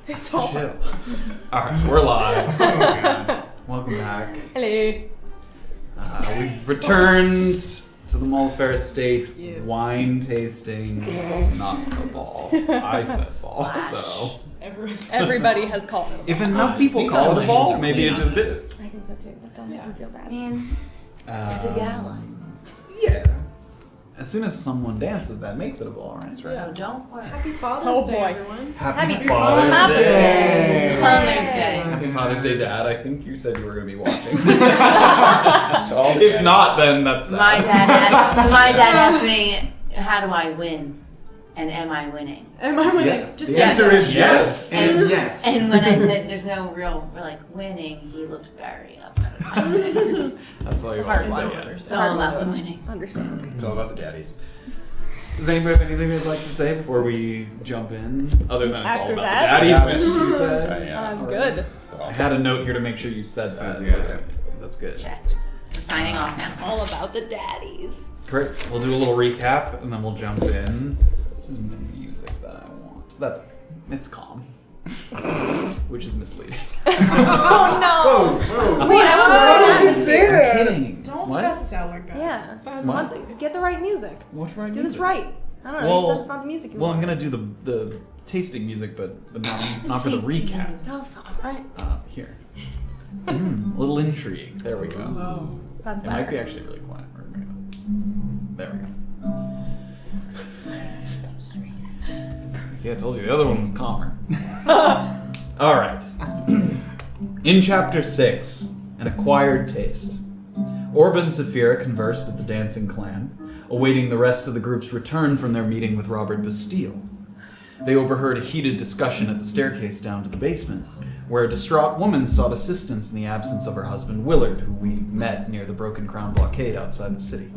It's all chill. Alright, we're live. Oh, God. Welcome back. Hello. We've returned to the Mollefaire estate. Yes. Wine tasting. Not a ball. I said ball, so. Everybody has called it. If enough people call it a ball, maybe it just is. I think so too. Don't make me feel bad. It's a gala. Yeah. As soon as someone dances, that makes it a ball, right? That's right. No, don't worry. Happy Father's Oh, Day, boy. everyone. Happy Father's Father's Day. Day. Father's Day. Happy Father's Day, Dad. I think you said you were going to be watching. If not, then that's sad. My dad asked me, how do I win? And am I winning? Am I winning? Yeah. Just The answer is yes and yes. And when I said there's no real, winning, he looked very upset about it. That's why you a hard always say one. yes. It's all about the winning. Understand. It's all about the daddies. Does anybody have anything they'd like to say before we jump in? Other than it's all After about that? the daddies, Yeah. which you said. I'm good. So, I had a note here to make sure you said that. Yeah. So that's good. Check. We're signing off now. All about the daddies. Great. We'll do a little recap and then we'll jump in. This isn't the music that I want. It's calm. Which is misleading. Oh no! whoa. Wait, Why I'm did you say that? Kidding. Don't What? stress us out like that. Yeah. What? Get the right music. What's right? Do this right. I don't know. Well- you said it's not the music you Well, I'm want. gonna do the tasting music, but not for the recap. So fun. Right. Here. A little intrigue. There we go. Oh. That's It might be better. actually really quiet. There we go. See, I told you the other one was calmer. All right. In Chapter 6, An Acquired Taste, Orba and Safira conversed at the Dancing Clan, awaiting the rest of the group's return from their meeting with Robert Bastille. They overheard a heated discussion at the staircase down to the basement, where a distraught woman sought assistance in the absence of her husband Willard, who we met near the Broken Crown blockade outside the city.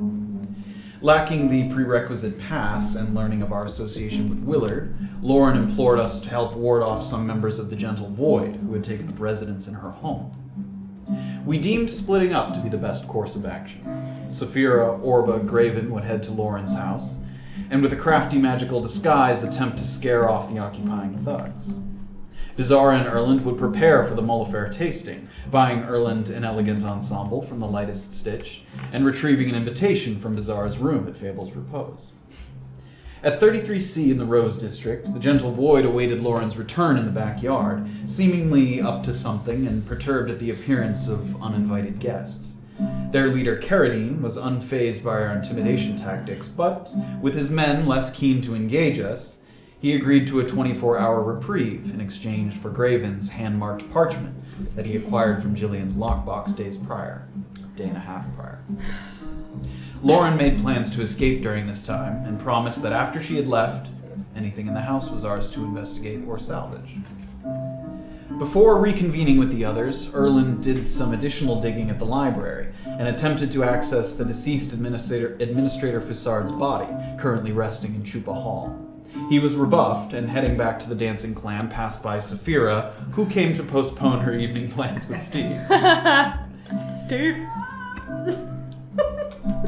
Lacking the prerequisite pass and learning of our association with Willard, Lauren implored us to help ward off some members of the Gentle Void who had taken up residence in her home. We deemed splitting up to be the best course of action. Safira, Orba, Graven would head to Lauren's house, and with a crafty magical disguise attempt to scare off the occupying thugs. Beezaura and Erland would prepare for the Mollefaire tasting, buying Erland an elegant ensemble from the lightest stitch, and retrieving an invitation from Beezaura's room at Fable's Repose. At 33C in the Rose District, the Gentle Void awaited Lauren's return in the backyard, seemingly up to something and perturbed at the appearance of uninvited guests. Their leader, Carradine, was unfazed by our intimidation tactics, but, with his men less keen to engage us, he agreed to a 24-hour reprieve in exchange for Graven's hand-marked parchment that he acquired from Jillian's lockbox days prior. Day and a half prior. Lauren made plans to escape during this time and promised that after she had left, anything in the house was ours to investigate or salvage. Before reconvening with the others, Erland did some additional digging at the library and attempted to access the deceased Administrator Foussard's body, currently resting in Chupa Hall. He was rebuffed, and heading back to the Dancing Clan, passed by Safira, who came to postpone her evening plans with Steve. Steve.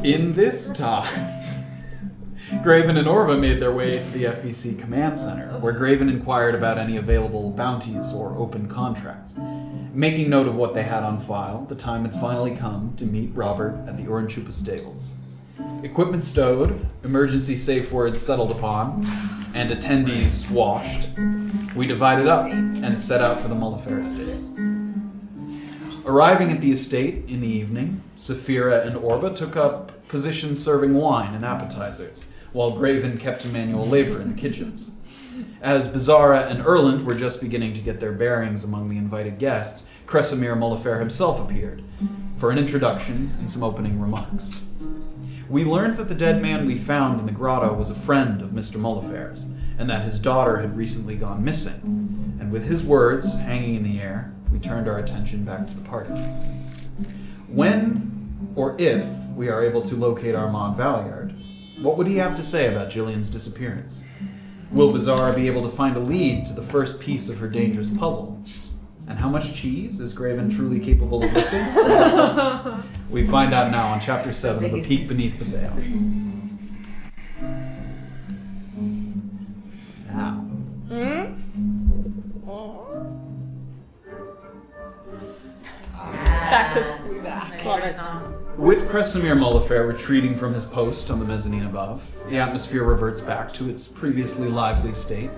In this time, Graven and Orba made their way to the FBC Command Center, where Graven inquired about any available bounties or open contracts. Making note of what they had on file, the time had finally come to meet Robert at the Orange Chupa stables. Equipment stowed, emergency safe words settled upon, and attendees washed, we divided up and set out for the Mollefaire estate. Arriving at the estate in the evening, Safira and Orba took up positions serving wine and appetizers, while Graven kept to manual labor in the kitchens. As Beezaura and Erland were just beginning to get their bearings among the invited guests, Kresimir Mollefaire himself appeared, for an introduction and some opening remarks. We learned that the dead man we found in the grotto was a friend of Mr. Mollefaire's, and that his daughter had recently gone missing. And with his words hanging in the air, we turned our attention back to the party. When, or if, we are able to locate Armand Valliard, what would he have to say about Jillian's disappearance? Will Beezaura be able to find a lead to the first piece of her dangerous puzzle? And how much cheese is Graven truly capable of lifting? We find out now on Chapter 7 of The Peak Beneath the Veil. Now. Kresimir Mollefaire retreating from his post on the mezzanine above, the atmosphere reverts back to its previously lively state.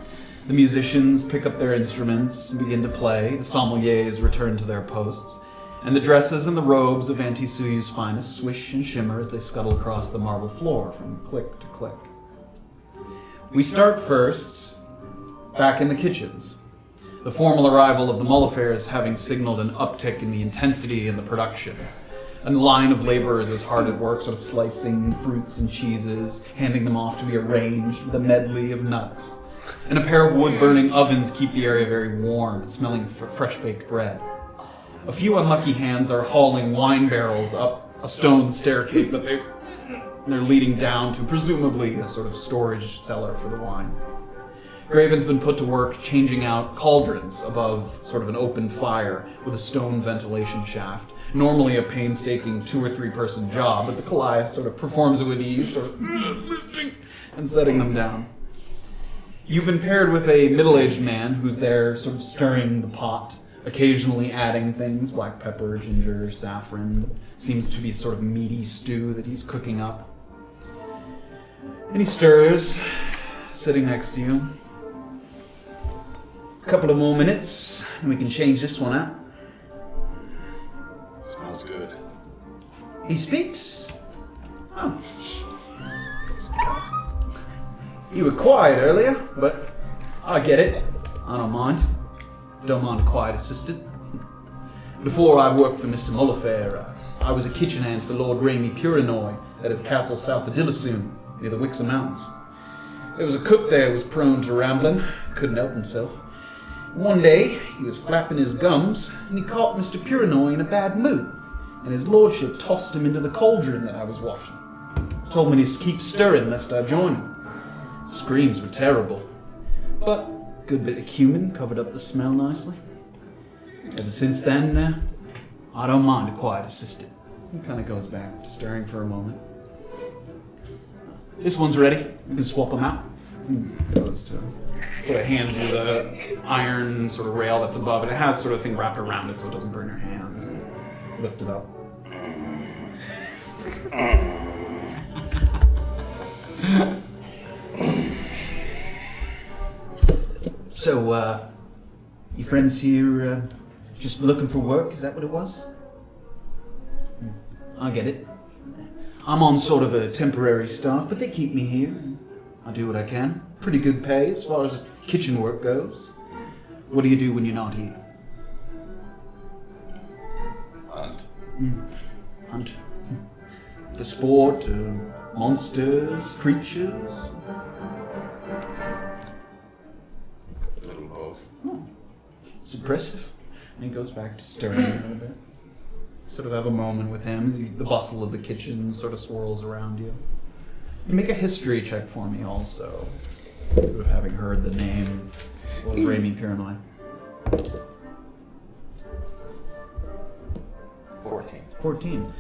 The musicians pick up their instruments and begin to play, the sommeliers return to their posts, and the dresses and the robes of Auntie Suyu's finest swish and shimmer as they scuttle across the marble floor from click to click. We start first back in the kitchens. The formal arrival of the Mollefairs having signaled an uptick in the intensity in the production. A line of laborers is hard at work, sort of slicing fruits and cheeses, handing them off to be arranged with a medley of nuts. And a pair of wood-burning ovens keep the area very warm, smelling of fresh-baked bread. A few unlucky hands are hauling wine barrels up a stone staircase that they're leading down to, presumably a sort of storage cellar for the wine. Graven's been put to work changing out cauldrons above sort of an open fire with a stone ventilation shaft. Normally a painstaking 2 or 3 person job, but the Goliath sort of performs it with ease, sort of lifting and setting them down. You've been paired with a middle-aged man who's there sort of stirring the pot, occasionally adding things, black pepper, ginger, saffron. Seems to be sort of meaty stew that he's cooking up. And he stirs, sitting next to you. A couple of more minutes, and we can change this one out. Smells good. He speaks. Oh. You were quiet earlier, but I get it. I don't mind. Don't mind a quiet assistant. Before I worked for Mr. Mollefaire, I was a kitchen hand for Lord Raimi Purinoy at his castle south of Dillisoon, near the Wixom Mountains. There was a cook there who was prone to rambling, couldn't help himself. One day, he was flapping his gums, and he caught Mr. Purinoy in a bad mood, and his lordship tossed him into the cauldron that I was washing. Told me to keep stirring lest I join him. Screams were terrible, but a good bit of cumin covered up the smell nicely. Ever since then, I don't mind a quiet assistant. He kind of goes back to stirring for a moment. This one's ready. You can swap them out. Goes to sort of hands you the iron sort of rail that's above it. It has sort of thing wrapped around it so it doesn't burn your hands. Lift it up. So, your friends here just looking for work? Is that what it was? I get it. I'm on sort of a temporary staff, but they keep me here. I do what I can. Pretty good pay as far as kitchen work goes. What do you do when you're not here? Hunt. Hunt. The sport, monsters, creatures. A little both. Oh, it's impressive. And he goes back to stirring a little bit. Sort of have a moment with him as the bustle of the kitchen sort of swirls around you. You make a history check for me also, sort of having heard the name of Raimi Purinoy. 14.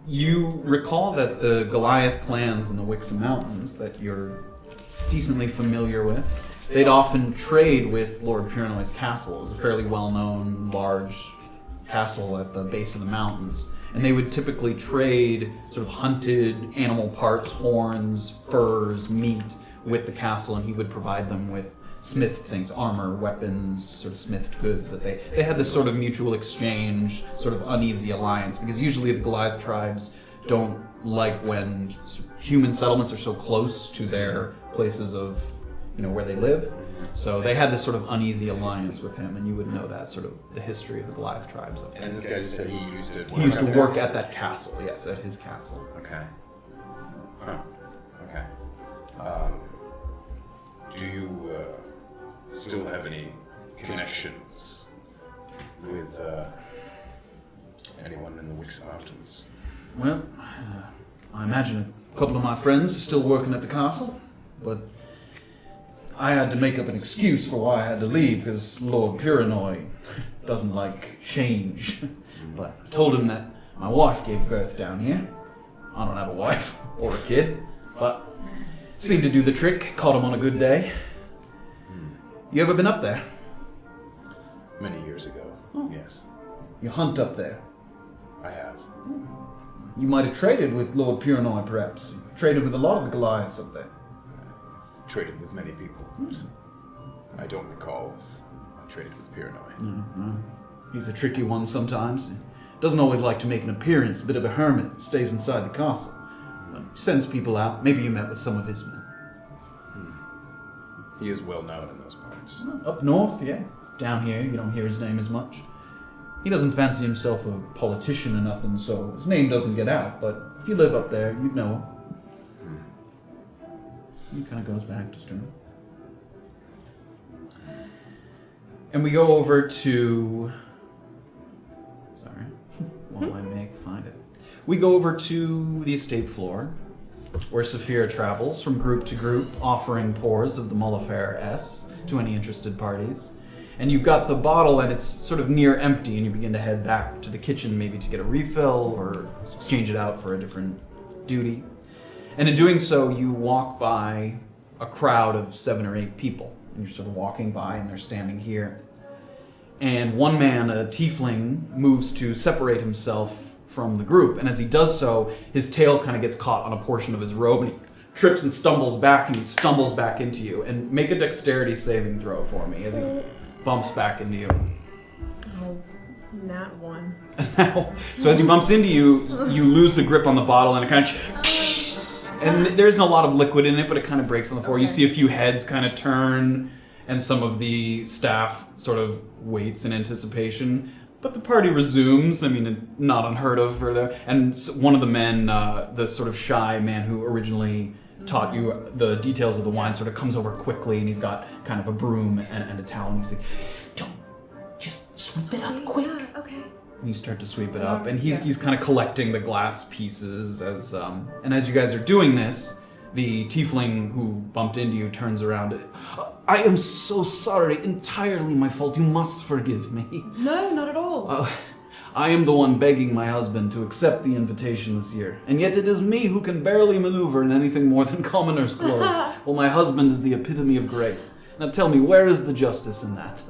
You recall that the Goliath clans in the Wixom Mountains that you're decently familiar with, they'd often trade with Lord Purinoy's castle. It was a fairly well-known, large castle at the base of the mountains. And they would typically trade sort of hunted animal parts, horns, furs, meat with the castle, and he would provide them with smithed things, armor, weapons, sort of smithed goods that they had this sort of mutual exchange, sort of uneasy alliance, because usually the Goliath tribes don't like when human settlements are so close to their places of, where they live. So they had this sort of uneasy alliance with him, and you would know that sort of the history of the Goliath tribes. And this guy said he used to work He used to up work there? at that castle, yes, at his castle. Okay. Huh. Okay. Do you still have any connections with anyone in the Wixom Mountains? Well, I imagine a couple of my friends are still working at the castle, but I had to make up an excuse for why I had to leave, because Lord Purinoy doesn't like change. But I told him that my wife gave birth down here. I don't have a wife or a kid, but it seemed to do the trick. Caught him on a good day. You ever been up there? Many years ago, yes. You hunt up there? I have. You might have traded with Lord Purnoy, perhaps. You traded with a lot of the Goliaths up there. Traded with many people. I don't recall if I traded with Piranoy. He's a tricky one sometimes. He doesn't always like to make an appearance, a bit of a hermit, stays inside the castle. He sends people out. Maybe you met with some of his men. He is well known in those parts. Up north, yeah. Down here, you don't hear his name as much. He doesn't fancy himself a politician or nothing, so his name doesn't get out, but if you live up there, you'd know him. He kind of goes back to Stern. And we go over to... Sorry, while I find it. We go over to the estate floor, where Safira travels from group to group, offering pours of the Mollefaire S to any interested parties. And you've got the bottle, and it's sort of near empty, and you begin to head back to the kitchen, maybe to get a refill or exchange it out for a different duty. And in doing so, you walk by a crowd of 7 or 8 people. And you're sort of walking by, and they're standing here. And one man, a Tiefling, moves to separate himself from the group. And as he does so, his tail kind of gets caught on a portion of his robe, and he trips and stumbles back, and he stumbles back into you. And make a dexterity saving throw for me as he bumps back into you. Oh, nat 1. Now, so as he bumps into you, you lose the grip on the bottle, and it kind of... And there isn't a lot of liquid in it, but it kind of breaks on the floor. Okay. You see a few heads kind of turn, and some of the staff sort of waits in anticipation. But the party resumes. I mean, not unheard of for there. And one of the men, the sort of shy man who originally taught you the details of the wine, sort of comes over quickly, and he's got kind of a broom and a towel, and he's like, "Don't, just sweep it up quick." Yeah, okay. And you start to sweep it up, and he's kind of collecting the glass pieces as and as you guys are doing this, the Tiefling who bumped into you turns around. I am so sorry, entirely my fault. You must forgive me. No, not at all. I am the one begging my husband to accept the invitation this year, and yet it is me who can barely maneuver in anything more than commoner's clothes, while my husband is the epitome of grace. Now tell me, where is the justice in that?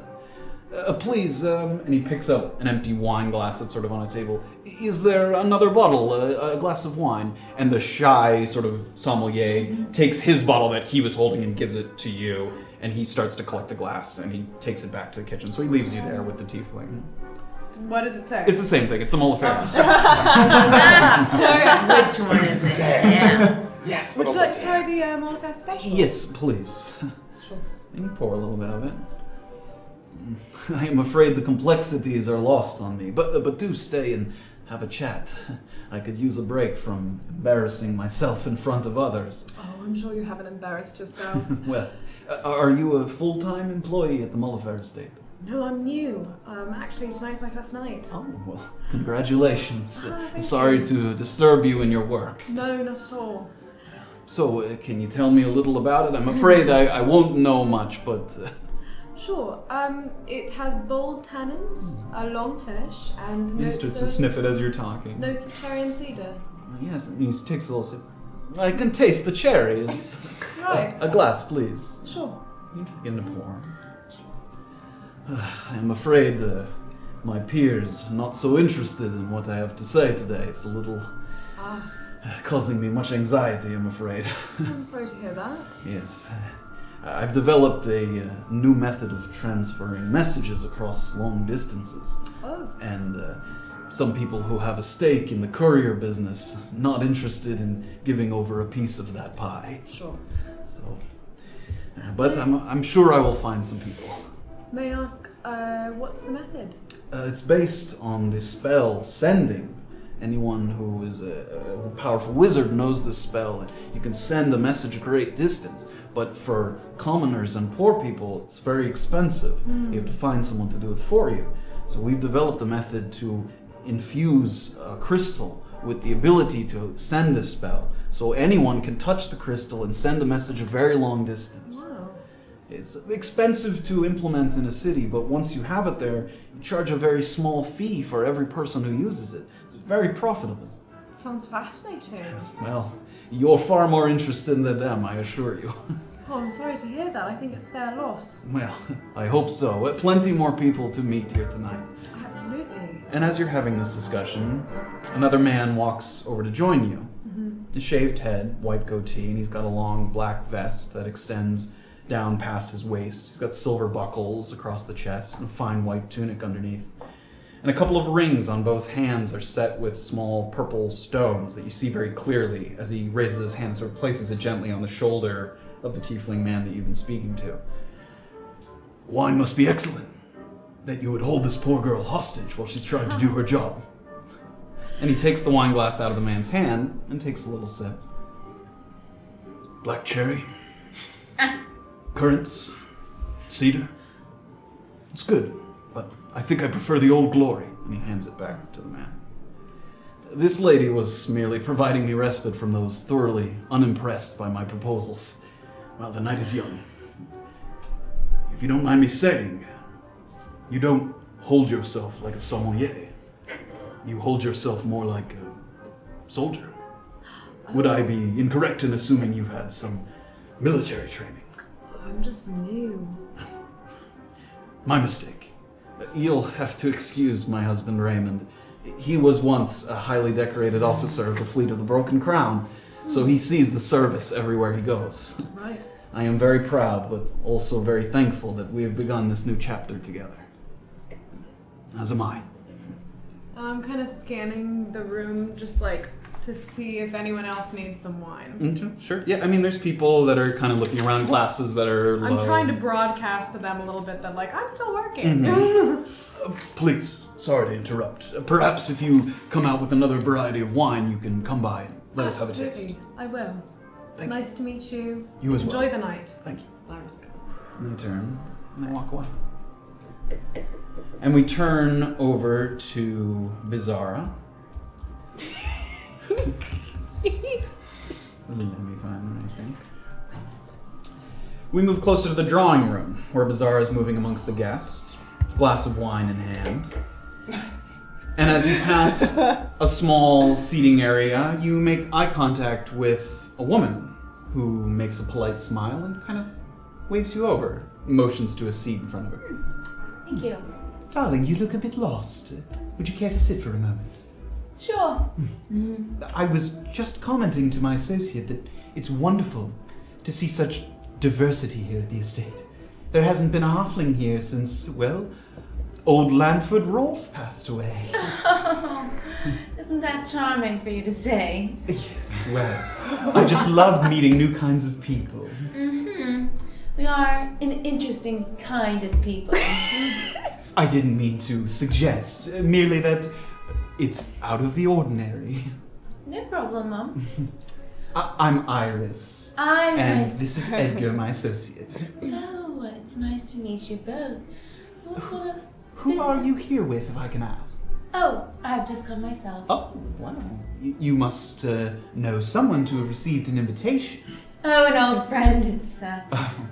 Please, and he picks up an empty wine glass that's sort of on a table. Is there another bottle, a glass of wine? And the shy sort of sommelier takes his bottle that he was holding and gives it to you, and he starts to collect the glass, and he takes it back to the kitchen. So he leaves you there with the Tiefling. What does it say? It's the same thing. It's the Mollefaire. Which one is it? Yeah. Yes, Would you like to try the Mollefaire special? Yes, please. Sure. And you pour a little bit of it. I am afraid the complexities are lost on me, but do stay and have a chat. I could use a break from embarrassing myself in front of others. Oh, I'm sure you haven't embarrassed yourself. Well, are you a full-time employee at the Mollefaire estate? No, I'm new. Actually, tonight's my first night. Oh, well, congratulations. Thank Sorry you. to disturb you in your work. No, not at all. So, can you tell me a little about it? I'm afraid I won't know much, but... Sure. It has bold tannins, a long finish, and He notes starts to of, sniff it as you're talking. notes of cherry and cedar. Yes, and he takes a little sip. I can taste the cherries. Right. A glass, please. Sure. You begin to pour. I'm afraid my peers are not so interested in what I have to say today. It's a little causing me much anxiety, I'm afraid. I'm sorry to hear that. Yes. I've developed a new method of transferring messages across long distances. Oh. And some people who have a stake in the courier business not interested in giving over a piece of that pie. Sure. So, but I'm sure I will find some people. May I ask, what's the method? It's based on the spell Sending. Anyone who is a powerful wizard knows this spell. You can send a message a great distance, but for commoners and poor people, it's very expensive. You have to find someone to do it for you. So we've developed a method to infuse a crystal with the ability to send this spell. So anyone can touch the crystal and send a message a very long distance. Wow. It's expensive to implement in a city, but once you have it there, you charge a very small fee for every person who uses it. It's very profitable. Sounds fascinating. Well, you're far more interested than them, I assure you. Oh, I'm sorry to hear that. I think it's their loss. Well, I hope so. Plenty more people to meet here tonight. Absolutely. And as you're having this discussion, another man walks over to join you. A shaved head, white goatee, and he's got a long black vest that extends down past his waist. He's got silver buckles across the chest and a fine white tunic underneath. And a couple of rings on both hands are set with small purple stones that you see very clearly as he raises his hand and sort of places it gently on the shoulder of the tiefling man that you've been speaking to. Wine must be excellent, that you would hold this poor girl hostage while she's trying to do her job. And he takes the wine glass out of the man's hand and takes a little sip. Black cherry, currants, cedar. It's good, but I think I prefer the Old Glory. And he hands it back to the man. This lady was merely providing me respite from those thoroughly unimpressed by my proposals. Well, the night is young. If you don't mind me saying, you don't hold yourself like a sommelier. You hold yourself more like a soldier. Would I be incorrect in assuming you've had some military training? I'm just new. My mistake. You'll have to excuse my husband Raymond. He was once a highly decorated officer of the Fleet of the Broken Crown, so he sees the service everywhere he goes. Right. I am very proud, but also very thankful that we have begun this new chapter together. As am I. I'm kind of scanning the room just like to see if anyone else needs some wine. Sure. Yeah, I mean, there's people that are kind of looking around glasses that are low. I'm trying to broadcast to them a little bit that like, I'm still working. Please, sorry to interrupt. Perhaps if you come out with another variety of wine, you can come by and let us have a taste. Absolutely. I will. Thank Nice to meet you. You as well. Enjoy the night. Thank you. I'm just kidding. And they turn and they walk away. And we turn over to Beezaura. Let me find what I think. We move closer to the drawing room, where Beezaura is moving amongst the guests, glass of wine in hand. And as you pass a small seating area, you make eye contact with a woman who makes a polite smile and kind of waves you over, motions to a seat in front of her. Thank you. Darling, you look a bit lost. Would you care to sit for a moment? Sure. I was just commenting to my associate that it's wonderful to see such diversity here at the estate. There hasn't been a halfling here since, well, old Lanford Rolfe passed away. Oh, isn't that charming for you to say? Yes, well, I just love meeting new kinds of people. Mm-hmm. We are an interesting kind of people. I didn't mean to suggest, merely that it's out of the ordinary. No problem, Mum. I'm Iris. Iris. And this is Edgar, my associate. Oh, it's nice to meet you both. What sort of... Who are you here with, if I can ask? Oh, I've just come myself. Oh, wow. You must know someone to have received an invitation. Oh, an old friend. It's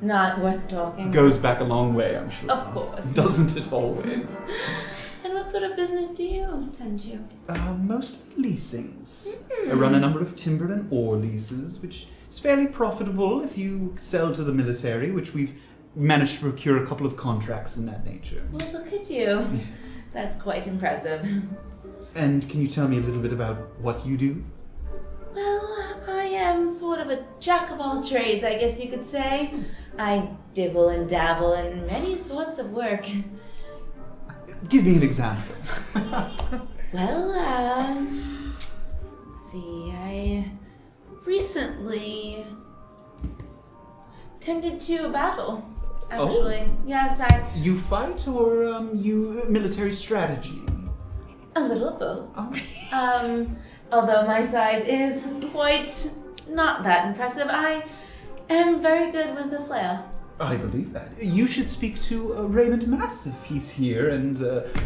not worth talking. Goes back a long way, I'm sure. Of course. Doesn't it always? And what sort of business do you tend to? Mostly leasings. I run a number of timber and ore leases, which is fairly profitable if you sell to the military, which we've managed to procure a couple of contracts in that nature. Well, look at you. Yes. That's quite impressive. And can you tell me a little bit about what you do? Well, I am sort of a jack of all trades, I guess you could say. I dibble and dabble in many sorts of work. Give me an example. Well, let's see, I recently tended to a battle, actually. Oh. Yes, You fight or you military strategy? a little of both. Oh. Although my size is quite not that impressive, I am very good with the flail. I believe that. You should speak to Raymond Mass if he's here, and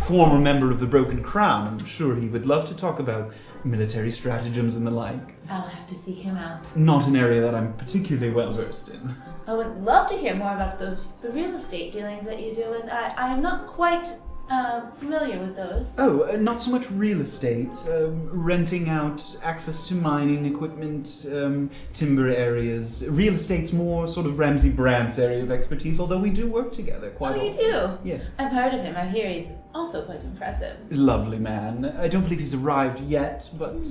former member of the Broken Crown. I'm sure he would love to talk about military stratagems and the like. I'll have to seek him out. Not an area that I'm particularly well versed in. I would love to hear more about the real estate dealings that you do with. I am not quite familiar with those. Oh, not so much real estate. Renting out access to mining equipment, timber areas. Real estate's more sort of Ramsay Brandt's area of expertise, although we do work together quite Oh, you often. do? Yes. I've heard of him. I hear he's also quite impressive. Lovely man. I don't believe he's arrived yet, but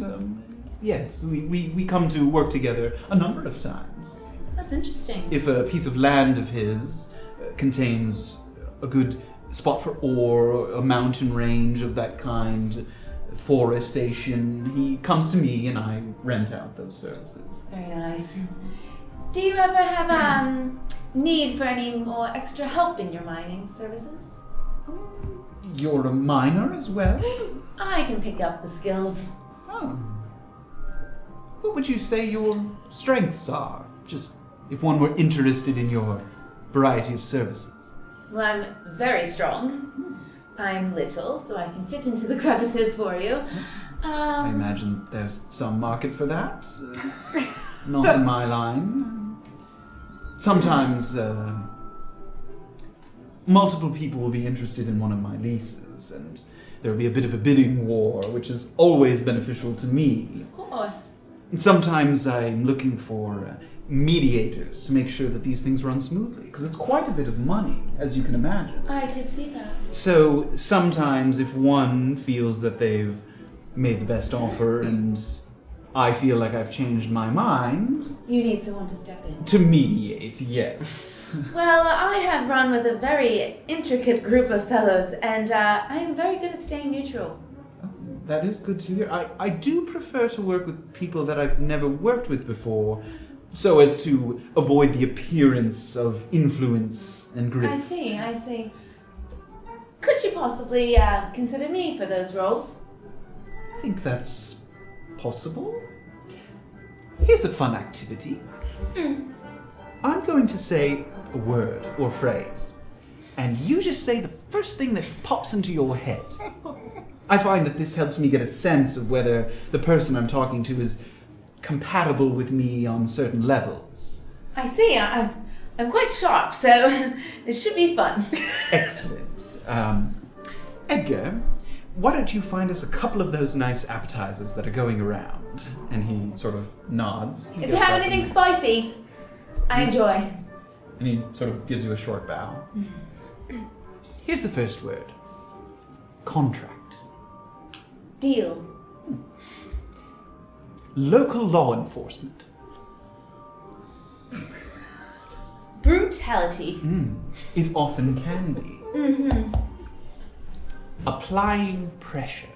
yes, we come to work together a number of times. That's interesting. If a piece of land of his contains a good spot for ore, a mountain range of that kind, forestation, he comes to me and I rent out those services. Very nice. Do you ever have need for any more extra help in your mining services? You're a miner as well? I can pick up the skills. Oh. What would you say your strengths are? Just if one were interested in your variety of services. Well, I'm very strong. I'm little, so I can fit into the crevices for you. I imagine there's some market for that. Not in my line. Sometimes multiple people will be interested in one of my leases, and there will be a bit of a bidding war, which is always beneficial to me. Of course. And sometimes I'm looking for mediators to make sure that these things run smoothly, because it's quite a bit of money, as you can imagine. I could see that. So sometimes if one feels that they've made the best offer and I feel like I've changed my mind... You need someone to step in. To mediate, yes. Well, I have run with a very intricate group of fellows, and I am very good at staying neutral. That is good to hear. I do prefer to work with people that I've never worked with before, so as to avoid the appearance of influence and grief. I see. Could you possibly consider me for those roles? I think that's possible. Here's a fun activity. I'm going to say a word or phrase, and you just say the first thing that pops into your head. I find that this helps me get a sense of whether the person I'm talking to is compatible with me on certain levels. I see. I'm quite sharp, so this should be fun. Excellent. Edgar, why don't you find us a couple of those nice appetizers that are going around? And he sort of nods. If you have anything spicy, I enjoy. And he sort of gives you a short bow. Here's the first word. Contract. Deal. Local law enforcement. Brutality. It often can be. Applying pressure.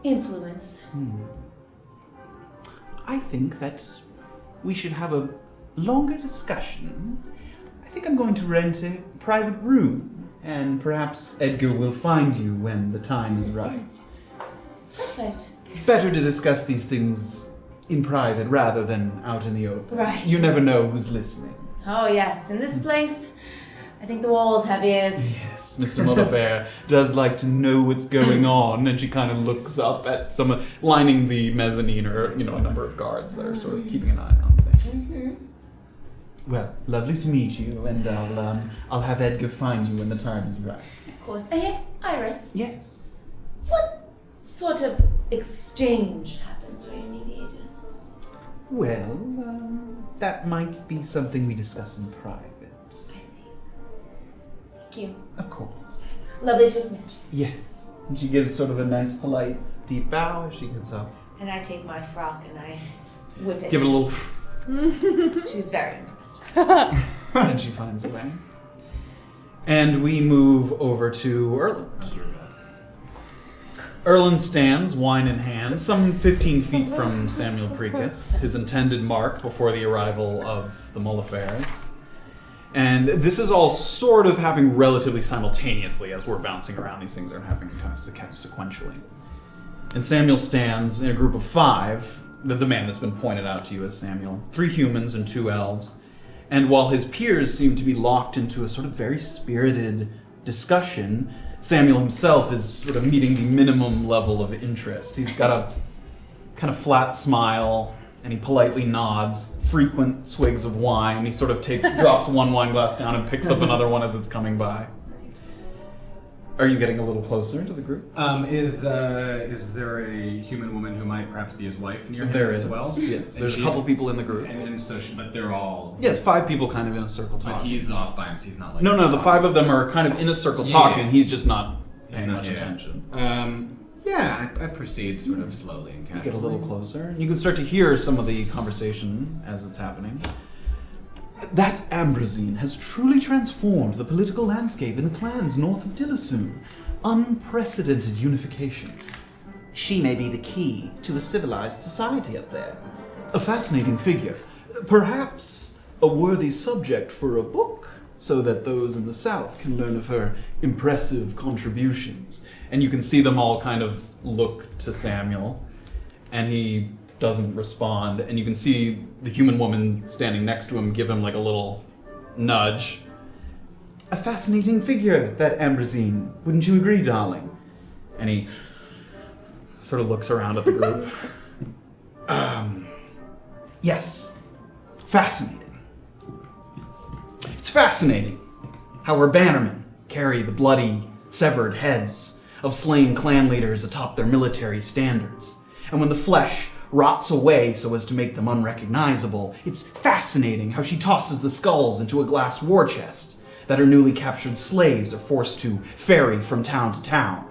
Influence. I think that we should have a longer discussion. I think I'm going to rent a private room, and perhaps Edgar will find you when the time is right. Perfect. Better to discuss these things in private rather than out in the open. Right. You never know who's listening. Oh yes, in this place, I think the walls have ears. Yes, Mr. Mollefaire does like to know what's going on, and she kind of looks up at some lining the mezzanine, or a number of guards that are sort of keeping an eye on things. Well, lovely to meet you, and I'll have Edgar find you when the time is right. Of course. Hey, Iris. Yes. What sort of exchange happens for your mediators? Well, that might be something we discuss in private. I see. Thank you. Of course. Lovely to have met you. Yes. And she gives sort of a nice, polite, deep bow as she gets up. And I take my frock and I whip it. Give it a little... She's very impressed. and she finds a way. And we move over to Erland. Erland stands, wine in hand, some 15 feet from Samuel Precus, his intended mark before the arrival of the Mollefaires. And this is all sort of happening relatively simultaneously as we're bouncing around. These things are happening kind of sequentially. And Samuel stands in a group of 5, the man that's been pointed out to you as Samuel, 3 humans and 2 elves. And while his peers seem to be locked into a sort of very spirited discussion, Samuel himself is sort of meeting the minimum level of interest. He's got a kind of flat smile, and he politely nods, frequent swigs of wine. He sort of drops one wine glass down and picks up another one as it's coming by. Nice. Are you getting a little closer to the group? Is there a human woman who might perhaps be his wife near him There as is. well? Yes, And there's a she's- couple people in the group. And so, but they're all. Yes, 5 people kind of in a circle But talking. he's off by him, so he's not like. No, the 5 of them are kind of in a circle Yeah, talking. yeah. He's just not He's paying not- much yeah. attention. I proceed sort of slowly and You casually. get a little closer. You can start to hear some of the conversation as it's happening. That Ambrosine has truly transformed the political landscape in the clans north of Dillisoon. Unprecedented unification. She may be the key to a civilized society up there. A fascinating figure. Perhaps a worthy subject for a book, so that those in the south can learn of her impressive contributions. And you can see them all kind of look to Samuel, and he doesn't respond. And you can see the human woman standing next to him give him like a little nudge. A fascinating figure, that Ambrosine. Wouldn't you agree, darling? And he sort of looks around at the group. Yes. Fascinating. It's fascinating how her bannermen carry the bloody, severed heads of slain clan leaders atop their military standards. And when the flesh rots away so as to make them unrecognizable, it's fascinating how she tosses the skulls into a glass war chest that her newly captured slaves are forced to ferry from town to town.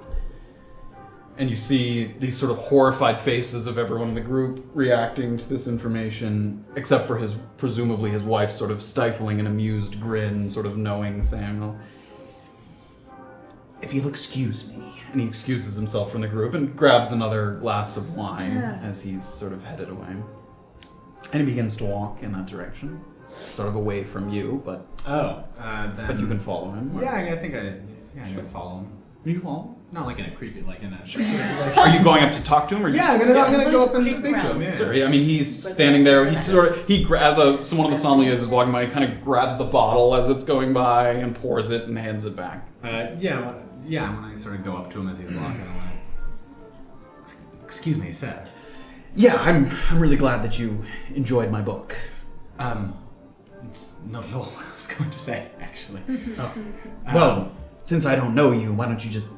And you see these sort of horrified faces of everyone in the group reacting to this information, except for presumably his wife sort of stifling an amused grin, sort of knowing Samuel. If you'll excuse me. And he excuses himself from the group and grabs another glass of wine as he's sort of headed away. And he begins to walk in that direction, sort of away from you, but but you can follow him. Yeah, I think I'm gonna follow him. You follow? Not like in a creepy, like in a. Are you going up to talk to him? Or Yeah, I'm gonna go up and speak to him. Yeah. Sorry, I mean, he's standing there. He sort of, as someone of the sommeliers is walking by, he kind of grabs the bottle as it's going by and pours it and hands it back. When I sort of go up to him as he's walking away. Excuse me, sir. Yeah, I'm really glad that you enjoyed my book. It's not at all I was going to say, actually. Well, since I don't know you, why don't you just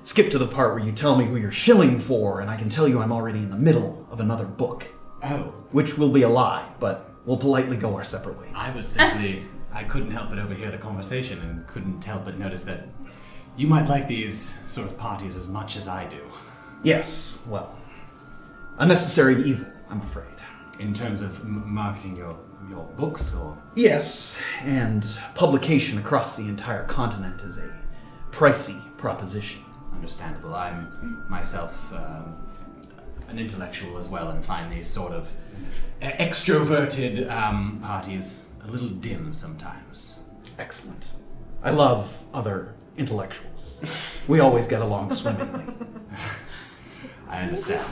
skip to the part where you tell me who you're shilling for, and I can tell you I'm already in the middle of another book. Oh. Which will be a lie, but we'll politely go our separate ways. I was simply... I couldn't help but overhear the conversation and couldn't help but notice that you might like these sort of parties as much as I do. Yes, well, a necessary evil, I'm afraid. In terms of marketing your books, or? Yes, and publication across the entire continent is a pricey proposition. Understandable. I'm myself an intellectual as well and find these sort of extroverted parties a little dim sometimes. Excellent. I love other intellectuals. We always get along swimmingly. I understand.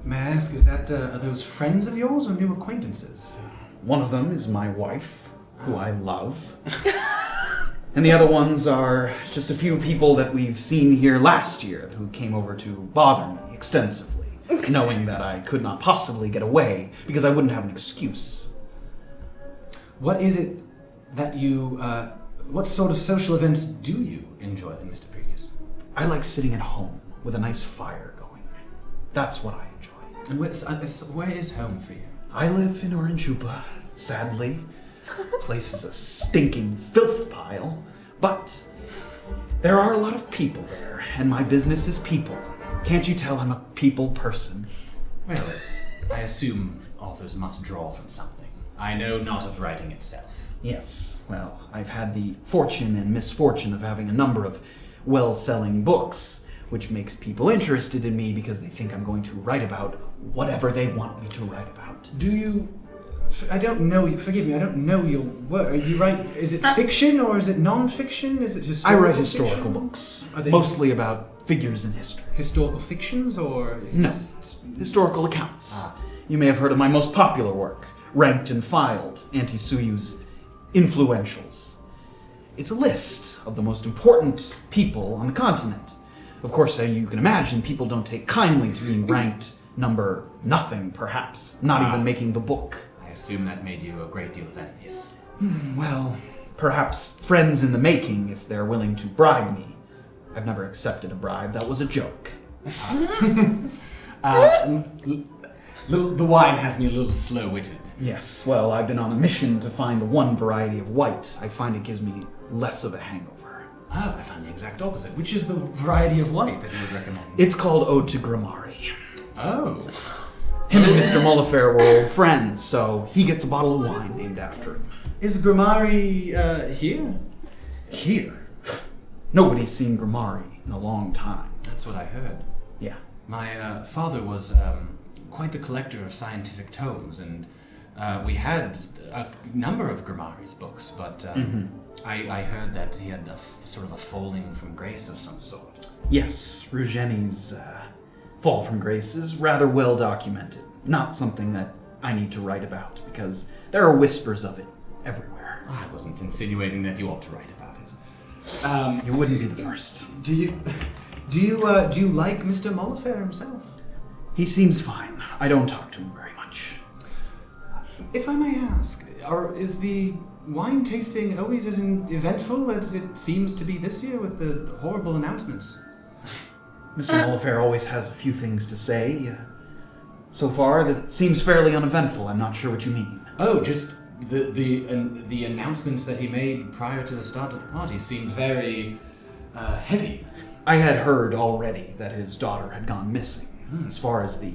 May I ask, is that, are those friends of yours or new acquaintances? One of them is my wife, who I love. And the other ones are just a few people that we've seen here last year who came over to bother me extensively, knowing that I could not possibly get away because I wouldn't have an excuse. What is it that you, what sort of social events do you enjoy then, Mr. Pregus? I like sitting at home with a nice fire going. That's what I enjoy. And where is home for you? I live in Oranjupa, sadly. Place is a stinking filth pile, but there are a lot of people there, and my business is people. Can't you tell I'm a people person? Well, I assume authors must draw from something. I know not of writing itself. Yes, well, I've had the fortune and misfortune of having a number of well-selling books, which makes people interested in me because they think I'm going to write about whatever they want me to write about. Do you... I don't know you. Forgive me, I don't know your work. You write... Is it fiction or is it non-fiction? Is it just... I write historical books, Are they mostly about figures in history. historical fictions or... No, historical accounts. You may have heard of my most popular work, Ranked and Filed, Anti-Suyu's Influentials. It's a list of the most important people on the continent. Of course, you can imagine people don't take kindly to being ranked number nothing, perhaps, not even making the book. I assume that made you a great deal of enemies. Well, perhaps friends in the making if they're willing to bribe me. I've never accepted a bribe. That was a joke. The wine has me a little slow-witted. Yes, well, I've been on a mission to find the one variety of white. I find it gives me less of a hangover. Ah, I find the exact opposite. Which is the variety of white that you would recommend? It's called Ode to Grimari. Oh. Him and Mr. Mollefaire were old friends, so he gets a bottle of wine named after him. Is Grimari here? Here? Nobody's seen Grimari in a long time. That's what I heard. Yeah. My father was quite the collector of scientific tomes, and we had a number of Grimari's books, but I heard that he had sort of a falling from grace of some sort. Yes, Rugeni's fall from grace is rather well documented. Not something that I need to write about, because there are whispers of it everywhere. I wasn't insinuating that you ought to write about it. You wouldn't be the first. Do you like Mr. Mollefaire himself? He seems fine. I don't talk to him very much. If I may ask, is the wine tasting always as eventful as it seems to be this year with the horrible announcements? Mr. Mollefaire always has a few things to say. So far, that seems fairly uneventful. I'm not sure what you mean. Oh, just the announcements that he made prior to the start of the party seemed very heavy. I had heard already that his daughter had gone missing. As far as the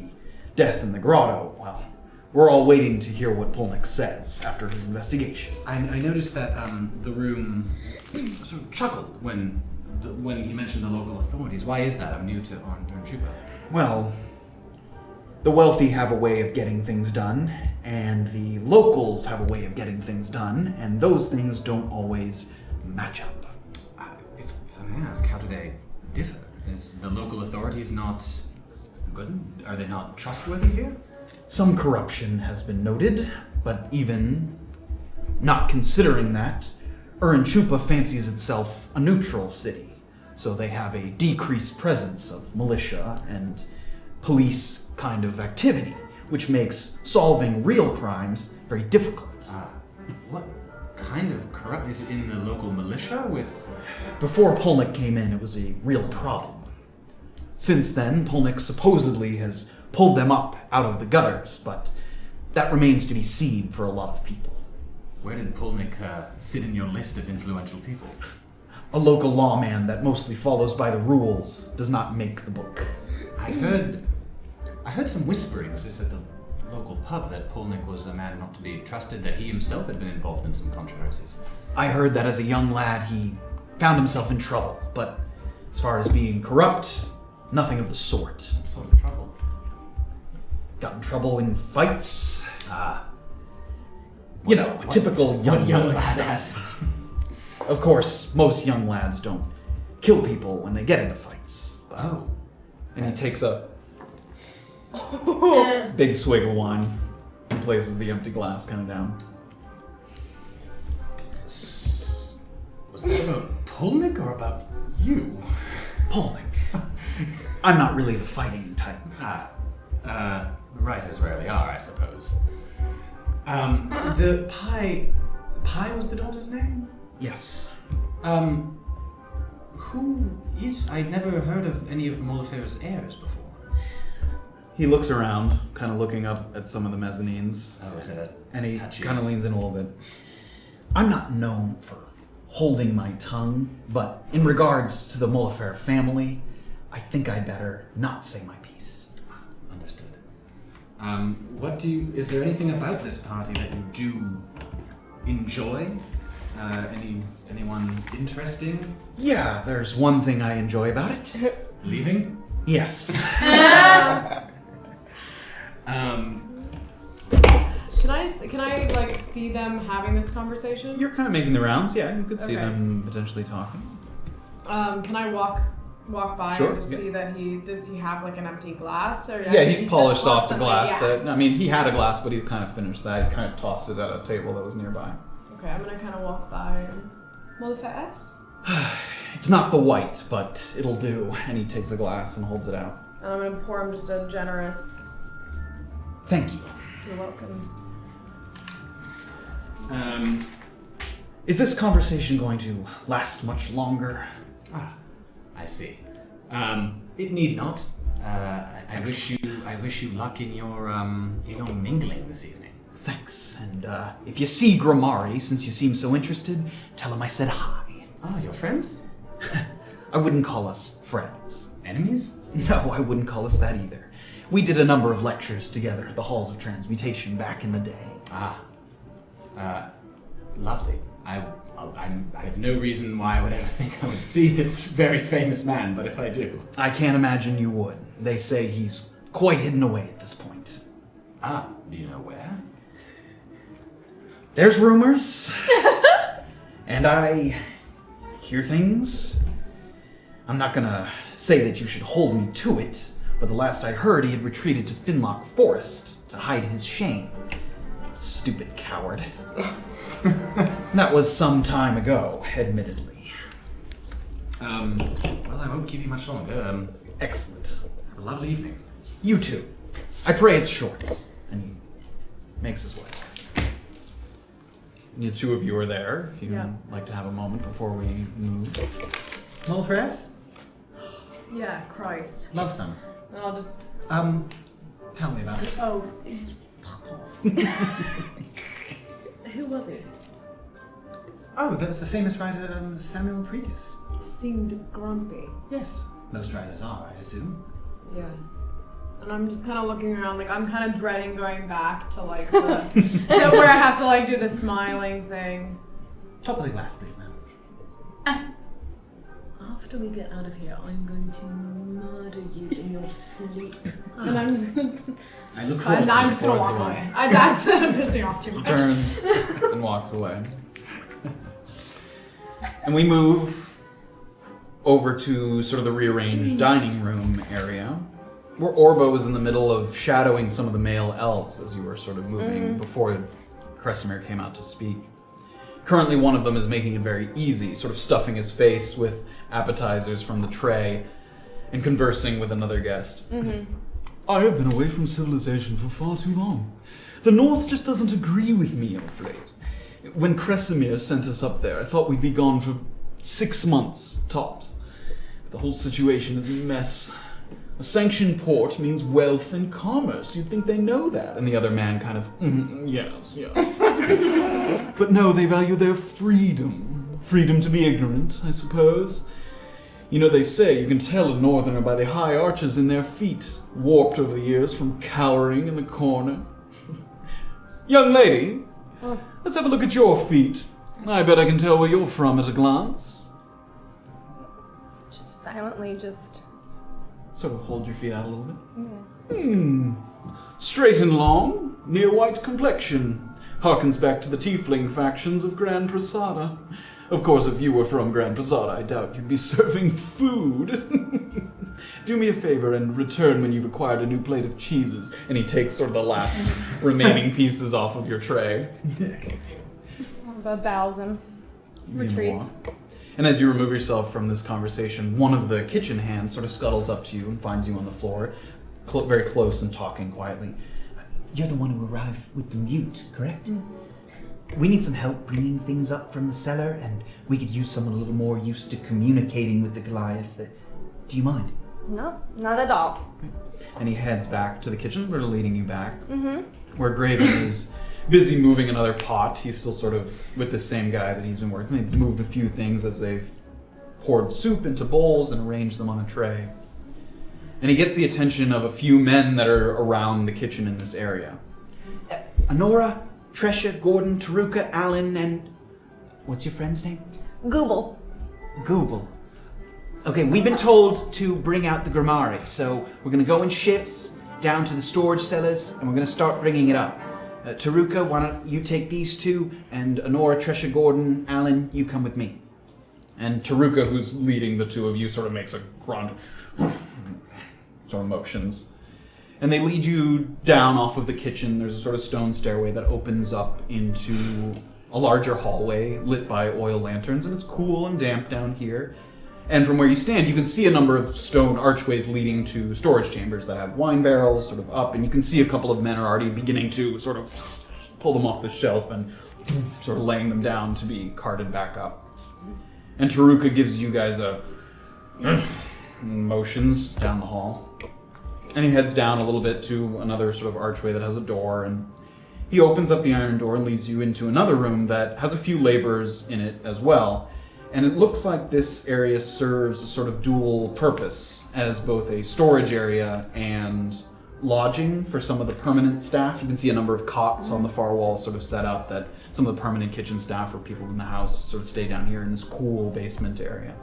death in the grotto, well, we're all waiting to hear what Polnick says after his investigation. I noticed that the room sort of chuckled when he mentioned the local authorities. Why is that? I'm new to Chupa. Well, the wealthy have a way of getting things done, and the locals have a way of getting things done, and those things don't always match up. If I may ask, how do they differ? Is the local authorities not good? Are they not trustworthy here? Some corruption has been noted, but even not considering that, Chupa fancies itself a neutral city, so they have a decreased presence of militia and police kind of activity, which makes solving real crimes very difficult. What kind of corrupt is it in the local militia with? Before Polnick came in, it was a real problem. Since then, Polnick supposedly has pulled them up out of the gutters, but that remains to be seen for a lot of people. Where did Polnick sit in your list of influential people? A local lawman that mostly follows by the rules does not make the book. I heard some whisperings just at the local pub that Polnick was a man not to be trusted, that he himself had been involved in some controversies. I heard that as a young lad he found himself in trouble, but as far as being corrupt, nothing of the sort. What sort of trouble? Got in trouble in fights. What Typical young lad stuff. hasn't? Of course, most young lads don't kill people when they get into fights. But, and he takes a big swig of wine and places the empty glass kind of down. Was that about Polnick or about you? Polnick. I'm not really the fighting type. Writers rarely are, I suppose. The Pie was the daughter's name? Yes. Who is? I'd never heard of any of Mollefaire's heirs before. He looks around, kind of looking up at some of the mezzanines. Oh, is that And he touchy? kind of leans in a little bit. I'm not known for holding my tongue, but in regards to the Mollefaire family, I think I'd better not say my piece. Understood. Is there anything about this party that you do enjoy? Anyone interesting? Yeah, there's one thing I enjoy about it. Leaving? Yes. Can I like see them having this conversation? You're kind of making the rounds, yeah. You could see Okay. them potentially talking. Can I walk by Sure, and just yeah. see that does he have like an empty glass or Yeah, he's just polished off the constantly- glass yeah. he had a glass, but he's kind of finished that. He kind of tossed it at a table that was nearby. Okay, I'm gonna kind of walk by and Mollefaire. It's not the white, but it'll do. And he takes a glass and holds it out. And I'm gonna pour him just a generous. Thank you. You're welcome. Is this conversation going to last much longer? Ah, I see. It need not. I wish you luck in your mingling this evening. Thanks. And if you see Grimari, since you seem so interested, tell him I said hi. Ah, your friends? I wouldn't call us friends. Enemies? No, I wouldn't call us that either. We did a number of lectures together at the Halls of Transmutation back in the day. Lovely. I have no reason why I would ever think I would see this very famous man, but if I do. I can't imagine you would. They say he's quite hidden away at this point. Ah, do you know where? There's rumors. And I hear things. I'm not gonna say that you should hold me to it, but the last I heard he had retreated to Finlock Forest to hide his shame. Stupid coward. That was some time ago, admittedly. Well, I won't keep you much longer. Excellent. Have a lovely evening. You too. I pray it's short. And he makes his way. The two of you are there, if you'd like to have a moment before we move. Mollefaire? Yeah, Christ. Love some. And I'll just. Tell me about it. Oh, fuck off. Who was he? Oh, that was the famous writer Samuel Precus. Seemed grumpy. Yes. Most writers are, I assume. Yeah. And I'm just kind of looking around, like, I'm kind of dreading going back to, like, the where I have to, like, do the smiling thing. Top of the glass, please, ma'am. After we get out of here, I'm going to murder you in your sleep. And I'm just gonna... I look forward And to I'm it. just gonna walk away. That's pissing me off too much. Turns and walks away. And we move over to sort of the rearranged dining room area, where Orba was in the middle of shadowing some of the male elves as you were sort of moving before Kresimir came out to speak. Currently, one of them is making it very easy, sort of stuffing his face with appetizers from the tray and conversing with another guest. I have been away from civilization for far too long. The North just doesn't agree with me of late. When Kresimir sent us up there, I thought we'd be gone for 6 months, tops. The whole situation is a mess. A sanctioned port means wealth and commerce. You'd think they know that. And the other man kind of, yes. But no, they value their freedom. Freedom to be ignorant, I suppose. You know, they say you can tell a northerner by the high arches in their feet, warped over the years from cowering in the corner. Young lady, let's have a look at your feet. I bet I can tell where you're from at a glance. Silently just... Sort of hold your feet out a little bit. Straight and long, near white complexion. Harkens back to the Tiefling factions of Grand Prasada. Of course, if you were from Grand Prasada, I doubt you'd be serving food. Do me a favor and return when you've acquired a new plate of cheeses. And he takes sort of the last remaining pieces off of your tray. The bows and retreats. And as you remove yourself from this conversation, one of the kitchen hands sort of scuttles up to you and finds you on the floor, very close and talking quietly. You're the one who arrived with the mute, correct? We need some help bringing things up from the cellar, and we could use someone a little more used to communicating with the Goliath. Do you mind? No, not at all. And he heads back to the kitchen, sort of leading you back, where Graven is busy moving another pot. He's still sort of with the same guy that he's been working. They've moved a few things as they've poured soup into bowls and arranged them on a tray. And he gets the attention of a few men that are around the kitchen in this area. Honora, Tresha, Gordon, Taruka, Alan, and... what's your friend's name? Google. Google. Okay, we've been told to bring out the Grimari, so we're going to go in shifts down to the storage cellars, and we're going to start bringing it up. Taruka, why don't you take these two, and Honora, Tresha, Gordon, Alan, you come with me. And Taruka, who's leading the two of you, sort of makes a grunt, sort of motions. And they lead you down off of the kitchen. There's a sort of stone stairway that opens up into a larger hallway lit by oil lanterns, and it's cool and damp down here. And from where you stand, you can see a number of stone archways leading to storage chambers that have wine barrels sort of up, and you can see a couple of men are already beginning to sort of pull them off the shelf and sort of laying them down to be carted back up. And Taruka gives you guys a motions down the hall. And he heads down a little bit to another sort of archway that has a door, and he opens up the iron door and leads you into another room that has a few laborers in it as well. And it looks like this area serves a sort of dual purpose as both a storage area and lodging for some of the permanent staff. You can see a number of cots on the far wall sort of set up that some of the permanent kitchen staff or people in the house sort of stay down here in this cool basement area.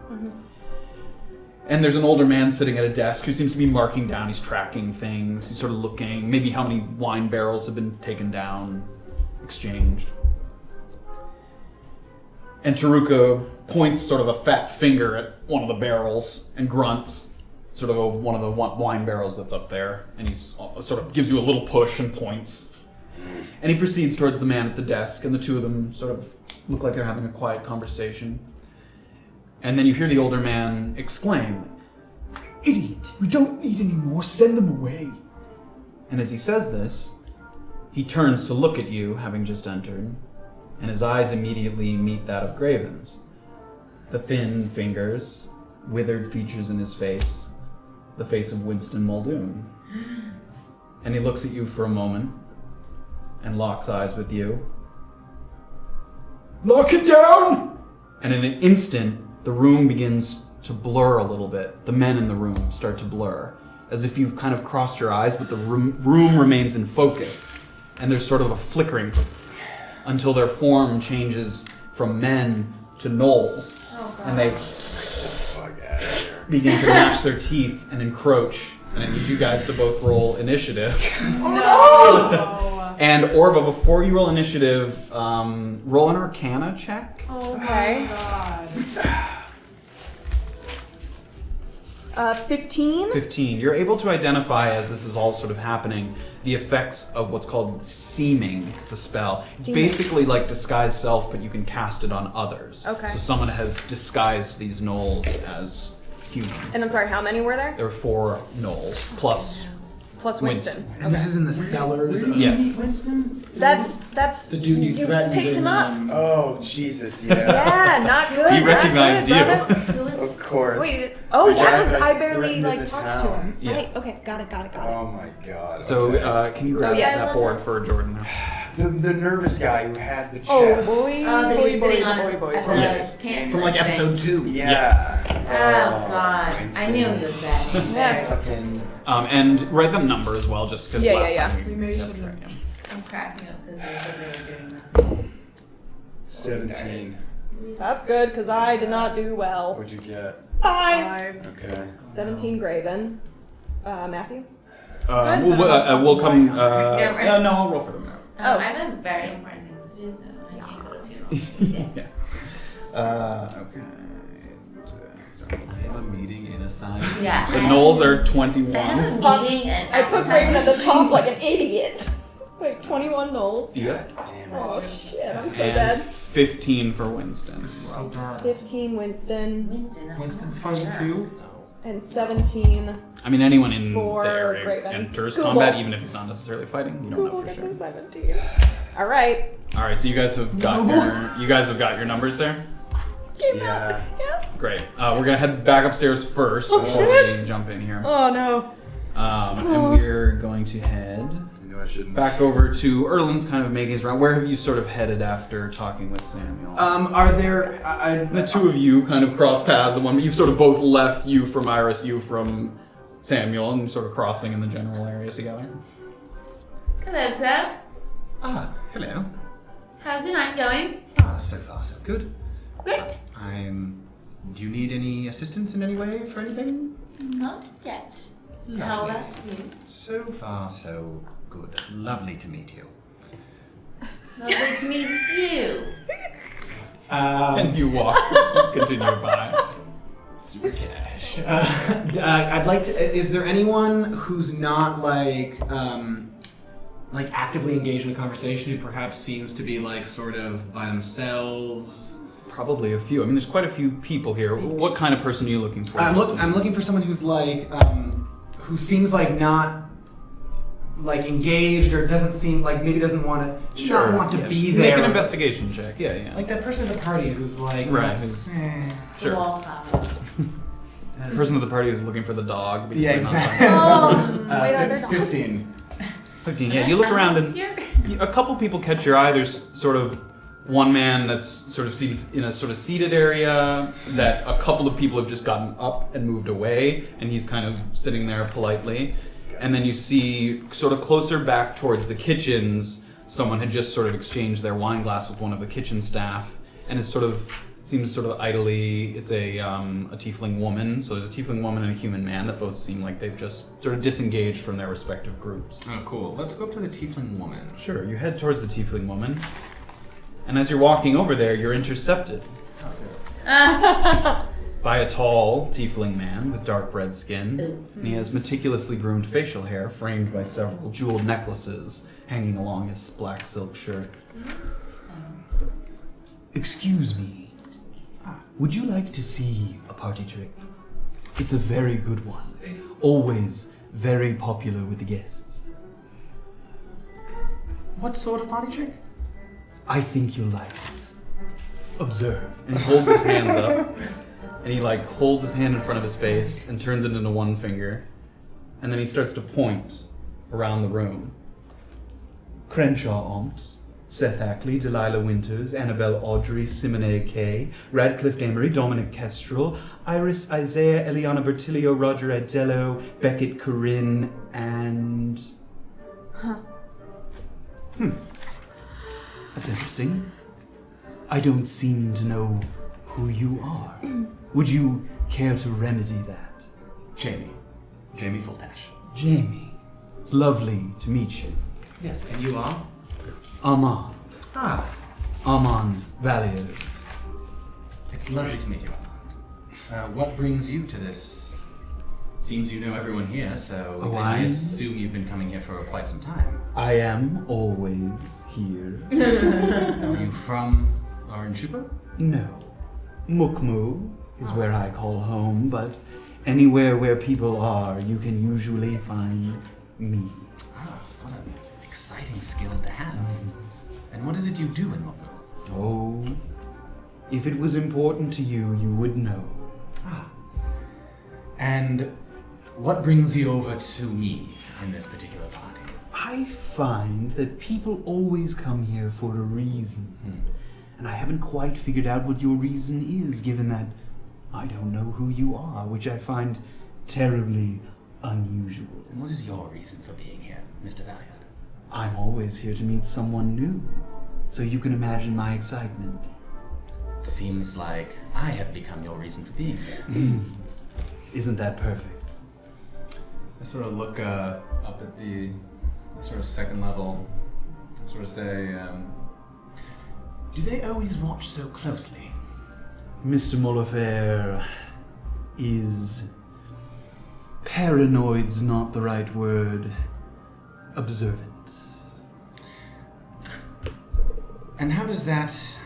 And there's an older man sitting at a desk who seems to be marking down. He's tracking things. He's sort of looking, maybe how many wine barrels have been taken down, exchanged. And Taruka points sort of a fat finger at one of the barrels and grunts, sort of one of the wine barrels that's up there. And he sort of gives you a little push and points. And he proceeds towards the man at the desk, and the two of them sort of look like they're having a quiet conversation. And then you hear the older man exclaim, "Idiot! We don't need any more. Send them away." And as he says this, he turns to look at you, having just entered, and his eyes immediately meet that of Graven's. The thin fingers, withered features in his face, the face of Winston Muldoon. And he looks at you for a moment, and locks eyes with you. "Lock it down!" And in an instant, the room begins to blur a little bit. The men in the room start to blur, as if you've kind of crossed your eyes, but the room remains in focus. And there's sort of a flickering until their form changes from men to gnolls. And they begin to gnash their teeth and encroach. And it needs you guys to both roll initiative. And Orba, before you roll initiative, roll an Arcana check. Okay. God. 15? 15. You're able to identify, as this is all sort of happening, the effects of what's called seeming. It's a spell. It's basically like disguise self, but you can cast it on others. Okay. So someone has disguised these gnolls as humans. And I'm sorry, how many were there? There were 4 gnolls, plus Winston. And this is in the cellars of Yes. Winston? That's The dude you threatened picked him in, up. Oh, Jesus, yeah. Yeah, not good. He not recognized good, you. brother. Who was Of course. Wait, oh The yeah, guy because that I barely threatened the talked to town. him. Yes. Right, okay, got it. Oh my God. So, okay. can you grab yes. that board for Jordan now? The nervous guy who had the chest. Oh boy, that he was sitting on boy. at the Yes. camp From like thing. episode 2. Yeah. Oh God, I knew he was bad. Yes. Fucking. And write the number as well, just because Yeah, last yeah, time We maybe kept should- track, yeah. I'm cracking up because they said they were doing that. 17. That's good, because I did not do well. What'd you get? 5. Okay. 17 Graven. Matthew? We'll come. Yeah, right. No, I'll roll for them now. I have very important things to do, so I can't go to a funeral. Yeah. Okay. I have a meeting in a sign. Yeah. The gnolls are I 21. have a Fuck. meeting and I put Graven at the top like an idiot. Wait, 21 gnolls? Yeah. Damn Oh it. shit, I'm so And dead. 15 for Winston. So bad. 15 Winston. Winston's fine too? And 17 I mean, anyone in For the area Graven. enters Google. combat, even if he's not necessarily fighting. You don't know Google for gets sure. in 17. Alright. All right, so you guys have got your numbers there. Yeah. Yes. Great. We're gonna head back upstairs first Oh, before shit. we jump in here. Oh no. And we're going to head You know I shouldn't. back over to Erland's kind of making his round. Where have you sort of headed after talking with Samuel? Are there... The two of you kind of cross paths, and you've sort of both left, you from Iris, you from Samuel, and sort of crossing in the general area together. Hello, sir. Ah, hello. How's your night going? Ah, so far so good. Great. Do you need any assistance in any way for anything? Not yet. How Lovely. about you? So far so good. Lovely to meet you. Lovely to meet you. And you walk, continue by. Super cash. I'd like to. Is there anyone who's not like actively engaged in a conversation who perhaps seems to be like sort of by themselves? Probably a few. I mean, there's quite a few people here. What kind of person are you looking for? I'm looking for someone who's like who seems like not like engaged or doesn't seem like maybe doesn't want to not want to be there. Make an investigation check. Yeah. Like that person at the party who's like, Right, Sure. The person at the party is looking for the dog. but Yeah, he's exactly. Wait, are there dogs? 15. 15. Yeah, you look around and a couple people catch your eye. There's sort of one man that's sort of seems in a sort of seated area that a couple of people have just gotten up and moved away, and he's kind of sitting there politely. And then you see sort of closer back towards the kitchens, someone had just sort of exchanged their wine glass with one of the kitchen staff, and is sort of seems sort of idly. It's a tiefling woman. So there's a tiefling woman and a human man that both seem like they've just sort of disengaged from their respective groups. Oh, cool. Let's go up to the tiefling woman. Sure, you head towards the tiefling woman, and as you're walking over there, you're intercepted by a tall tiefling man with dark red skin, and he has meticulously groomed facial hair framed by several jeweled necklaces hanging along his black silk shirt. Excuse me. Would you like to see a party trick? It's a very good one. Always very popular with the guests. What sort of party trick? I think you'll like it. Observe. And he holds his hands up, and he like holds his hand in front of his face and turns it into one finger, and then he starts to point around the room. Crenshaw Ont, Seth Ackley, Delilah Winters, Annabelle Audrey, Simone Kay, Radcliffe Amory, Dominic Kestrel, Iris Isaiah, Eliana Bertilio, Roger Adello, Beckett Corinne, and... That's interesting. I don't seem to know who you are. Would you care to remedy that? Jamie Fultash. Jamie, it's lovely to meet you. Yes, and you are? Armand. Armand Valier. It's lovely to meet you, Armand. What brings you to this? Seems you know everyone here, so I assume you've been coming here for quite some time. I am always here. Are you from Orange-Shupa? No. Mukmu is where I call home, but anywhere where people are, you can usually find me. What an exciting skill to have. And what is it you do in Mukmu? Oh, if it was important to you, you would know. And what brings you over to me in this particular party? I find that people always come here for a reason. And I haven't quite figured out what your reason is, given that I don't know who you are, which I find terribly unusual. And what is your reason for being here, Mr. Valiant? I'm always here to meet someone new, so you can imagine my excitement. Seems like I have become your reason for being here. Isn't that perfect? I sort of look up at the sort of second level, sort of say, Do they always watch so closely? Mr. Mollefaire is... paranoid's not the right word. Observant. And how does that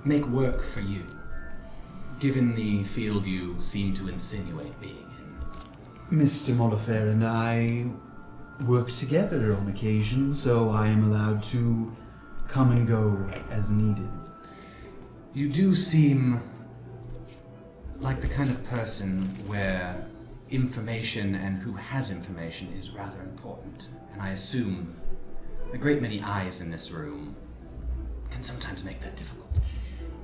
make work for you, given the field you seem to insinuate being in? Mr. Mollefaire and I work together on occasion, so I am allowed to come and go as needed. You do seem like the kind of person where information and who has information is rather important, and I assume a great many eyes in this room can sometimes make that difficult.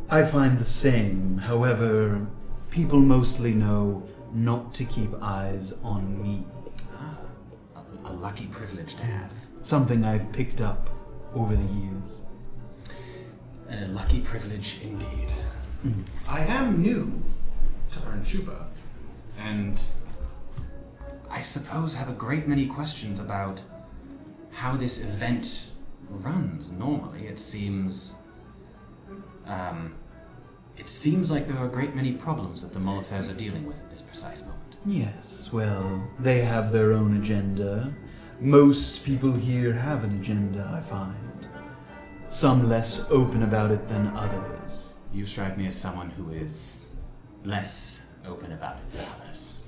I find the same. However, people mostly know not to keep eyes on me. A lucky privilege to have. Something I've picked up over the years. A lucky privilege indeed. I am new to Orange-Shupa, and I suppose have a great many questions about how this event runs normally. It seems like there are a great many problems that the Mollefairs are dealing with at this precise moment. Yes, well, they have their own agenda. Most people here have an agenda, I find. Some less open about it than others. You strike me as someone who is less open about it than others.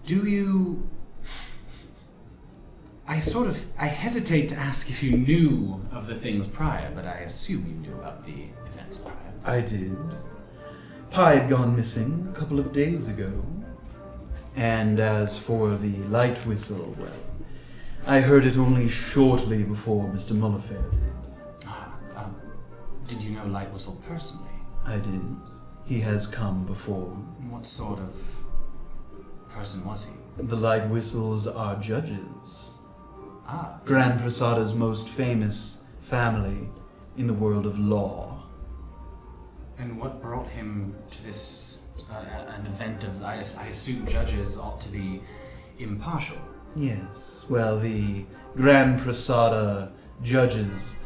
Do you... I hesitate to ask if you knew of the things prior, but I assume you knew about the events prior. I did. Pi had gone missing a couple of days ago. And as for the light whistle, well, I heard it only shortly before Mr. Mollefaire did. Did you know Light Whistle personally? I did. He has come before. What sort of person was he? The Light Whistles are judges. Grand Prasada's most famous family in the world of law. And what brought him to this, an event of, I assume judges ought to be impartial? Yes, well, the Grand Prasada judges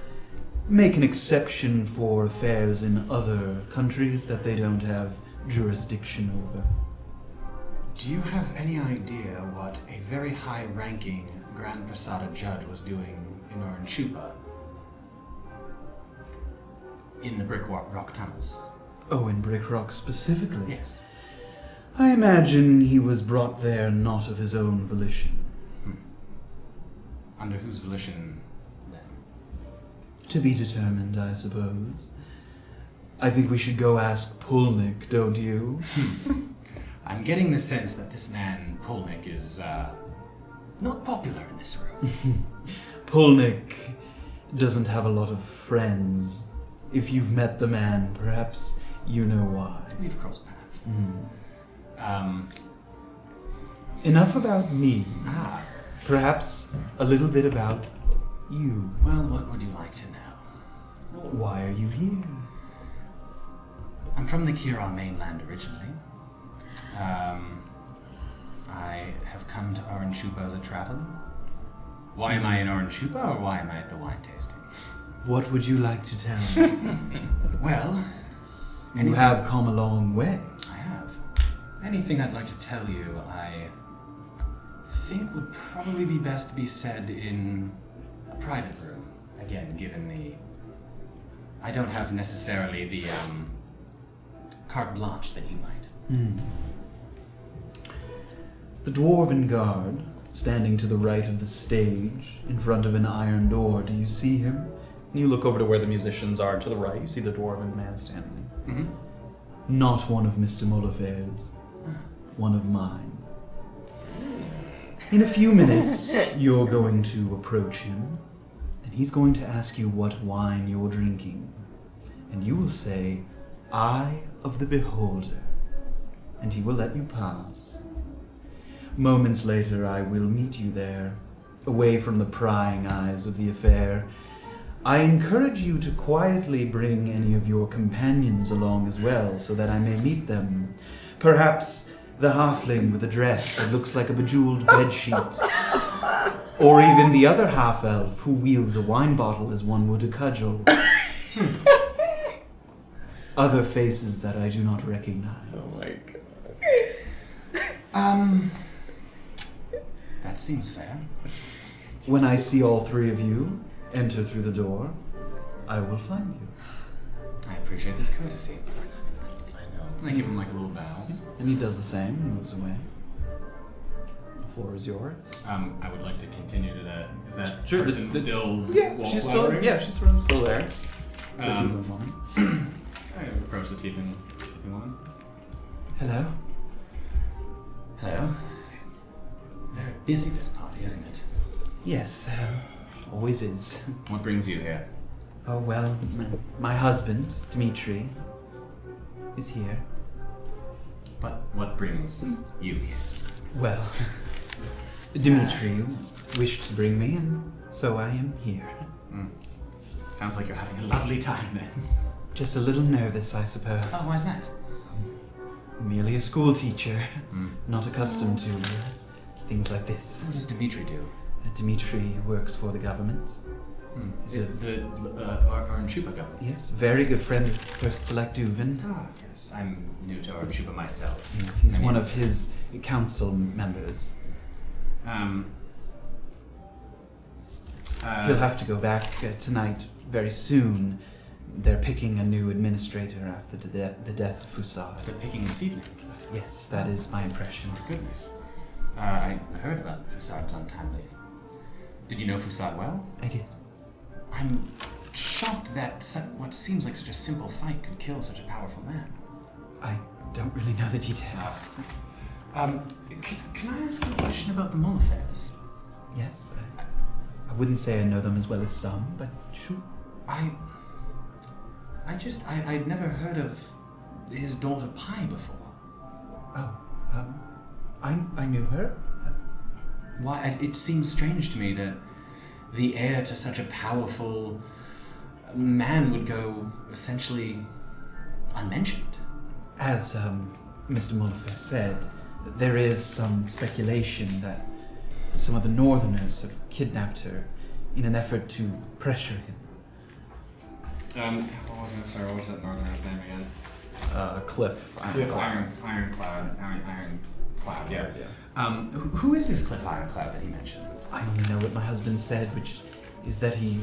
make an exception for affairs in other countries that they don't have jurisdiction over. Do you have any idea what a very high-ranking Grand Prasada judge was doing in Oranchupa? In the Brick Rock tunnels? Oh, in Brick Rock specifically? Yes. I imagine he was brought there not of his own volition. Under whose volition, then? To be determined, I suppose. I think we should go ask Pulnik, don't you? I'm getting the sense that this man, Pulnik, is, not popular in this room. Pulnik doesn't have a lot of friends. If you've met the man, perhaps you know why. We've crossed paths. Enough about me. Perhaps a little bit about you. Well, what would you like to know? Why are you here? I'm from the Kira mainland originally. I have come to Oranchupa as a traveler. Why am I in Oranchupa, or why am I at the wine tasting? What would you like to tell me? Well, you have come a long way. I have. Anything I'd like to tell you, I think would probably be best to be said in a private room. Again, given the... I don't have necessarily the carte blanche that you might. The Dwarven Guard, standing to the right of the stage, in front of an iron door. Do you see him? You look over to where the musicians are to the right. You see the Dwarven man standing there. Not one of Mr. Mollefaire's. One of mine. In a few minutes, you're going to approach him, and he's going to ask you what wine you're drinking. And you will say, "Eye of the Beholder," and he will let you pass. Moments later, I will meet you there, away from the prying eyes of the affair. I encourage you to quietly bring any of your companions along as well, so that I may meet them. Perhaps the halfling with a dress that looks like a bejeweled bedsheet. Or even the other half-elf who wields a wine bottle as one would a cudgel. Other faces that I do not recognize. Oh my god. That seems fair. When I see all three of you enter through the door, I will find you. I appreciate this courtesy. I give him like a little bow. And he does the same and moves away. The floor is yours. I would like to continue to that. Is that Sure, person still she's wallflowering? she's still there. The Tiefling woman. I approach the Tiefling woman. Hello. Hello. Very busy, this party, isn't it? Yes, always is. What brings you here? Oh, well, my husband, Dmitri, is here. But what brings you here? Well, Dmitri wished to bring me, and so I am here. Sounds like you're having a lovely time then. Just a little nervous, I suppose. Oh, why's that? Merely a school teacher, not accustomed to things like this. What does Dmitri do? Dmitri works for the government. The Oranchupa government? Yes, very good friend of First Select Duven. Ah, yes. I'm new to Oranchupa myself. Yes, he's one of his council members. He'll have to go back tonight very soon. They're picking a new administrator after the death of Fusar. They're picking this evening? Yes, that is my impression. My goodness. I heard about Fusard's untimely. Did you know Fusard well? I did. I'm shocked that what seems like such a simple fight could kill such a powerful man. I don't really know the details. Can I ask you a question about the Mollefaires? Yes. I wouldn't say I know them as well as some, but sure. I'd never heard of his daughter Pi before. Oh, I knew her. Why? It seems strange to me that the heir to such a powerful man would go essentially unmentioned. As Mr. Mollefaire said, there is some speculation that some of the Northerners have kidnapped her in an effort to pressure him. What was that Northerner's name again? Cliff. Ironclad, yeah. Who is this Cliff Ironclad that he mentioned? I only know what my husband said, which is that he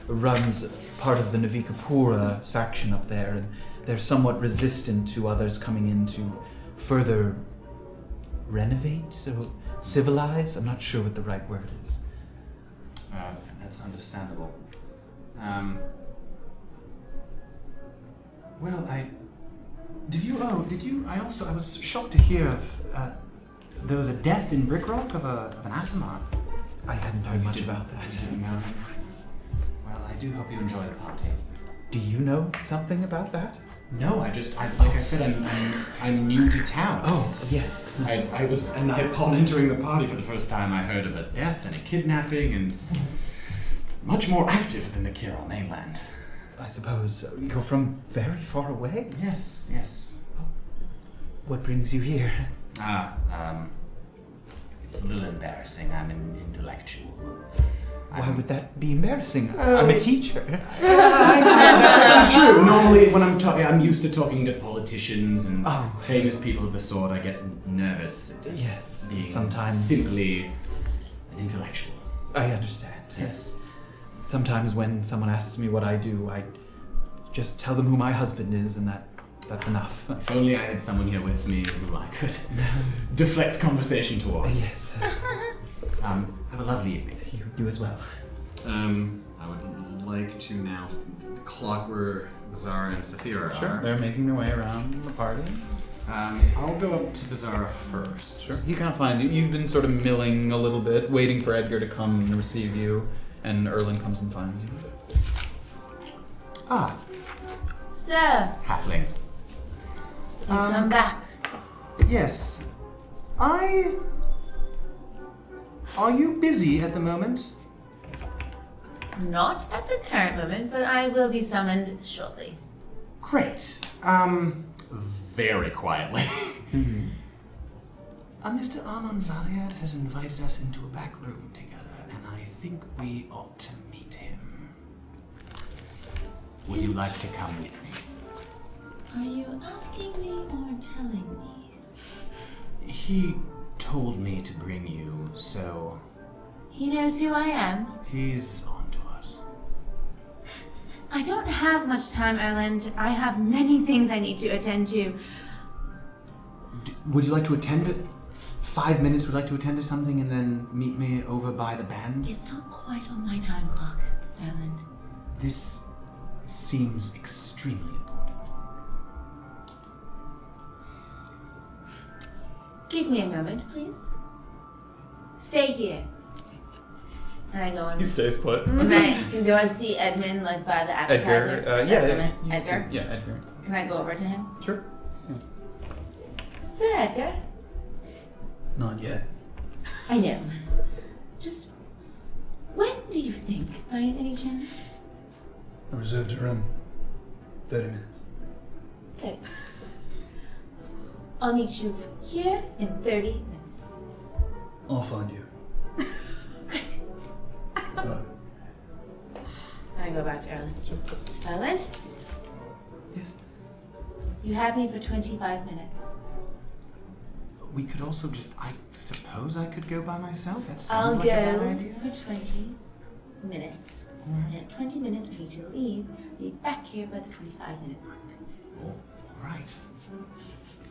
runs part of the Navikapura faction up there, and they're somewhat resistant to others coming in to further renovate or civilize. I'm not sure what the right word is. That's understandable. I was shocked to hear of, there was a death in Brickrock of an Asimar. I hadn't heard much about that. You didn't know him? Well, I do hope you enjoy the party. Do you know something about that? No, like I said, I'm new to town. Oh, yes. Upon entering the party for the first time, I heard of a death and a kidnapping, and much more active than the Kiral mainland. I suppose you're from very far away? Yes. What brings you here? It's a little embarrassing. I'm an intellectual. Why would that be embarrassing? I'm a teacher. That's actually true. Normally, when I'm used to talking to politicians and famous people of the sort. I get nervous. Yes, being sometimes simply an intellectual. I understand. Yes. Sometimes when someone asks me what I do, I just tell them who my husband is, and that's enough. If only I had someone here with me who I could deflect conversation towards. Yes. Have a lovely evening. You as well. I would like to now clock where Beezaura and Safira are. Sure. They're making their way around the party. I'll go up to Beezaura first. Sure. He kind of finds you. You've been sort of milling a little bit, waiting for Edgar to come and receive you, and Erland comes and finds you. Ah. Sir. Halfling. You've come back. Yes. Are you busy at the moment? Not at the current moment, but I will be summoned shortly. Great. Very quietly. Mr. Armand Valiad has invited us into a back room together, and I think we ought to meet him. Would you like to come with me? Are you asking me or telling me? He told me to bring you, so... He knows who I am. He's on to us. I don't have much time, Erland. I have many things I need to attend to. Would you like to attend it? 5 minutes, would you like to attend to something and then meet me over by the band? It's not quite on my time clock, Erland. This seems extremely important. Give me a moment, please. Stay here. And I go in. He stays put. Do I see Edmund like by the appetizer? Edgar. Edgar? Yeah, Edgar. Can I go over to him? Sure. Sir Edgar? Not yet. I know. Just when do you think, by any chance? I reserved a room. 30 minutes. 30 minutes. I'll meet you here in 30 minutes. I'll find you. Great. Right. I go back to Erland. Erland? Yes? You have me for 25 minutes. We could also just, I suppose I could go by myself? That I'll sounds like a bad go idea. for 20 minutes. And at 20 minutes I need to leave. Be back here by the 25-minute mark. Oh, all right.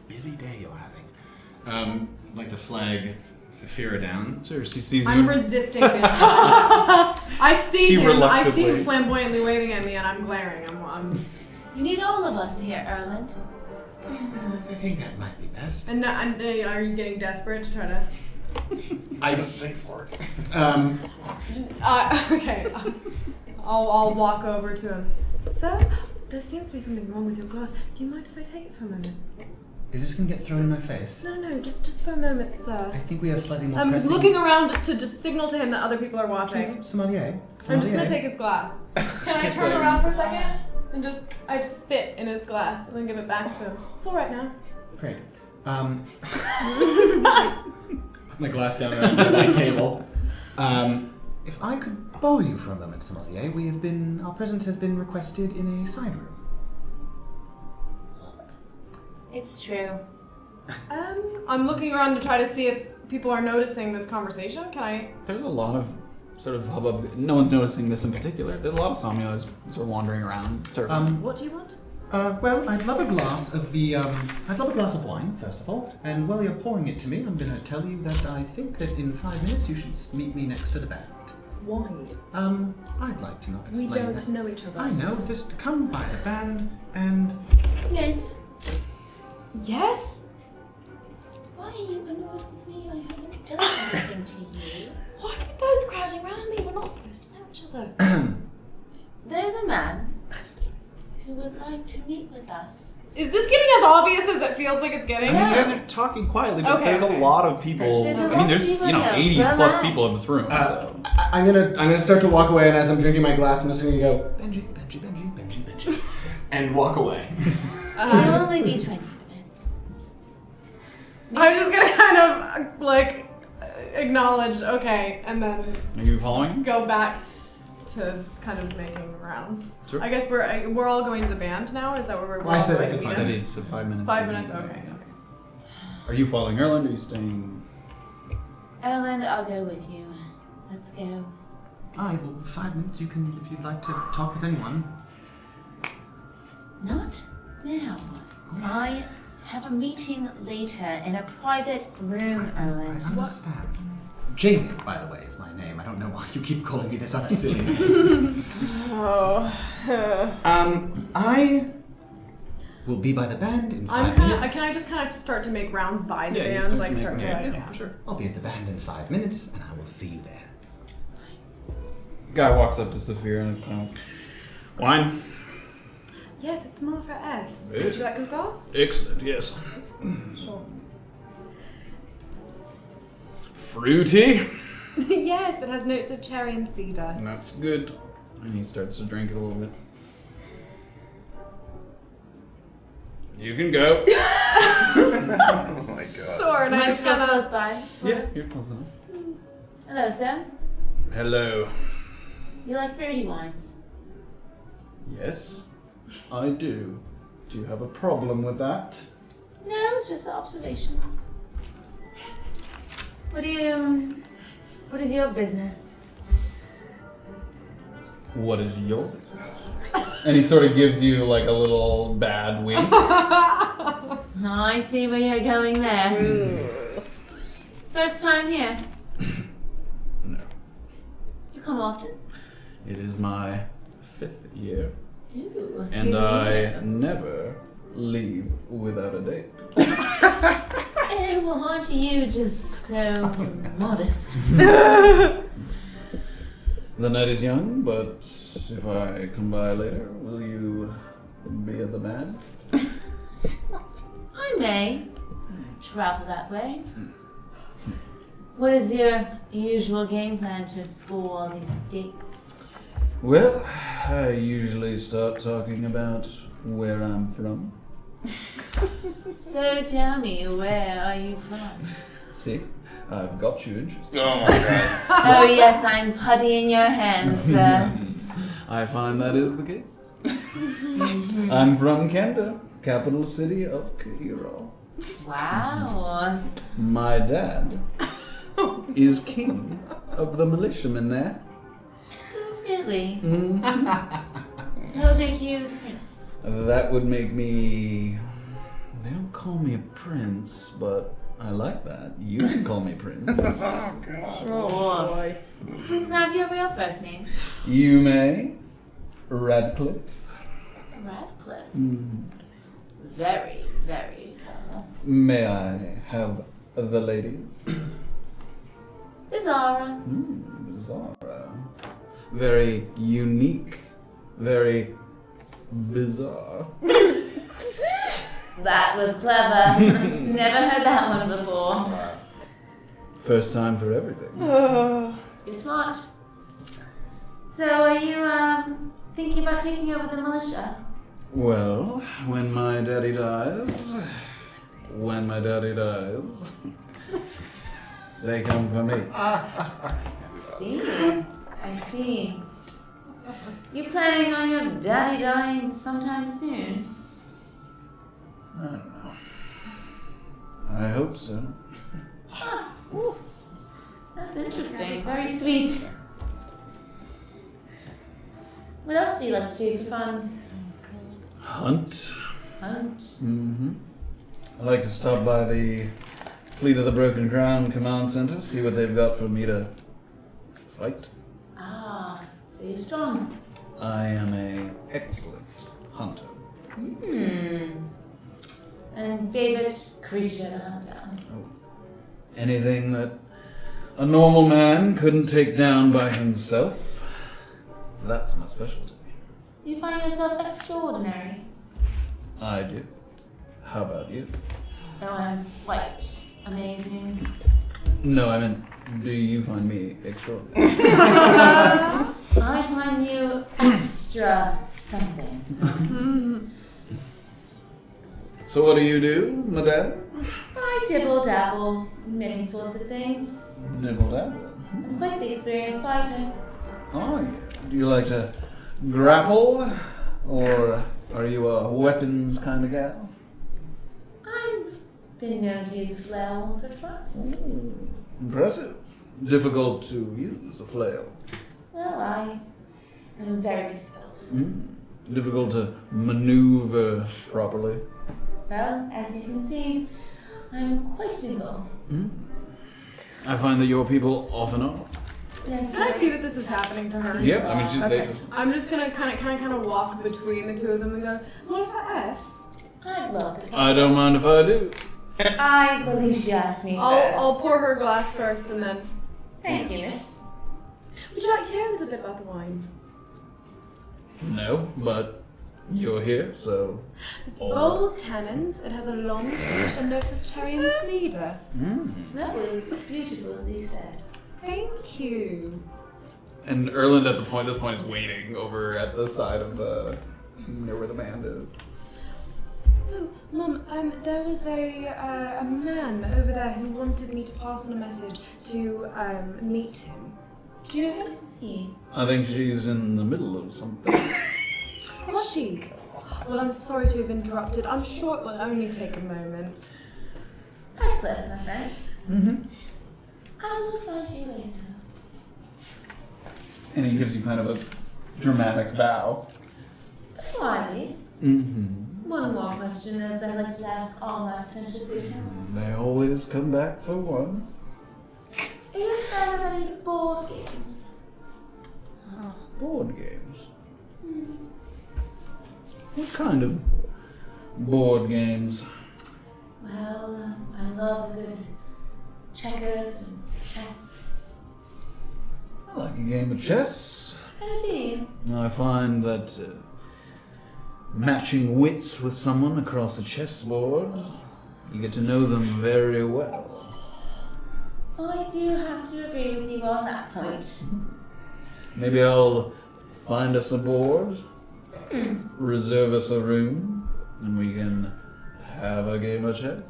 Busy day you're having. I'd like to flag Safira down. Sure, she sees I'm you. resisting him. I see She him. I reluctantly. see him flamboyantly waving at me, and I'm glaring. I'm You need all of us here, Erland. I think that might be best. and are you getting desperate to try to? I Just say for it. Okay. I'll walk over to him. Sir, there seems to be something wrong with your glass. Do you mind if I take it for a moment? Is this gonna get thrown in my face? No, just for a moment, sir. I think we have slightly more I'm pressing. looking around just to signal to him that other people are watching. Sommelier. I'm just gonna take his glass. Can I turn around for a second? And I just spit in his glass and then give it back to him. It's alright now. Great. Put my glass down on my table. If I could borrow you for a moment, Sommelier, our presence has been requested in a side room. It's true. I'm looking around to try to see if people are noticing this conversation. Can I? There's a lot of sort of hubbub. No one's noticing this in particular. There's a lot of Somnials sort of wandering around. What do you want? Well, I'd love a glass of wine, first of all. And while you're pouring it to me, I'm going to tell you that I think that in 5 minutes you should meet me next to the band. Why? I'd like to not We explain don't that. know each other. I know. Just come by the band and... Yes. Yes? Why are you annoyed with me? I haven't done anything to you. Why are you both crowding around me? We're not supposed to know each other. There's a man who would like to meet with us. Is this getting as obvious as it feels like it's getting? I mean, you guys are talking quietly, but there's a lot of people. There's a I lot mean, of there's people 80 here. plus Relax. people in this room. So. I'm gonna start to walk away, and as I'm drinking my glass, I'm just gonna go, Benji, and walk away. It'll only be 20 minutes. I'm just gonna kind of like acknowledge, okay, and then Are you following? go back to kind of making rounds. Sure. I guess we're all going to the band now. Is that where we're? Well, I said all 5 going to Said meet? he said 5 minutes. 5 minutes. Okay. Are you following Erland or are you staying? Erland, I'll go with you. Let's go. Aye, well, 5 minutes you can, if you'd like to talk with anyone. Not now. I have a meeting later in a private room, Erland. I understand. Jamie, by the way, is my name. I don't know why you keep calling me this other silly name. I will be by the band in 5 minutes. Can I just kind of start to make rounds by the Yeah, you band, start like to start make- to yeah, like, yeah, sure. I'll be at the band in 5 minutes, and I will see you there. Guy walks up to Safira and is kind of wine. Yes, it's Mollefaire S. Yeah. Would you like a glass? Excellent. Yes. Sure. Fruity. Yes, it has notes of cherry and cedar. That's good. And he starts to drink it a little bit. You can go. Oh my god. Sure, and Am I I just still kind of close by? Sort Yeah, of? you're close enough. Hello, sir. Hello. You like fruity wines? Yes, I do. Do you have a problem with that? No, it's just an observation. What is your business? What is your business? And he sort of gives you like a little bad wink. Oh, I see where you're going there. First time here? No. You come often? It is my 5th year. Ooh. And you do I know. never leave without a date. Eh, well, aren't you just so modest? The night is young, but if I come by later, will you be at the band? I may travel that way. What is your usual game plan to score all these dates? Well, I usually start talking about where I'm from. So tell me, where are you from? See, I've got you interested. Oh my god. Oh yes, I'm putty in your hands, sir. I find that is the case. I'm from Kenda, capital city of Cairo. Wow. My dad is king of the militiamen there. Really? Mhm. That would make you the prince. That would make me... They don't call me a prince, but I like that. You can call me Prince. Oh, God. Oh boy. Please have your real first name. You may. Radcliffe. Radcliffe. Mm. Very, very formal. May I have the ladies? Beezaura. Beezaura. Very unique. Very bizarre. That was clever. Never heard that one before. First time for everything. You're smart. So are you thinking about taking over the militia? Well, when my daddy dies, they come for me. I see. You planning on your daddy dying sometime soon? I don't know. I hope so. Ooh. That's interesting. Very sweet. What else do you like to do for fun? Hunt. Hunt. Mm-hmm. I like to stop by the Fleet of the Broken Crown Command Center, see what they've got for me to fight. Ah, so you're strong. I am an excellent hunter. And favorite creature to hunt down? Anything that a normal man couldn't take down by himself, that's my specialty. You find yourself extraordinary. I do. How about you? Oh, I'm quite amazing. No, I meant, do you find me extraordinary? I find you extra something. So what do you do, madame? I dibble dabble in many sorts of things. Nibble dabble. I'm quite the experienced fighter. Oh, yeah. Do you like to grapple? Or are you a weapons kind of gal? I've been known to use a flail once or twice. Ooh, impressive. Difficult to use a flail. Well, I am very skilled. Difficult to maneuver properly. Well, as you can see, I'm quite nimble. I find that your people often are. Yes. Can I see that this is happening to her? Yep, I mean, Okay. I'm just gonna kind of walk between the two of them and go, what if I S? I'd love to talk. I don't mind if I do. I believe she asked me first. I'll pour her glass first and then. Thank you, miss. Would you like to hear a little bit about the wine? No, but you're here, so. It's bold tannins. It has a long finish and notes of cherry and cedar. That was beautiful, Lee said. Thank you. And Erland at this point is waiting over at the side of near where the band is. Oh, Mum, there was a man over there who wanted me to pass on a message to meet him. Do you know him? Let's see. I think she's in the middle of something. Was she? Well, I'm sorry to have interrupted. I'm sure it will only take a moment. Radcliffe, my friend. Mm-hmm. I will find you later. And he gives you kind of a dramatic bow. Before I leave, one more question as I like to ask all my potential suitors. They always come back for one. Are you a fan of any board games? Board games? What kind of board games? Well, I love good checkers and chess. I like a game of chess. Oh, do you? I find that matching wits with someone across a chessboard, you get to know them very well. I do have to agree with you on that point. Maybe I'll find us a board, reserve us a room, and we can have a game of chess.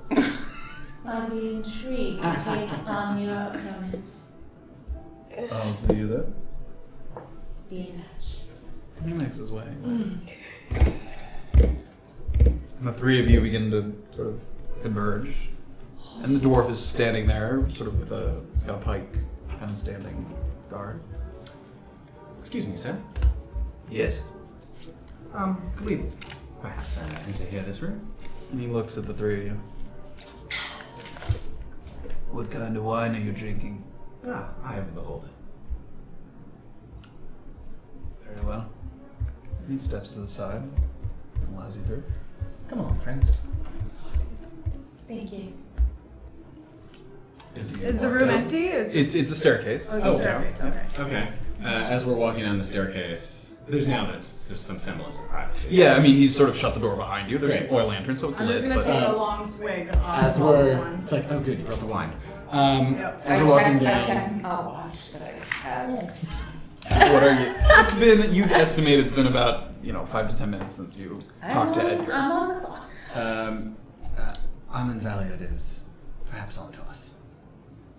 I'd be intrigued to take on your opponent. I'll see you there. Be in touch. He makes his way. And the three of you begin to sort of converge. And the dwarf is standing there, sort of with he's got a pike, kind of standing guard. Excuse me, sir. Yes. Could we perhaps enter here this room? And he looks at the three of you. What kind of wine are you drinking? Ah, I have the beholder. Very well. He steps to the side and allows you through. Come on, friends. Thank you. Is the room empty? It's a staircase. Oh, it's a staircase. Okay. Okay. As we're walking down the staircase, there's some semblance of privacy. Yeah, I mean, he's sort of shut the door behind you. There's Great. oil lantern, so it's I'm lit. just gonna but- take a long swig. As of we're, wine. it's like, oh good, you brought the wine. Yep. As we're walking I down, check. I'll wash that I have. What are you? It's been. You estimate it's been about 5 to 10 minutes since you talked to Edgar. I'm on the clock. Armand Valiant is perhaps onto us.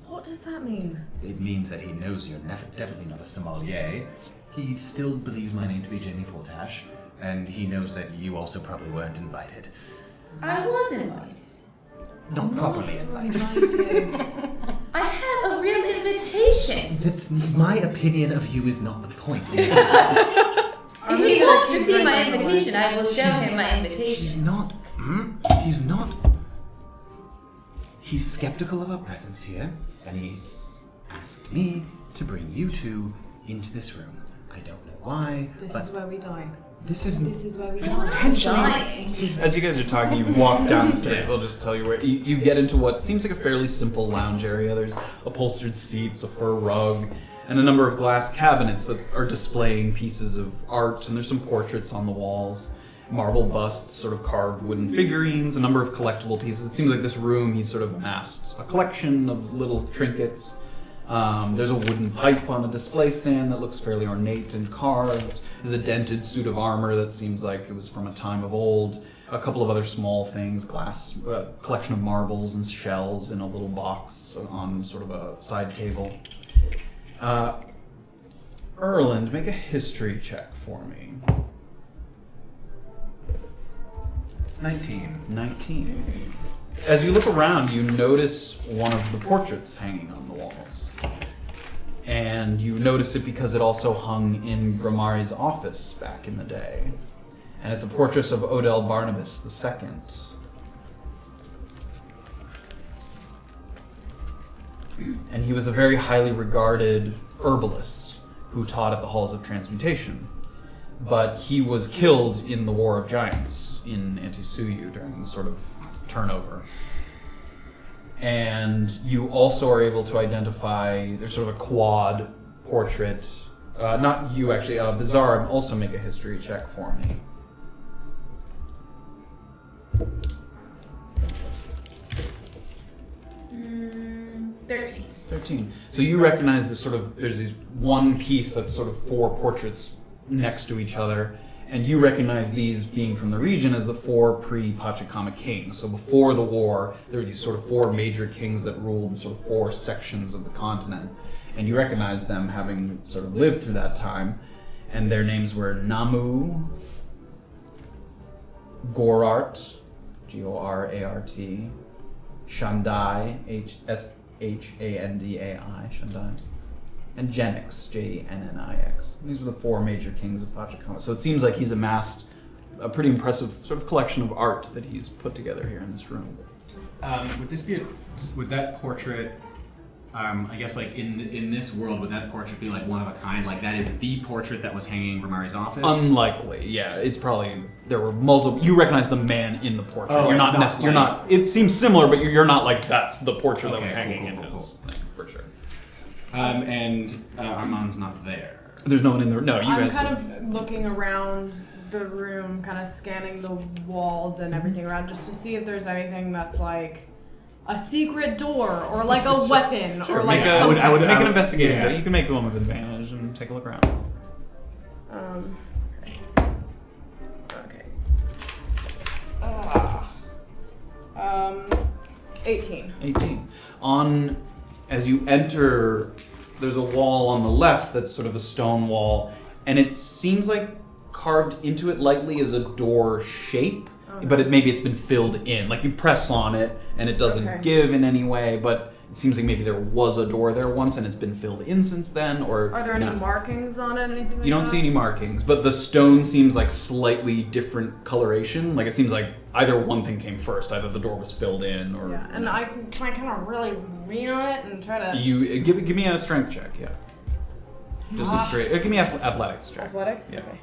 What does that mean? It means that he knows you're definitely not a sommelier. He still believes my name to be Jamie Fortash, and he knows that you also probably weren't invited. I was invited. Not properly invited. I have a real invitation. That's my opinion of you is not the point in this instance. If he wants to see my invitation, I will show him my invitation. He's not. He's not. He's skeptical of our presence here, and he asked me to bring you two into this room. I don't know why, This is where we die. this is This is where we die. potentially. As you guys are talking, you walk downstairs. I'll just tell you where. You get into what seems like a fairly simple lounge area. There's upholstered seats, a fur rug, and a number of glass cabinets that are displaying pieces of art, and there's some portraits on the walls. Marble busts, sort of carved wooden figurines, a number of collectible pieces. It seems like this room he's sort of amassed a collection of little trinkets. There's a wooden pipe on a display stand that looks fairly ornate and carved. There's a dented suit of armor that seems like it was from a time of old. A couple of other small things, glass, collection of marbles and shells in a little box on sort of a side table. Erland, make a history check for me. 19. As you look around, you notice one of the portraits hanging on the walls. And you notice it because it also hung in Grimari's office back in the day. And it's a portrait of Odell Barnabas II. And he was a very highly regarded herbalist who taught at the Halls of Transmutation. But he was killed in the War of Giants in Antisuyu during the sort of turnover. And you also are able to identify, there's sort of a quad portrait. Not you, actually. Beezaura, also make a history check for me. 13. So you recognize this sort of, there's this one piece that's sort of 4 portraits next to each other, and you recognize these being from the region as the 4 pre-Pachacama kings. So before the war, there were these sort of 4 major kings that ruled sort of 4 sections of the continent, and you recognize them having sort of lived through that time, and their names were Namu, Gorart, G-O-R-A-R-T, Shandai, H-S-H-A-N-D-A-I, Shandai, and Genix, J-E-N-N-I-X. These are the 4 major kings of Pachacama. So it seems like he's amassed a pretty impressive sort of collection of art that he's put together here in this room. Would that portrait, I guess like in this world, would that portrait be like one of a kind? Like that is the portrait that was hanging in Grimari's office? Unlikely, yeah. It's probably, there were multiple, you recognize the man in the portrait. Oh, you're it's not, not you're like- not, it seems similar, but you're not like, that's the portrait that was Okay, hanging cool, in his thing, for sure. And Armand's not there. There's no one in the room. No, you I'm guys. kind of looking around the room, kind of scanning the walls and everything around just to see if there's anything that's like a secret door or like a weapon Sure, or like make something. make an investigation. yeah. You can make one with advantage and take a look around. Okay. 18. 18. As you enter, there's a wall on the left that's sort of a stone wall, and it seems like carved into it lightly is a door shape, but maybe it's been filled in. Like you press on it, and it doesn't Okay. give in any way, but it seems like maybe there was a door there once and it's been filled in since then, or... Are there any markings on it, anything like You don't that? see any markings, but the stone seems like slightly different coloration. Like, it seems like either one thing came first, either the door was filled in, or... Yeah, and I can kind of really lean on it and try to... You give me a strength check, yeah. Just a straight... give me athletics check. Athletics? Yeah. Okay.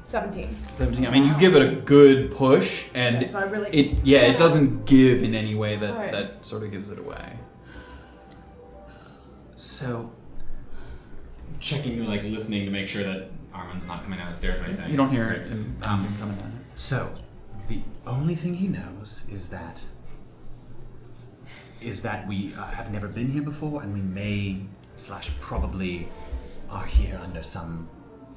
17. 17. I mean, you give it a good push, and Yeah, so I really it doesn't give in any way that, Alright. that sort of gives it away. So, checking, like listening to make sure that Armin's not coming down the stairs or anything. You don't hear him coming down. So, the only thing he knows is that we have never been here before, and we may / probably are here under some.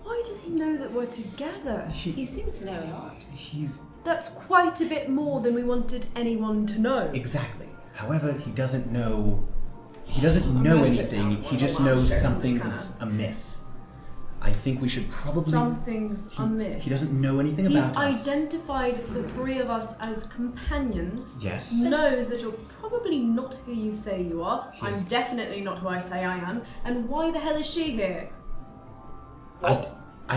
Why does he know that we're together? He seems to know a lot. That's quite a bit more than we wanted anyone to know. Exactly. However, he doesn't know. He doesn't know anything. He just knows something's amiss. I think we should probably. Something's amiss. He doesn't know anything about us. He's identified the three of us as companions. Yes. Knows that you're probably not who you say you are. I'm definitely not who I say I am. And why the hell is she here? I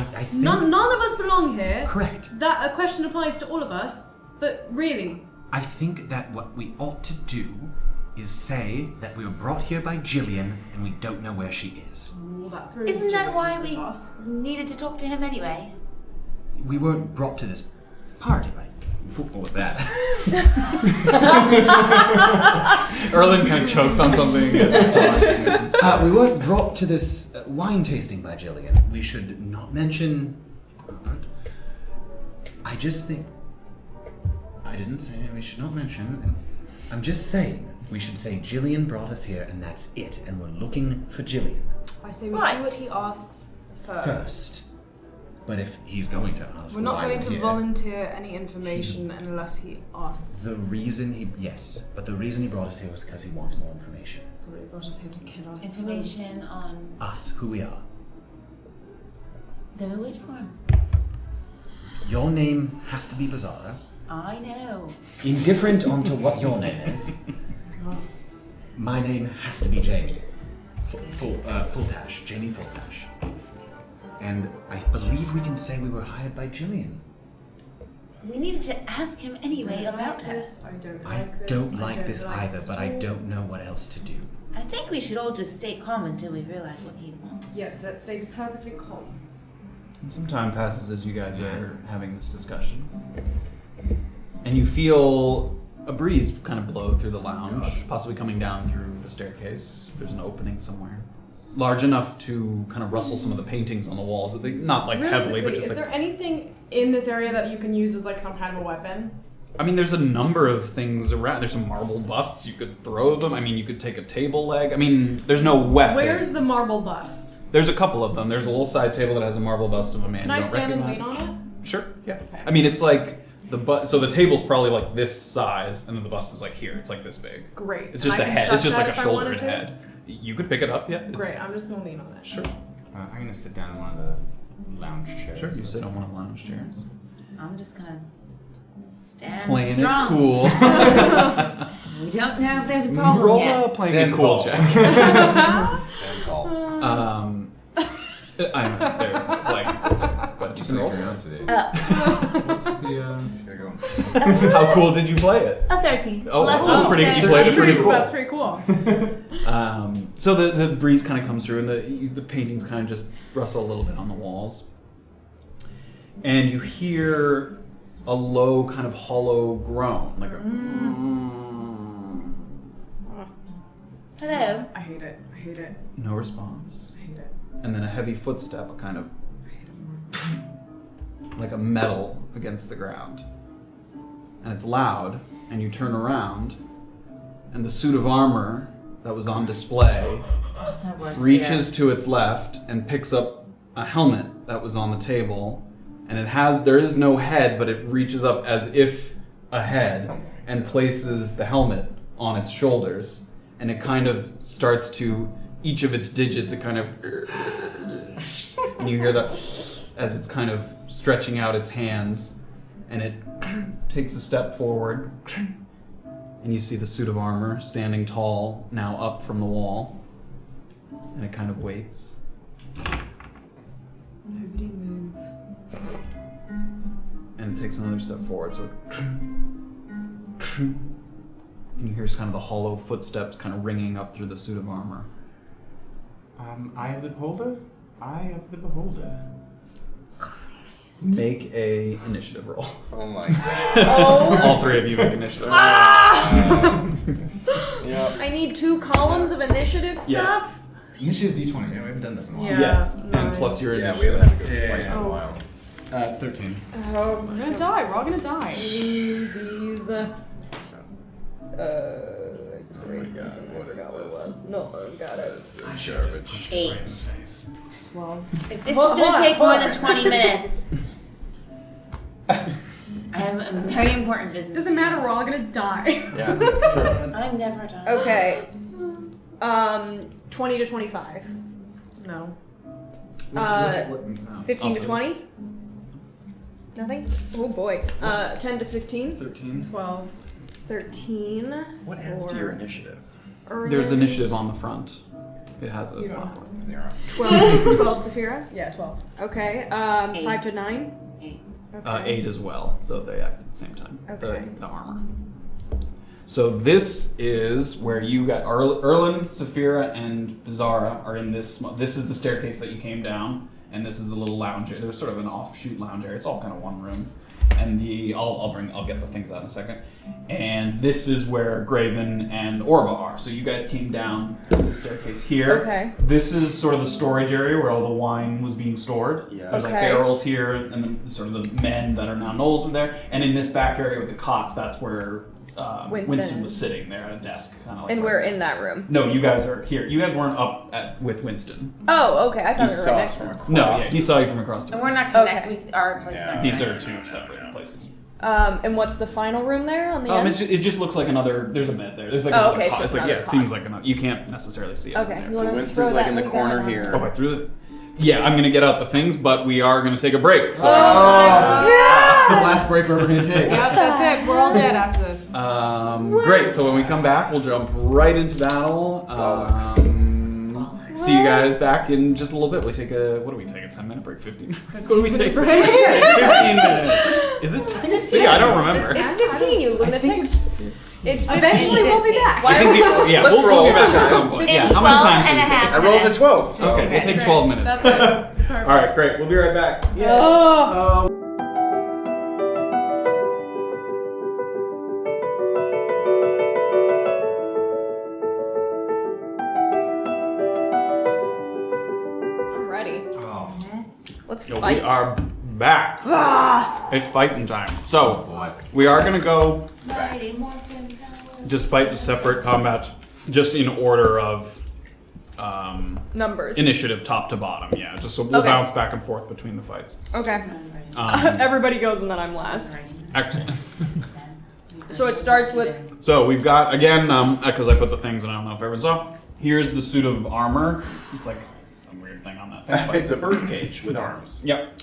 think. None of us belong here. Correct. That a question applies to all of us. But really, I think that what we ought to do is say that we were brought here by Jillian and we don't know where she is. well, that proves Isn't that Jillian why with we us. needed to talk to him anyway? We weren't brought to this party by. What was that? Erland kind of chokes on something as he's talking. We weren't brought to this wine tasting by Jillian. We should not mention Robert. I just think. I didn't say we should not mention. I'm just saying we should say Jillian brought us here and that's it. And we're looking for Jillian. I say we Right. see what he asks first. But if he's going to ask, We're not why going we're to here, volunteer any information unless he asks. The reason he brought us here was because he wants more information. Probably brought us here to kill us. Information on. Us, who we are. Then we'll wait for him. Your name has to be Beezaura. I know. Indifferent onto what your name is. My name has to be Jamie. Fulltash. Jamie Fulltash. And I believe we can say we were hired by Jillian. We needed to ask him anyway about her. this. I don't I like this. don't like this either, but I don't know what else to do. I think we should all just stay calm until we realize what he wants. Yes, let's stay perfectly calm. And some time passes as you guys are having this discussion. And you feel a breeze kind of blow through the lounge, possibly coming down through the staircase, if there's an opening somewhere. Large enough to kind of rustle some of the paintings on the walls. That they, not like Really heavily, but quickly, just is like... there anything in this area that you can use as like some kind of a weapon? I mean, there's a number of things around. There's some marble busts. You could throw them. I mean, you could take a table leg. I mean, there's no weapons. Where's the marble bust? There's a couple of them. There's a little side table that has a marble bust of a man Can you I don't stand and recognize. lean on it? Sure, yeah. Okay. I mean, it's like so the table's probably like this size, and then the bust is like here. It's like this big. Great. It's And just I a can head. chuck It's just that like a if I shoulder wanted and to? head. You could pick it up, yeah. It's, Great, I'm just gonna lean on it. Sure. I'm gonna sit down in one of the lounge chairs. Sure, you sit on one of the lounge chairs. I'm just gonna stand Playing strong. it cool. We don't know if there's a problem Roll yet. a playing Stand it cool tall. check. Stand tall. I know, there's no playing it cool check. But Just you out can of roll. curiosity. What's the Here I go. How cool did you play it? A 13. Oh, Lucky. that's pretty. You 13. played it pretty cool. That's pretty cool. So the breeze kind of comes through, and the paintings kind of just rustle a little bit on the walls, and you hear a low, kind of hollow groan, like a. Hello. I hate it. I hate it. No response, I hate it. and then a heavy footstep, a kind of like a metal against the ground, and it's loud, and you turn around, and the suit of armor that was on display That's my worst reaches to its left and picks up a helmet that was on the table, and there is no head, but it reaches up as if a head and places the helmet on its shoulders, and it kind of starts to, each of its digits, it kind of, and you hear that as it's kind of stretching out its hands, and it takes a step forward And you see the suit of armor standing tall, now up from the wall. And it kind of waits. Nobody move. And it takes another step forward, so and you hear kind of the hollow footsteps kind of ringing up through the suit of armor. Eye of the beholder? Eye of the beholder. Make a initiative roll. Oh my god. Oh. All three of you make initiative. Yeah. I need 2 columns of initiative stuff. Initiative's D20. Yeah, we haven't done this in a while. Yeah. Yes, and nice. plus your Yeah, initiative. we haven't had a good Yeah. fight in a while. 13. Oh, We're gonna die. We're all gonna die. Easies. Oh my I god, forgot what is this? No, I got it. This is garbage. 8. Well, If this Hold- is going hold to on, take more hold than on. 20 minutes, I have a very important business. Doesn't matter. We're all gonna die. Yeah, that's true. I'm never done. okay. 20 to 25. No. 15 to 20? Nothing? Oh boy. 10 to 15? 13. 12. 13. What adds to your initiative? There's initiative on the front. It has it as well. 0. 12 Safira? Yeah, 12. Okay. 8. 5 to 9? 8. Okay. 8 as well, so they act at the same time. Okay. The armor. So this is where you got Erland, Safira, and Beezaura are in this. This is the staircase that you came down, and this is the little lounge area. There's sort of an offshoot lounge area. It's all kind of one room. And I'll get the things out in a second. And this is where Graven and Orba are. So you guys came down the staircase here. Okay. This is sort of the storage area where all the wine was being stored. Yeah. There's like Okay. barrels here, and then sort of the men that are now gnolls are there. And in this back area with the cots, that's where Winston was sitting there at a desk, kind of like. And right we're there. in that room. No, you guys are here. You guys weren't up with Winston. Oh, okay. I thought He we were saw right us next from to him. across. No, yeah, he saw you from across the And room. we're not connected. Okay. Our places Yeah. aren't These are connected. two separate places. And what's the final room there on the end? It just looks like another. There's a bed there. There's like Oh, another okay, it's cot. just It's like another it cot. seems like another. You can't necessarily see it. Okay. There. You So wanna Winston's throw like that in the link corner out? here. Oh, I threw it. Yeah, I'm gonna get out the things, but we are gonna take a break. So, That's the last break we're ever going to take. Yep, that's it. We're all dead after this. great. So when we come back, we'll jump right into battle. See you guys back in just a little bit. We take a. What do we take? A 10-minute break? 15? What do we take? 15 minutes. Is it 10? See, I don't remember. It's 15, you lunatic. It's 15. Eventually, we'll be back. I think yeah, Let's we'll roll be back for at some time. point. In Yeah, 12 how much time and should a we take? half I rolled a minutes. 12. So. Okay, we'll take 12 minutes. That's it. Perfect. All right, great. We'll be right back. Oh. I'm ready. Oh. Let's So we fight. are back. It's fighting time. So we are gonna go, Mighty Morphin Power. despite the separate combats, just in order of Numbers. initiative, top to bottom. Yeah, just so we'll Okay. bounce back and forth between the fights. Okay. Um, Everybody goes and then I'm last. excellent. So it starts with. So we've got again, because I put the things, and I don't know if everyone saw. Here's the suit of armor. It's like some weird thing on that thing. but- It's a bird cage with arms. Yep.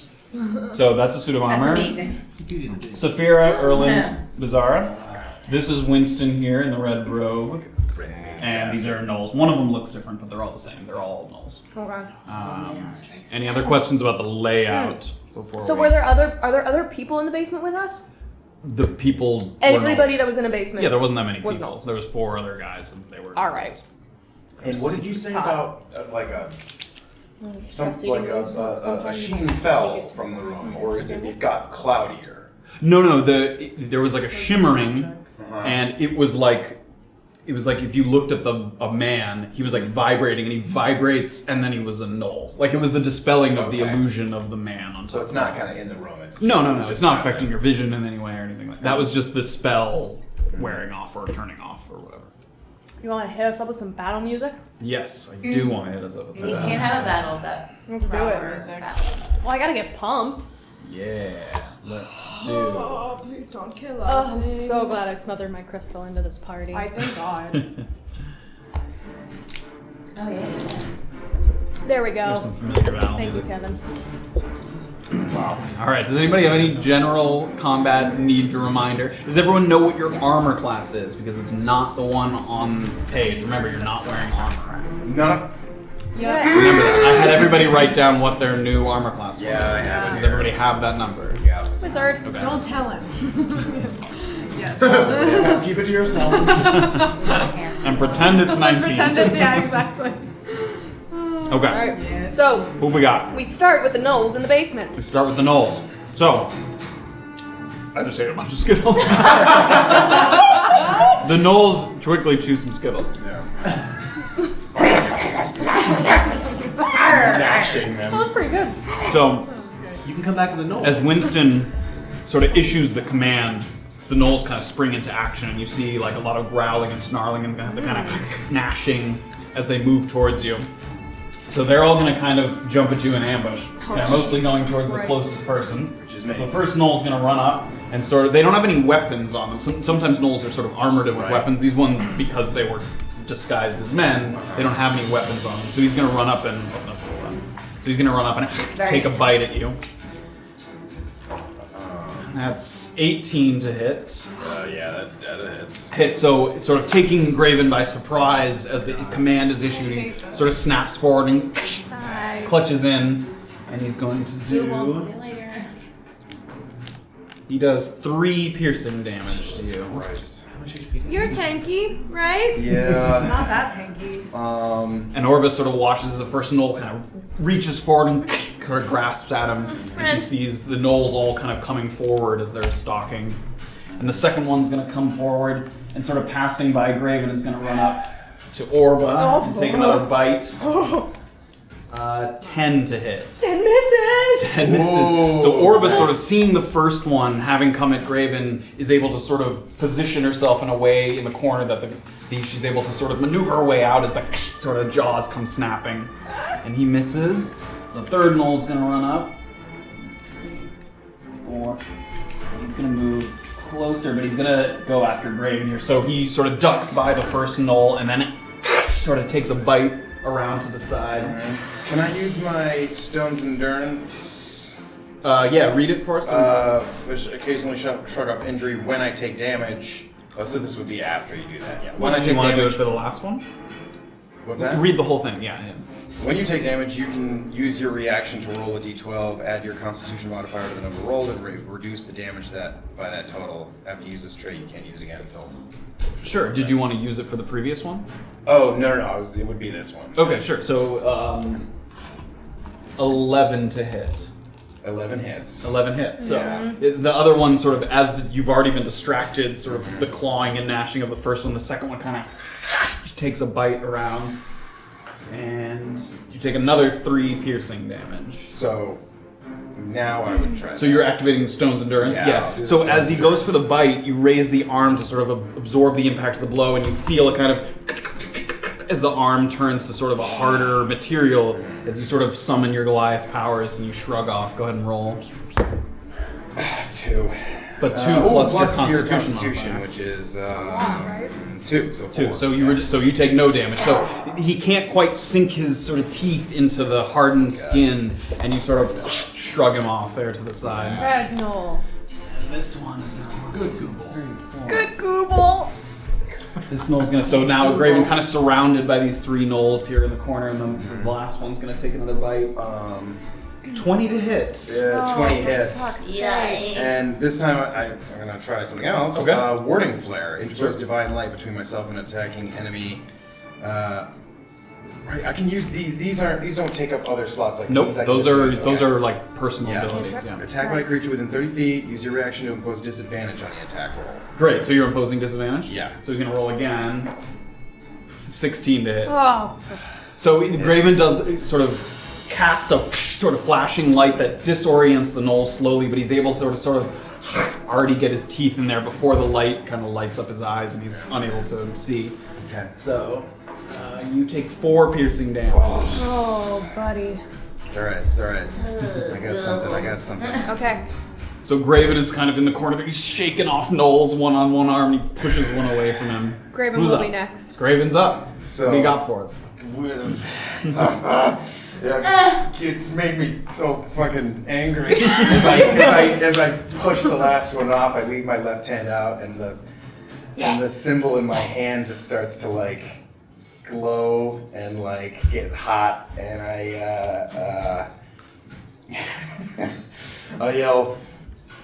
So that's a suit of That's armor. amazing. Safira, Erland, Beezaura. This is Winston here in the red robe. And these are gnolls. One of them looks different, but they're all the same. They're all gnolls. Okay. Any other questions about the layout before So we... are there other people in the basement with us? The people were Everybody gnolls. that was in a basement. Yeah, there wasn't that many was people. gnolls. There was 4 other guys, and they were All right. And what did you say about like a some So you like can lose a sheen fell from the room, or is it got cloudier? No. There was like a shimmering, and it was like if you looked at a man, he was like vibrating, and he vibrates, and then he was a gnoll. Like it was the dispelling of the Okay. illusion of the man on top. So it's not kind of in the room. It's just, No. just It's not kind of- affecting your vision in any way or anything like that. That was just the spell wearing off or turning off or whatever. You want to hit us up with some battle music? Yes, I do want to hit us up with You that. can't have a battle without Let's do proper it. battle. Well, I gotta get pumped. Yeah, let's do. Oh, please don't kill us. Oh, I'm so glad I smothered my crystal into this party. I thank God. Oh, yeah. There we go. There's some familiar battle Thank you, music. Kevin. Wow. All right. Does anybody have any general combat needs a reminder? Does everyone know what your armor class is? Because it's not the one on the page. Remember, you're not wearing armor. Not. Yep. Remember that. I had everybody write down what their new armor class was. Yeah, I have it. Does everybody have that number? Yeah. Wizard. Okay. Don't tell him. Yes. Keep it to yourself. And pretend it's 19. Pretend it's, yeah, exactly. Okay. Alright, so Who we got? we start with the gnolls in the basement. We start with the Knolls. So, I just ate a bunch of Skittles. The Knolls quickly chew some Skittles. Yeah. Gnashing them. That was pretty good. So, You can come back as a gnoll. as Winston sort of issues the command, the Knolls kind of spring into action, and you see like a lot of growling and snarling and the kind of gnashing as they move towards you. So they're all going to kind of jump at you in ambush, mostly going towards the closest person. Which is me. The first Knoll's going to run up and sort of. They don't have any weapons on them. Sometimes Knolls are sort of armored with Right. weapons. These ones, because they were disguised as men, they don't have any weapons on them. So he's going to run up and. Oh, that's a weapon. So he's going to run up and take a bite at you. That's 18 to hit. Yeah, that hits. Hit, so it's sort of taking Graven by surprise as the command is issued. He sort of snaps forward and clutches in, and he's going to You won't do. see you later. He does 3 piercing damage to you. Christ. How much HP do you You're tanky, right? Yeah. Not that tanky. And Orba sort of watches as the first Knoll kind of reaches forward and kind of grasps at him, and she Friend. sees the Knolls all kind of coming forward as they're stalking. And the second one's going to come forward and sort of passing by Graven is going to run up to Orba and take another bite. 10 to hit. 10 misses! 10 misses. So Orba sort of seeing the first one, having come at Graven, is able to sort of position herself in a way in the corner that she's able to sort of maneuver her way out as the sort of jaws come snapping. And he misses. So the third Knoll's going to run up. 4. He's going to move closer, but he's going to go after Graven here. So he sort of ducks by the first Knoll and then sort of takes a bite around to the side. Can I use my Stone's Endurance? Yeah, read it for us. Occasionally shrug off injury when I take damage. Oh, so this would be after you do that, yeah. When When I do take you want to do it damage. for the last one? What's that? Read the whole thing, yeah. When you take damage, you can use your reaction to roll a d12, add your Constitution modifier to the number rolled, and reduce the damage by that total. After you use this trait, you can't use it again until. Sure. Did you want to use it for the previous one? Oh no! It would be this one. Okay, sure. So 11 to hit. 11 hits. 11 hits. So Yeah. the other one, sort of, as you've already been distracted, sort of the clawing and gnashing of the first one. The second one kind of takes a bite around, and you take another 3 piercing damage. So now I would try. So you're activating Stone's Endurance? Yeah, I'll do the So Stone's as he goes for Endurance. the bite, you raise the arm to sort of absorb the impact of the blow, and you feel a kind of as the arm turns to sort of a harder material as you sort of summon your Goliath powers and you shrug off. Go ahead and roll. 2. But 2 plus your your Constitution, modifier. which is 2. So 4. 2. So you take no damage. So he can't quite sink his sort of teeth into the hardened skin, and you sort of shrug him off there to the side. Red Knoll. And this one is good Google. 3, 4. Good Google. This Knoll's gonna. So now Graven kind of surrounded by these 3 Knolls here in the corner, and the last one's gonna take another bite. 20 to hit. Yeah, 20 hits. Yikes. And this time I'm going to try something else. Okay. Warding Flare. Interpose divine light between myself and attacking enemy. Right, I can use these. These don't take up other slots like Nope. these. I can Those just are use. those Okay. are like personal Yeah. abilities. Yeah. Attack by a creature within 30 feet. Use your reaction to impose disadvantage on the attack roll. Great. So you're imposing disadvantage. Yeah. So he's gonna roll again. 16 to hit. Oh. So Graven does sort of casts a sort of flashing light that disorients the Knoll slowly, but he's able to sort of already get his teeth in there before the light kind of lights up his eyes and he's unable to see. Okay. So you take 4 piercing damage. Oh, buddy. It's alright. It's alright. I got something. Okay. So Graven is kind of in the corner. He's shaking off Knoll's one on one arm. And he pushes one away from him. Graven Who's will up? be next. Graven's up. So- What do you got for us? It's made me so fucking angry. As I push the last one off, I leave my left hand out, and the symbol in my hand just starts to like glow and like get hot, and I yell,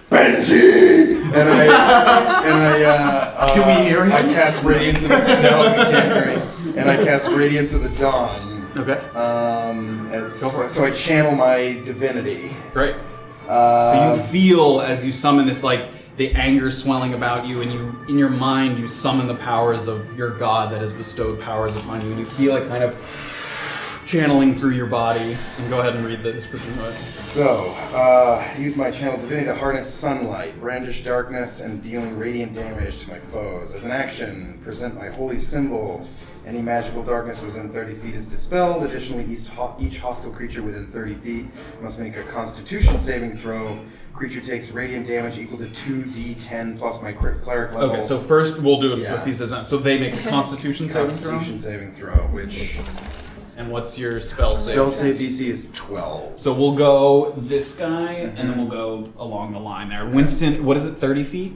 Benji! And I Do we hear him? I cast Radiance of the No, you can't hear me. And I cast Radiance of the Dawn. Okay. So I channel my divinity. Great. So you feel as you summon this, like, the anger swelling about you, and you, in your mind, you summon the powers of your god that has bestowed powers upon you, and you feel it kind of channeling through your body. And go ahead and read the description of it. So, use my channel divinity to harness sunlight, brandish darkness, and dealing radiant damage to my foes. As an action, present my holy symbol. Any magical darkness within 30 feet is dispelled. Additionally, each hostile creature within 30 feet must make a Constitution saving throw. Creature takes radiant damage equal to 2d10 plus my cleric level. Okay, so first we'll do a piece at a time. So they make a Constitution saving throw? Constitution saving throw, which... And what's your spell save? Spell save DC is 12. So we'll go this guy, and then we'll go along the line there. Winston, what is it, 30 feet?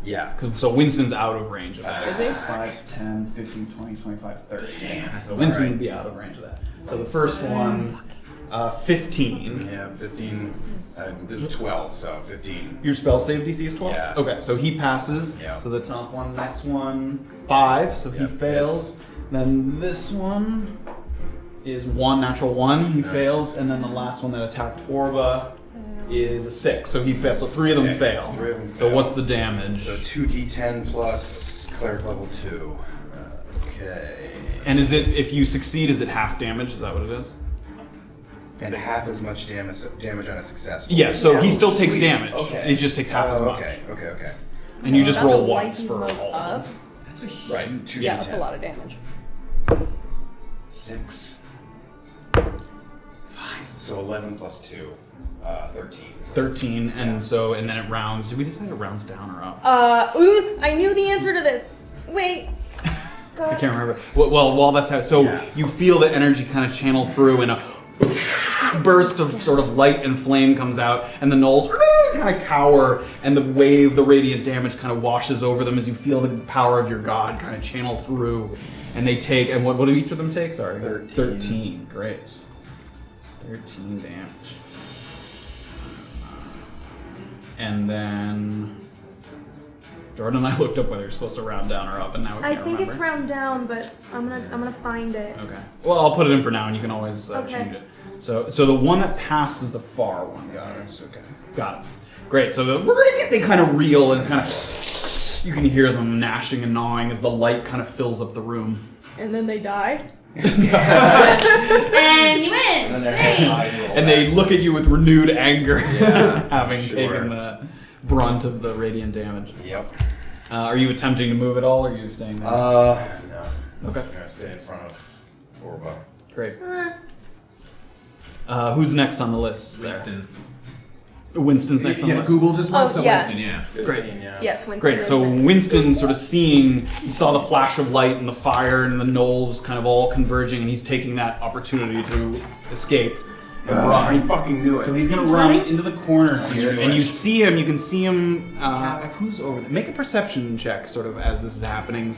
Yeah. So Winston's out of range of that. Is he? 5, 10, 15, 20, 25, 30. Damn. So Winston would be out of range of that. So the first one, 15. Yeah, 15. This is 12, so 15. Your spell save DC is 12? Yeah. Okay, so he passes. Yeah. So the top one, next one, 5, so he fails. Then this one is 1, natural 1, he fails. And then the last one that attacked Orba is a 6, so he fails. So 3 of them fail. 3 of them So fail. what's the damage? So 2d10 plus cleric level 2. Okay. And is it, if you succeed, is it half damage? Is that what it is? And half as much damage on a successful. Yeah, so he still takes Sweet. damage. Okay. He just takes half as much. Okay. And you just That's roll a once lightning for bolt all up. of them. That's a huge... Right, 2d10. Yeah, that's a lot of damage. 6. 5. So 11 plus 2. 13. 13, and so, and then it rounds. Did we decide it rounds down or up? I knew the answer to this. Wait. I can't remember. Well, while that's how, so you feel the energy kind of channel through, and a burst of sort of light and flame comes out, and the gnolls kind of cower, and the wave, the radiant damage kind of washes over them as you feel the power of your god kind of channel through, and they take, and what do each of them take? Sorry. 13. Great. 13 damage. And then Jordan and I looked up whether you're supposed to round down or up, and now we I can't think remember. it's round down, but I'm gonna find it. Okay. Well, I'll put it in for now, and you can always Okay. change it. So the one that passed is the far one. Got it. Okay. Got it. Great. So they kind of reel and kind of you can hear them gnashing and gnawing as the light kind of fills up the room. And then they die. And you win. And then their Great. eyes roll And they back. look at you with renewed anger, Yeah, having sure. taken the brunt of the radiant damage. Yep. Are you attempting to move at all, or are you staying there? No. Okay. I'm gonna stay in front of Orba. Great. Who's next on the list? there? Winston. Winston's next on the Yeah, list. Google just went, Oh, so yeah. Winston, yeah. 15, yeah. Yes, Winston. Great. is So next. Winston sort of seeing, he saw the flash of light and the fire and the gnolls kind of all converging, and he's taking that opportunity to escape. And I fucking knew it. So he's gonna run into the corner here, He's and you running. see him. You can see him. Who's over there? Make a perception check, sort of as this is happening.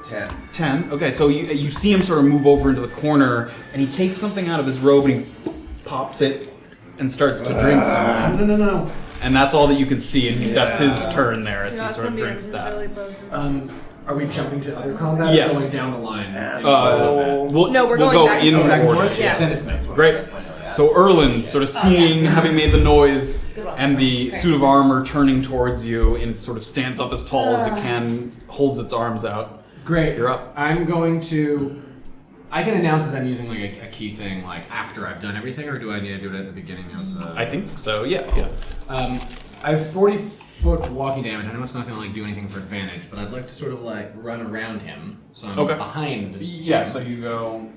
10. 10. Okay, so you see him sort of move over into the corner, and he takes something out of his robe and he pops it and starts to drink some. No. And that's all that you can see, and that's his turn there as No, he it's sort of gonna be drinks his that. belly button. Are we jumping to other combat? Yes. Or going down the line? No, we're we'll going go back in and forth. Back and order. forth? Yeah. Then it's me. Great. So Erland, sort of seeing, having made the noise, and the suit of armor turning towards you, and it sort of stands up as tall as it can, holds its arms out. Great. You're up. I'm going to... I can announce that I'm using like a key thing like after I've done everything, or do I need to do it at the beginning of the... I think so, yeah. I have 40-foot walking damage. I know it's not going to like do anything for advantage, but I'd like to sort of like run around him, so I'm behind. Yeah, so you go,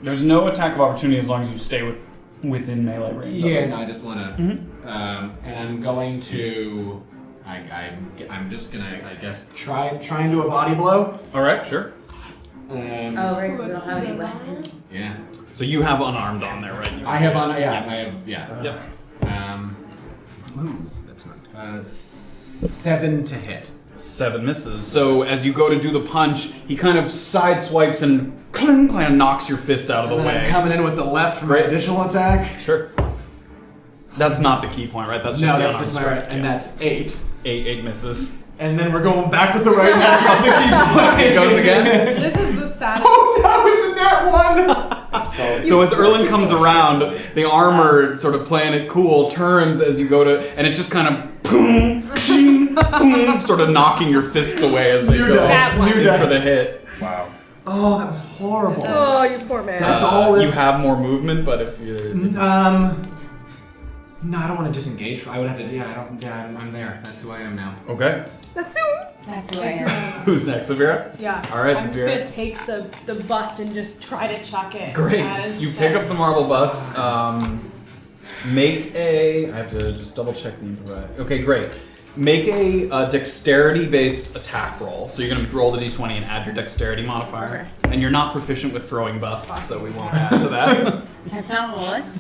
there's no attack of opportunity as long as you stay within melee range. Yeah, no, I just want to... and I'm going to I'm just gonna, I guess, try and do a body blow. All right, sure. Oh, right. We don't have any weapons. Yeah. So you have unarmed on there, right? I have on. Yeah. I have. Yeah. Yep. Ooh, that's not. 7 to hit. 7 misses. So as you go to do the punch, he kind of sideswipes and cling, kind of knocks your fist out of the And then way. I'm coming in with the left for my additional attack. Sure. That's not the key point, right? That's just No, the that's just my unarmed right, strike. and that's 8. 8 misses. And then we're going back with the right hand. That's the key point. It goes again. This is the saddest. Oh no, it's in that one. So as Erland comes around, the armor sort of playing it cool turns as you go to, and it just kind of boom, boom, sort of knocking your fists away as they go in for the hit. Wow. Oh, that was horrible. Oh, you poor man. That's all. You have more movement, but if you're No, I don't want to disengage. I would have to. Yeah, I don't. Yeah, I'm there. That's who I am now. Okay. That's who. That's who I am. Who's next, Safira? Yeah. All right, I'm just Safira. gonna take the bust and just try to chuck it. Great. as You pick up the marble bust. Make a. I have to just double check the improvise. Okay, great. Make a dexterity-based attack roll. So you're going to roll the d20 and add your dexterity modifier. Okay. And you're not proficient with throwing busts, so we won't add to that. That's not on the list.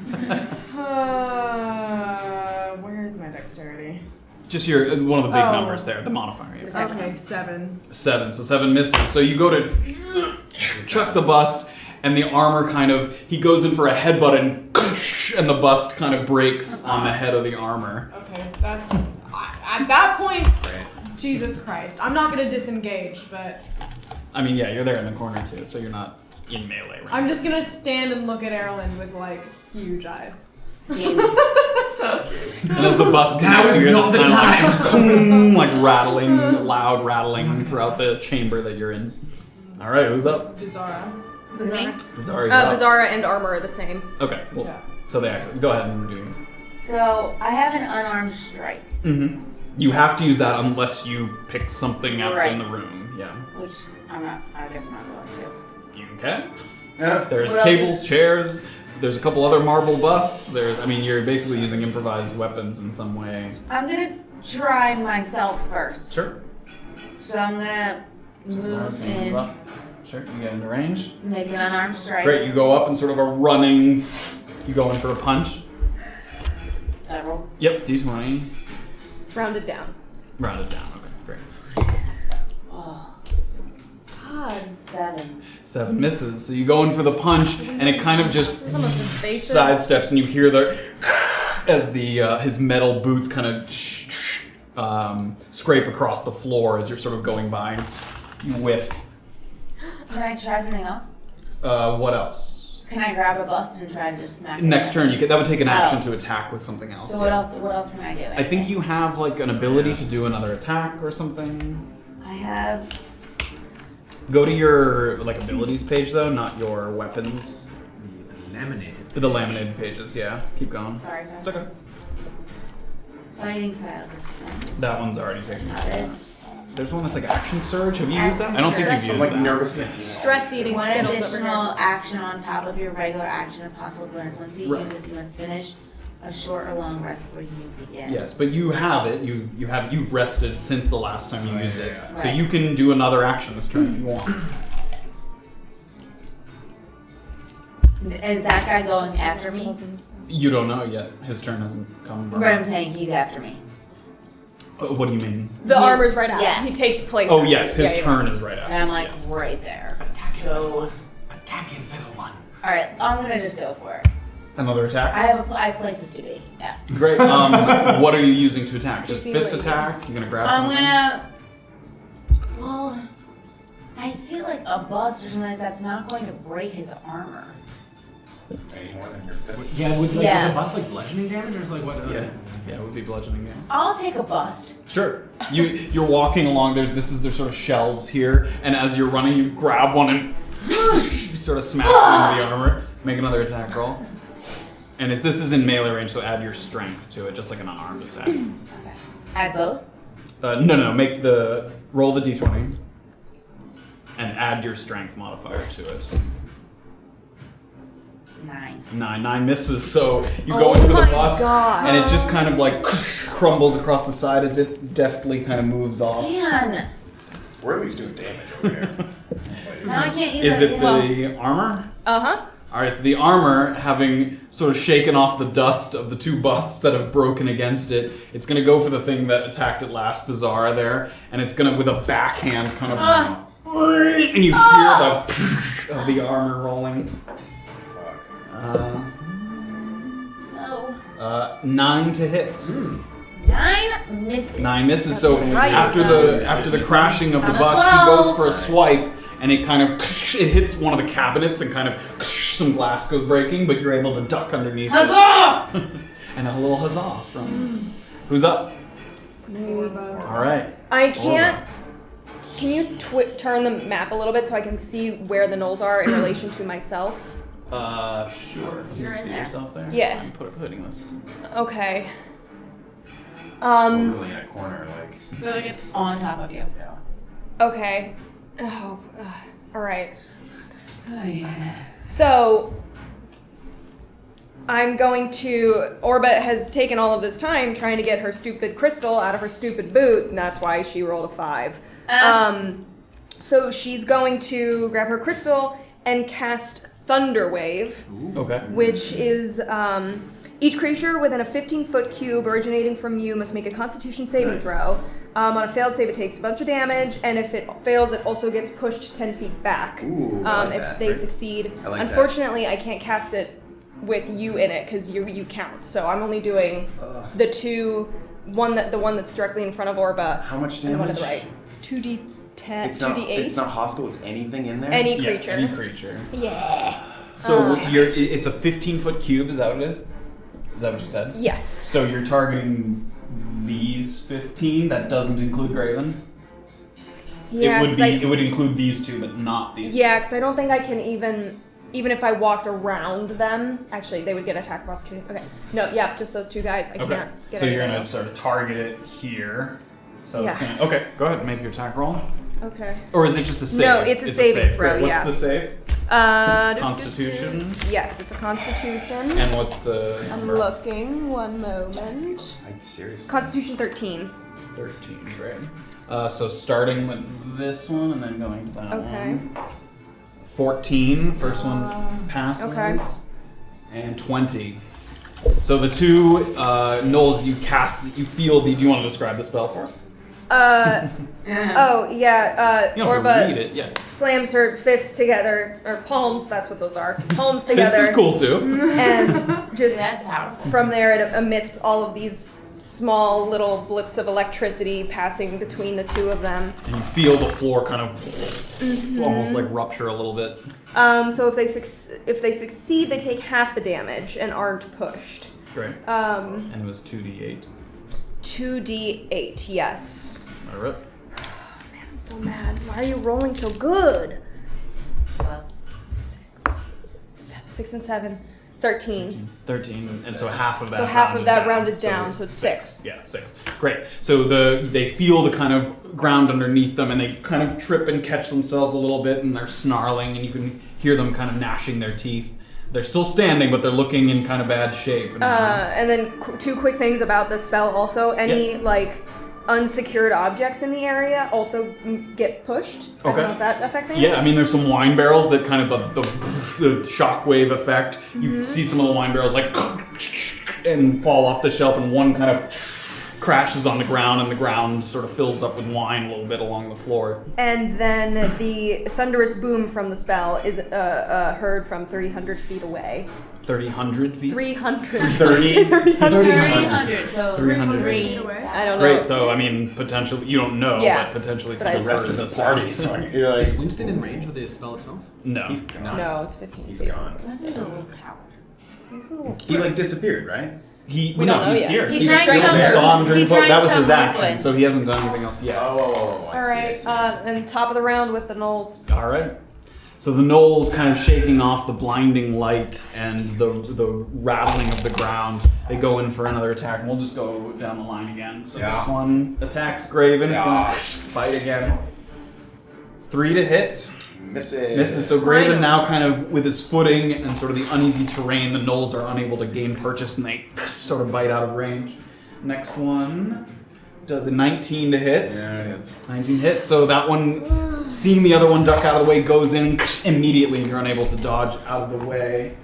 Where is my dexterity? Just your one of the big Oh. numbers there, the modifier. Yes. Okay, 7. 7. So 7 misses. So you go to chuck the bust, and the armor kind of he goes in for a headbutt, and the bust kind of breaks on the head of the armor. Okay, that's at that point. Right. Jesus Christ, I'm not gonna disengage, but I mean, yeah, you're there in the corner too, so you're not in melee. Right? I'm just gonna stand and look at Erland with like huge eyes. And as the bus Now connects, is you're not just the kind of like, like rattling, loud rattling throughout the chamber that you're in. All right, who's up? Beezaura. Who's me? Beezaura, you're up. Beezaura and armor are the same. Okay, well, Yeah. so they actually go ahead and do it. So I have an unarmed strike, Mm-hmm. You have to use that unless you pick something out Right. in the room. Yeah. which I'm not. I guess I'm not going to. You can. There's What else tables, chairs. There's a couple other marble busts. You're basically using improvised weapons in some way. I'm gonna try myself first. Sure. So I'm gonna move in, Sure, you get into range. make an unarmed strike. Great, you go up and sort of a running. You go in for a punch. I roll. Yep, d20. It's rounded down. Rounded down. Okay, great. Oh. God, 7. 7 misses. So you go in for the punch, and it kind of just This is the most invasive. sidesteps, and you hear the as the his metal boots kind of scrape across the floor as you're sort of going by. You whiff. Can I try something else? What else? Can I grab a bust and try to just smack it? Next turn, that would take an action Oh. to attack with something else. So what else? What else can I do? I think you have like an ability to do another attack or something. I have. Go to your like abilities page though, not your weapons. Laminated. The laminated pages, yeah. Keep going. Sorry. It's okay. Fighting style defense. That one's already taken. Not it. There's one that's like action surge. Have you used that? I don't think Action you've surge. used that. nervous. Stress eating One Skittles over additional here. action on top of your regular action of possible bonus. Once you use this, you must finish a short or long rest before you use it again. Yes, but you have it. You've rested since the last time you used it, so Right. you can do another action this turn if you want. Is that guy going after me? You don't know yet. His turn hasn't come. But I'm saying he's after me. What do you mean? The armor's right out. Yeah. He takes place. Oh after. yes, his Yeah, yeah. turn is right after. And I'm like yes. right there. So, Attack him, little one. all right, I'm gonna just go for it. Another attack. I have places to be. Yeah. Great. What are you using to attack? Just fist attack? You're gonna grab I'm something? gonna. Well, I feel like a bust or something like that's not going to break his armor. Any more than your fist? Yeah, would Yeah. is a bust like bludgeoning damage or is like what? Yeah, it would be bludgeoning damage. I'll take a bust. Sure. You're walking along. There's sort of shelves here, and as you're running, you grab one and you sort of smash it into the armor. Make another attack roll. And this is in melee range, so add your strength to it, just like an unarmed attack. Okay. Add both. No. Roll the d20 and add your strength modifier to it. 9 misses. So you go in for the bust, and it just kind of like crumbles across the side as it deftly kind of moves off. Man. We're at least doing damage over here. Now I can't use Is that it anymore. the armor? Uh-huh. Alright, so the armor, having sort of shaken off the dust of the 2 busts that have broken against it, it's going to go for the thing that attacked it last, Beezaura there, and it's going to, with a backhand, kind of... and you hear the of the armor rolling. No. 9 to hit. 9 misses. 9 misses. So right. after the crashing of the bust, he goes for a swipe, and it kind of it hits one of the cabinets, and kind of some glass goes breaking, but you're able to duck underneath. Huzzah! And a little huzzah from who's up? Orba. All right. I can't. Can you turn the map a little bit so I can see where the gnolls are in relation to myself? Sure. You're you in see there. yourself there? Yeah. I'm putting this. Okay. We're really in a corner, like. So like it's on top of you. Yeah. Okay. Oh, all right. Oh, yeah. So I'm going to. Orba has taken all of this time trying to get her stupid crystal out of her stupid boot, and that's why she rolled a 5. So she's going to grab her crystal and cast Thunder Wave, Okay. which is each creature within a 15-foot cube originating from you must make a Constitution saving throw. On a failed save, it takes a bunch of damage, and if it fails, it also gets pushed 10 feet back. Ooh, I like if that. they succeed. I like that. Unfortunately, I can't cast it with you in it because you count. So I'm only doing the the one that's directly in front of Orba. How much and the one to damage? the right. 2d10, It's not. 2d8. It's not hostile. It's anything in there. Any Yeah, creature. any creature. Yeah. So it's a 15-foot cube. Is that what it is? Is that what you said? Yes. So you're targeting these 15. That doesn't include Graven. Yeah, It would include these 2, but not these. Yeah, because I don't think I can even if I walked around them. Actually, they would get attack of opportunity. Okay. No, yeah, just those 2 guys. I Okay. can't get So you're anything gonna else. sort of target it here. So it's Yeah. gonna. Okay. Go ahead and make your attack roll. Okay. Or is it just a save? No, it's a saving throw, Great. What's yeah. the save? Constitution? Yes, it's a Constitution. And what's the I'm number? looking. One moment. I seriously. Constitution 13. 13, great. So starting with this one and then going to that Okay. one. 14, first one passes. Okay. And 20. So the 2 gnolls you cast, you feel the. Do you want to describe the spell for us? Oh, yeah, You don't have to Orba read it, yeah. slams her fists together, or palms, that's what those are. Palms together. This is cool too. And just That's powerful. from there it emits all of these small little blips of electricity passing between the 2 of them. And you feel the floor kind of almost like rupture a little bit. So if they succeed, they take half the damage and aren't pushed. Great. Um, And it was 2d8. 2d8, yes. Alright. Man, I'm so mad. Why are you rolling so good? Well, 6 and 7. 13. 13, and so half of that. So half of that rounded so down, so it's 6. Yeah, 6. Great. So they feel the kind of ground underneath them, and they kind of trip and catch themselves a little bit, and they're snarling, and you can hear them kind of gnashing their teeth. They're still standing, but they're looking in kind of bad shape. And then 2 quick things about the spell also. Any, unsecured objects in the area also get pushed. I don't know if that affects anything. Yeah, I mean, there's some wine barrels that kind of the shockwave effect. You see some of the wine barrels and fall off the shelf, and one kind of crashes on the ground, and the ground sort of fills up with wine a little bit along the floor. And then the thunderous boom from the spell is heard from 300 feet away. 300 feet? 300. 30? 300. So 300 3. I don't know. Great, so I mean, potentially, you don't know, Yeah. but potentially But some I of The rest of the party. You're like, Is Winston in range of the spell itself? No. he's gone. No, it's 15 He's feet. gone. This is a little coward. This is a little... He disappeared, right? We don't know he's yet. here. He He's drank still some- there. You saw him he drink, drank that was some his action, liquid. so he hasn't done anything else yet. I All right, see. and top of the round with the gnolls. All right. So the gnolls kind of shaking off the blinding light and the rattling of the ground. They go in for another attack, and we'll just go down the line again. So Yeah. this one attacks Graven. It's Yeah. going to fight again. 3 to hit. Misses. So Graven now kind of, with his footing and sort of the uneasy terrain, the gnolls are unable to gain purchase and they sort of bite out of range. Next one does a 19 to hit. Yeah, it hits. 19 hits. So that one, seeing the other one duck out of the way, goes in immediately and you're unable to dodge out of the way.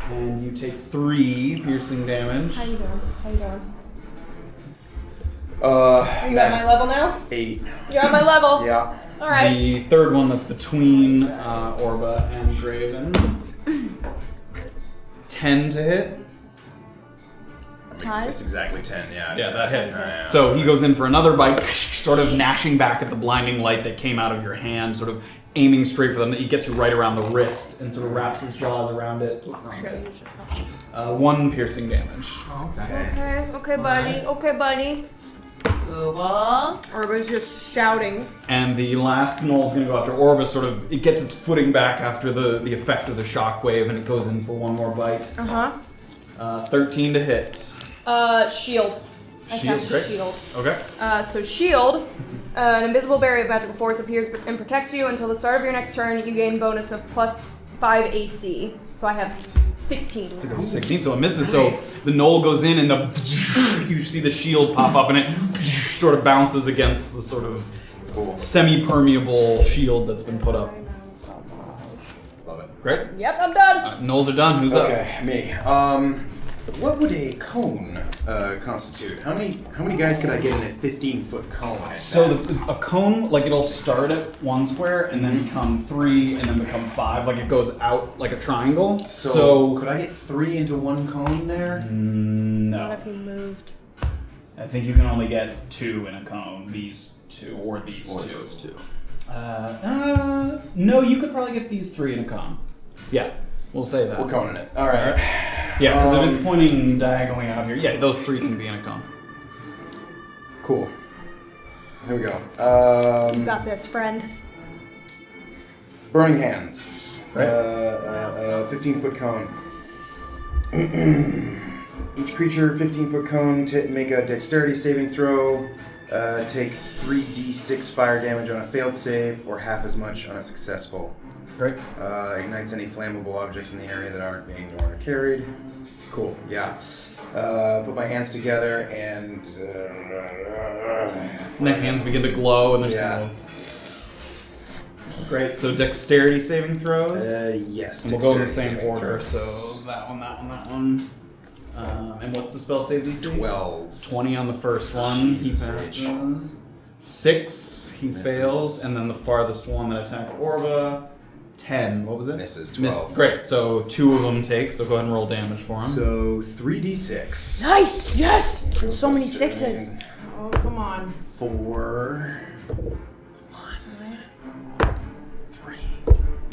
And you take 3 piercing damage. How you doing? Are Are you at my level now? 8. You're at my level. Yeah. All right. The third one that's between Orba and Graven. 10 to hit. It's exactly 10, yeah. Yeah, that hits. Yeah. So he goes in for another bite, sort of gnashing back at the blinding light that came out of your hand, sort of aiming straight for them. He gets you right around the wrist and sort of wraps his jaws around it. 1 piercing damage. Okay, buddy. Google. Orba's just shouting. And the last gnoll's going to go after Orba. Sort of, it gets its footing back after the effect of the shockwave, and it goes in for 1 more bite. 13 to hit. Shield. I cast great. shield. Okay. So shield, an invisible barrier of magical force appears and protects you until the start of your next turn. You gain bonus of +5 AC. So I have 16. 16, so it misses. So the gnoll goes in, and you see the shield pop up, and it sort of bounces against the sort of semi-permeable shield that's been put up. Love it. Great. Yep, I'm done. Gnolls are done. Who's up? Okay, me. What would a cone constitute? How many guys could I get in a 15-foot cone? So a cone, like it'll start at 1 square and then become 3 and then become 5. Like it goes out like a triangle. So could I get 3 into 1 cone there? No. What if he moved? I think you can only get 2 in a cone. These 2 or these 2. Those 2. No, you could probably get these 3 in a cone. Yeah, we'll say that. We're coning it. All right. Yeah, because if it's pointing diagonally out here, yeah, those 3 can be in a cone. Cool. Here we go. You got this, friend. Burning Hands. Right. 15-foot cone. Each creature, 15-foot cone, make a dexterity saving throw. Take 3d6 fire damage on a failed save, or half as much on a successful. Great. Ignites any flammable objects in the area that aren't being worn or carried. Cool, yeah. Put my hands together and... And the hands begin to glow and there's kind of... Great, so dexterity saving throws? Yes. And we'll go in the same order, so that one. And what's the spell save DC? 12. 20 on the first one, he passes. 6, he fails, and then the farthest one that attacked Orba... 10. What was it? Misses. 12. Great. So 2 of them take. So go ahead and roll damage for him. So 3d6. Nice. Yes. There's so many 6s. Oh, come on. 4. 1. 3.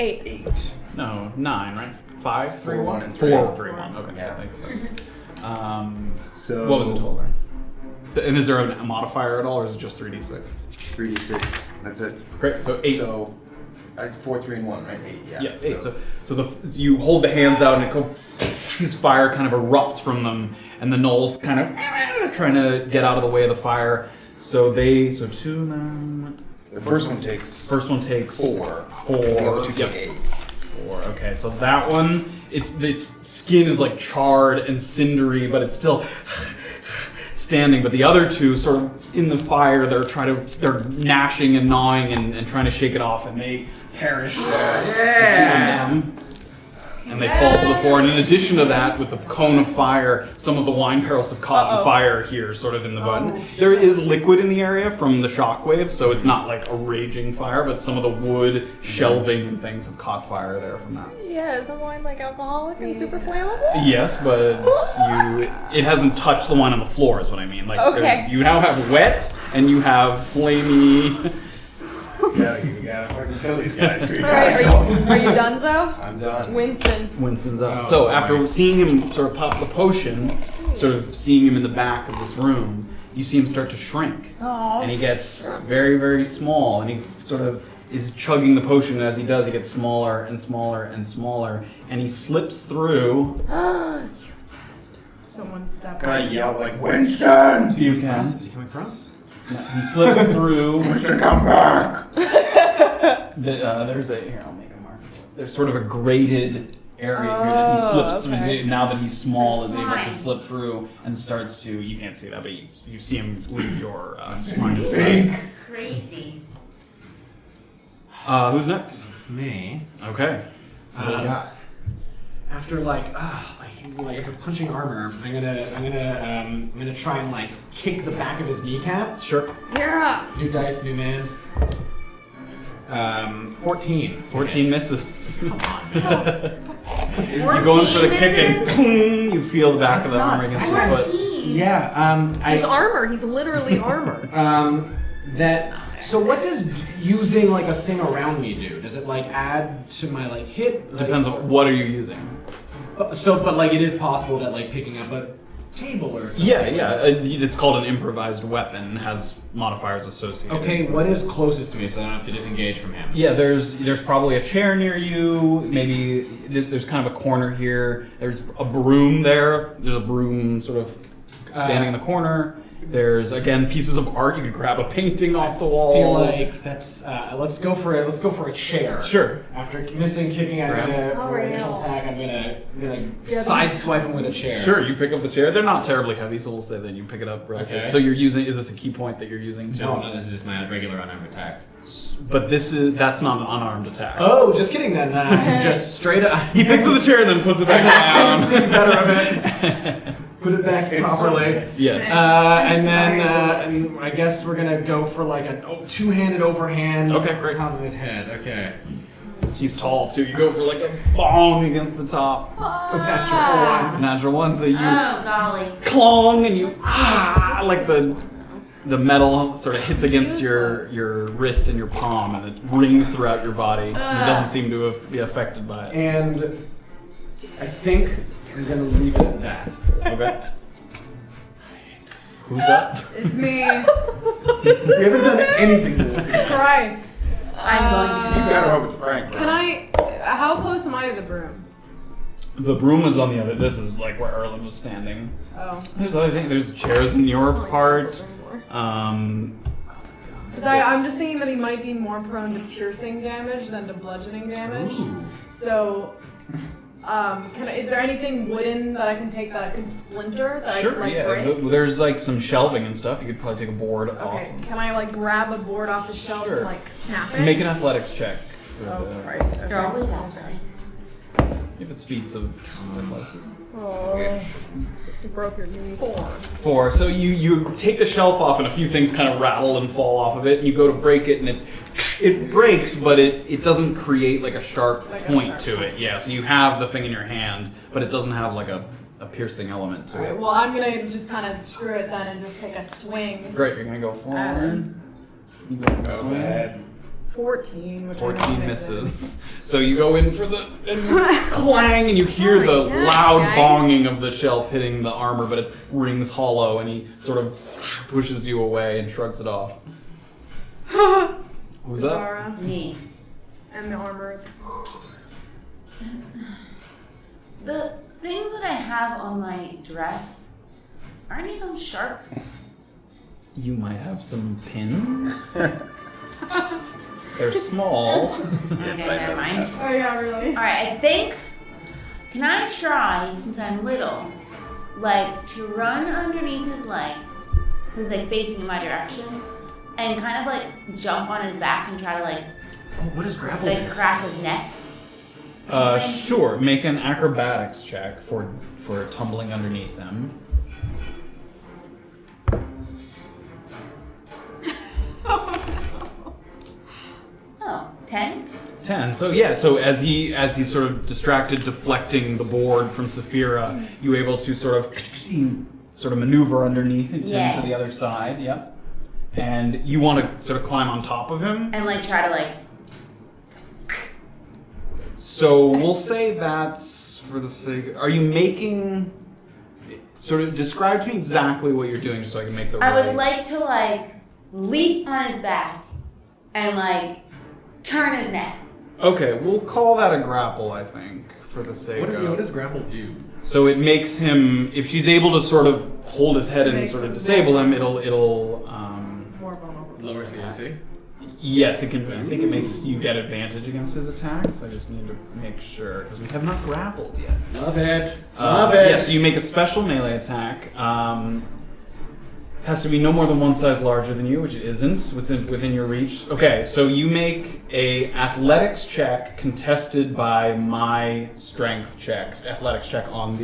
8. No, 9. Right? 5, 3, 1, and 4, 3, 1. Okay. Yeah. So what was the total? And is there a modifier at all, or is it just 3d6? 3d6. That's it. Great. So 8. So 4, 3, and 1, right? 8. Yeah. Yeah, 8. So you hold the hands out and his fire kind of erupts from them, and the gnolls kind of trying to get out of the way of the fire. So 2. The first one takes 4. 4. The other 2 take 8. 4. Okay, so that one, its skin is like charred and cindery, but it's still standing. But the other 2, sort of in the fire, they're gnashing and gnawing and trying to shake it off, and they perish. And they fall to the floor. And in addition to that, with the cone of fire, some of the wine barrels have caught on fire here, sort of in the button. There is liquid in the area from the shockwave, so it's not like a raging fire, but some of the wood, shelving, and things have caught fire there from that. Yeah, is the wine like alcoholic and super flammable? Yes, but it hasn't touched the wine on the floor, is what I mean. Like, okay. You now have wet, and you have flamey... Yeah, you gotta fucking kill these guys. So Are you done, Zo? I'm done. Winston's up. So after seeing him sort of pop the potion, sort of seeing him in the back of this room, you see him start to shrink. Aww. And he gets very, very small, and he sort of is chugging the potion, and as he does, he gets smaller and smaller and smaller, and he slips through. Someone step Can I yell like, Winston? You can. Is he coming for us? He slips through. Winston, come back! There's a here. I'll make a mark. There's sort of a graded area here that he slips through. Now that he's small, is able to slip through and starts to. You can't see that, but you see him leave your spine. Crazy. Who's next? It's me. Okay. After after punching armor, I'm gonna try and like kick the back of his kneecap. Sure. Yeah. New dice, new man. 14. 14 misses. Come on, man. You're going for the kick and you feel the back of the armor against your foot. Yeah. He's armor. He's literally armor. So what does using like a thing around me do? Does it like add to my like hit? Depends on what are you using. But like it is possible that like picking up a table or something. Yeah. It's called an improvised weapon. Has modifiers associated. Okay, what is closest to me so I don't have to disengage from him? Yeah, there's probably a chair near you. Maybe there's kind of a corner here. There's a broom there. There's a broom sort of standing in the corner. There's again pieces of art. You could grab a painting off the wall. I feel like that's let's go for it. Let's go for a chair. Sure. After missing kicking, I'm gonna for an initial attack. I'm gonna sideswipe him with a chair. Sure, you pick up the chair. They're not terribly heavy, so we'll say that you pick it up. Okay. So you're using. Is this a key point that you're using? No, this is just my regular unarmed attack. But that's not an unarmed attack. Oh, just kidding then. Just straight up. He picks up the chair and then puts it back down. Better of it. Put it back properly. Yeah. And then and I guess we're gonna go for like a two-handed overhand. Okay, great. On his head. Okay. He's tall too. You go for like a bong against the top. It's a natural one. Natural one. So you golly. clong and you like the metal sort of hits against your wrist and your palm and it rings throughout your body. And it doesn't seem to be affected by it. And I think I'm gonna leave it at that. Okay. Who's up? It's me. We haven't done anything to this yet. Christ. I'm going to. You better hope it's a prank. Can I? How close am I to the broom? The broom is on the other. This is like where Erland was standing. Oh. There's other things. There's chairs in your part. I'm just thinking that he might be more prone to piercing damage than to bludgeoning damage. Ooh. So, is there anything wooden that I can take that I can splinter? That Sure, I can, break? There's like some shelving and stuff. You could probably take a board off. Okay, can I like grab a board off the shelf Sure. and like snap it? Make an athletics check. Oh Christ! Okay. You're always that really. If it's feats of athleticism. Oh, you broke your knee. 4. So you take the shelf off and a few things kind of rattle and fall off of it, and you go to break it, and it breaks, but it doesn't create like a sharp point to it. Yeah, so you have the thing in your hand, but it doesn't have like a piercing element to it. Alright, well I'm gonna just kind of screw it then and just take a swing. Great, you're gonna go forward. You go ahead. 14, which 14 misses. So you go in for the clang, and you hear the loud bonging of the shelf hitting the armor, but it rings hollow, and he sort of pushes you away and shrugs it off. Who's Beezaura. up? Me. And the armor. The things that I have on my dress, are any of them sharp? You might have some pins. They're small. Okay, never mind. Oh yeah, really? Alright, I think, can I try, since I'm little, like to run underneath his legs, because they're facing in my direction, and kind of like jump on his back and try to like, what is grapple? Like crack his neck? Sure. Make an acrobatics check for tumbling underneath them. Oh, 10? 10. So yeah, so as he's sort of distracted, deflecting the board from Safira, you're able to sort of maneuver underneath and turn to the other side. Yep. And you want to sort of climb on top of him. And like try to like. So we'll say that's for the sake. Are you making? Sort of describe to me exactly what you're doing, so I can make the. I would like to like leap on his back and like turn his neck. Okay, we'll call that a grapple, I think, for the sake of... What does grapple do? So it makes him... If she's able to sort of hold his head and sort of disable him, it'll more vulnerable. Lowers the AC? Yes, it can. I think it makes you get advantage against his attacks. I just need to make sure because we have not grappled yet. Love it. Love it. Yes, you make a special melee attack. Has to be no more than one size larger than you, which it isn't within your reach. Okay, so you make a athletics check contested by my strength check. Athletics check on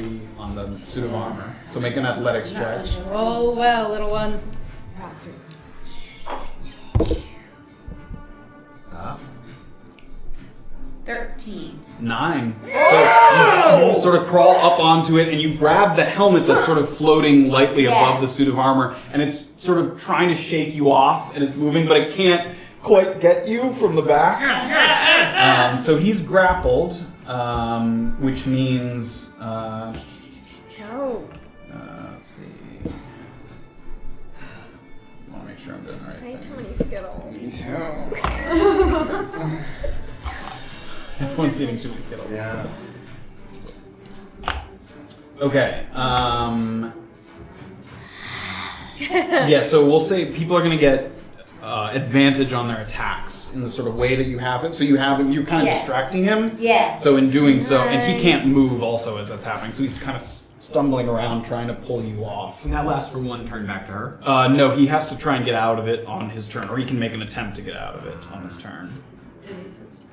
the suit of armor. So make an athletics check. Roll well, little one. 13. 9. So you sort of crawl up onto it and you grab the helmet that's sort of floating lightly above the suit of armor, and it's sort of trying to shake you off, and it's moving, but it can't quite get you from the back. So he's grappled, which means... let's see. I want to make sure I'm doing the right I ate thing. too many Skittles. Me too. Everyone's eating too many Skittles. Yeah. Okay. Yeah, so we'll say people are going to get advantage on their attacks in the sort of way that you have it. So you have him, you're kind of distracting him. Yeah. So in doing so, and he can't move also as that's happening, so he's kind of stumbling around trying to pull you off. And that lasts for one turn back to her? No, he has to try and get out of it on his turn, or he can make an attempt to get out of it on his turn.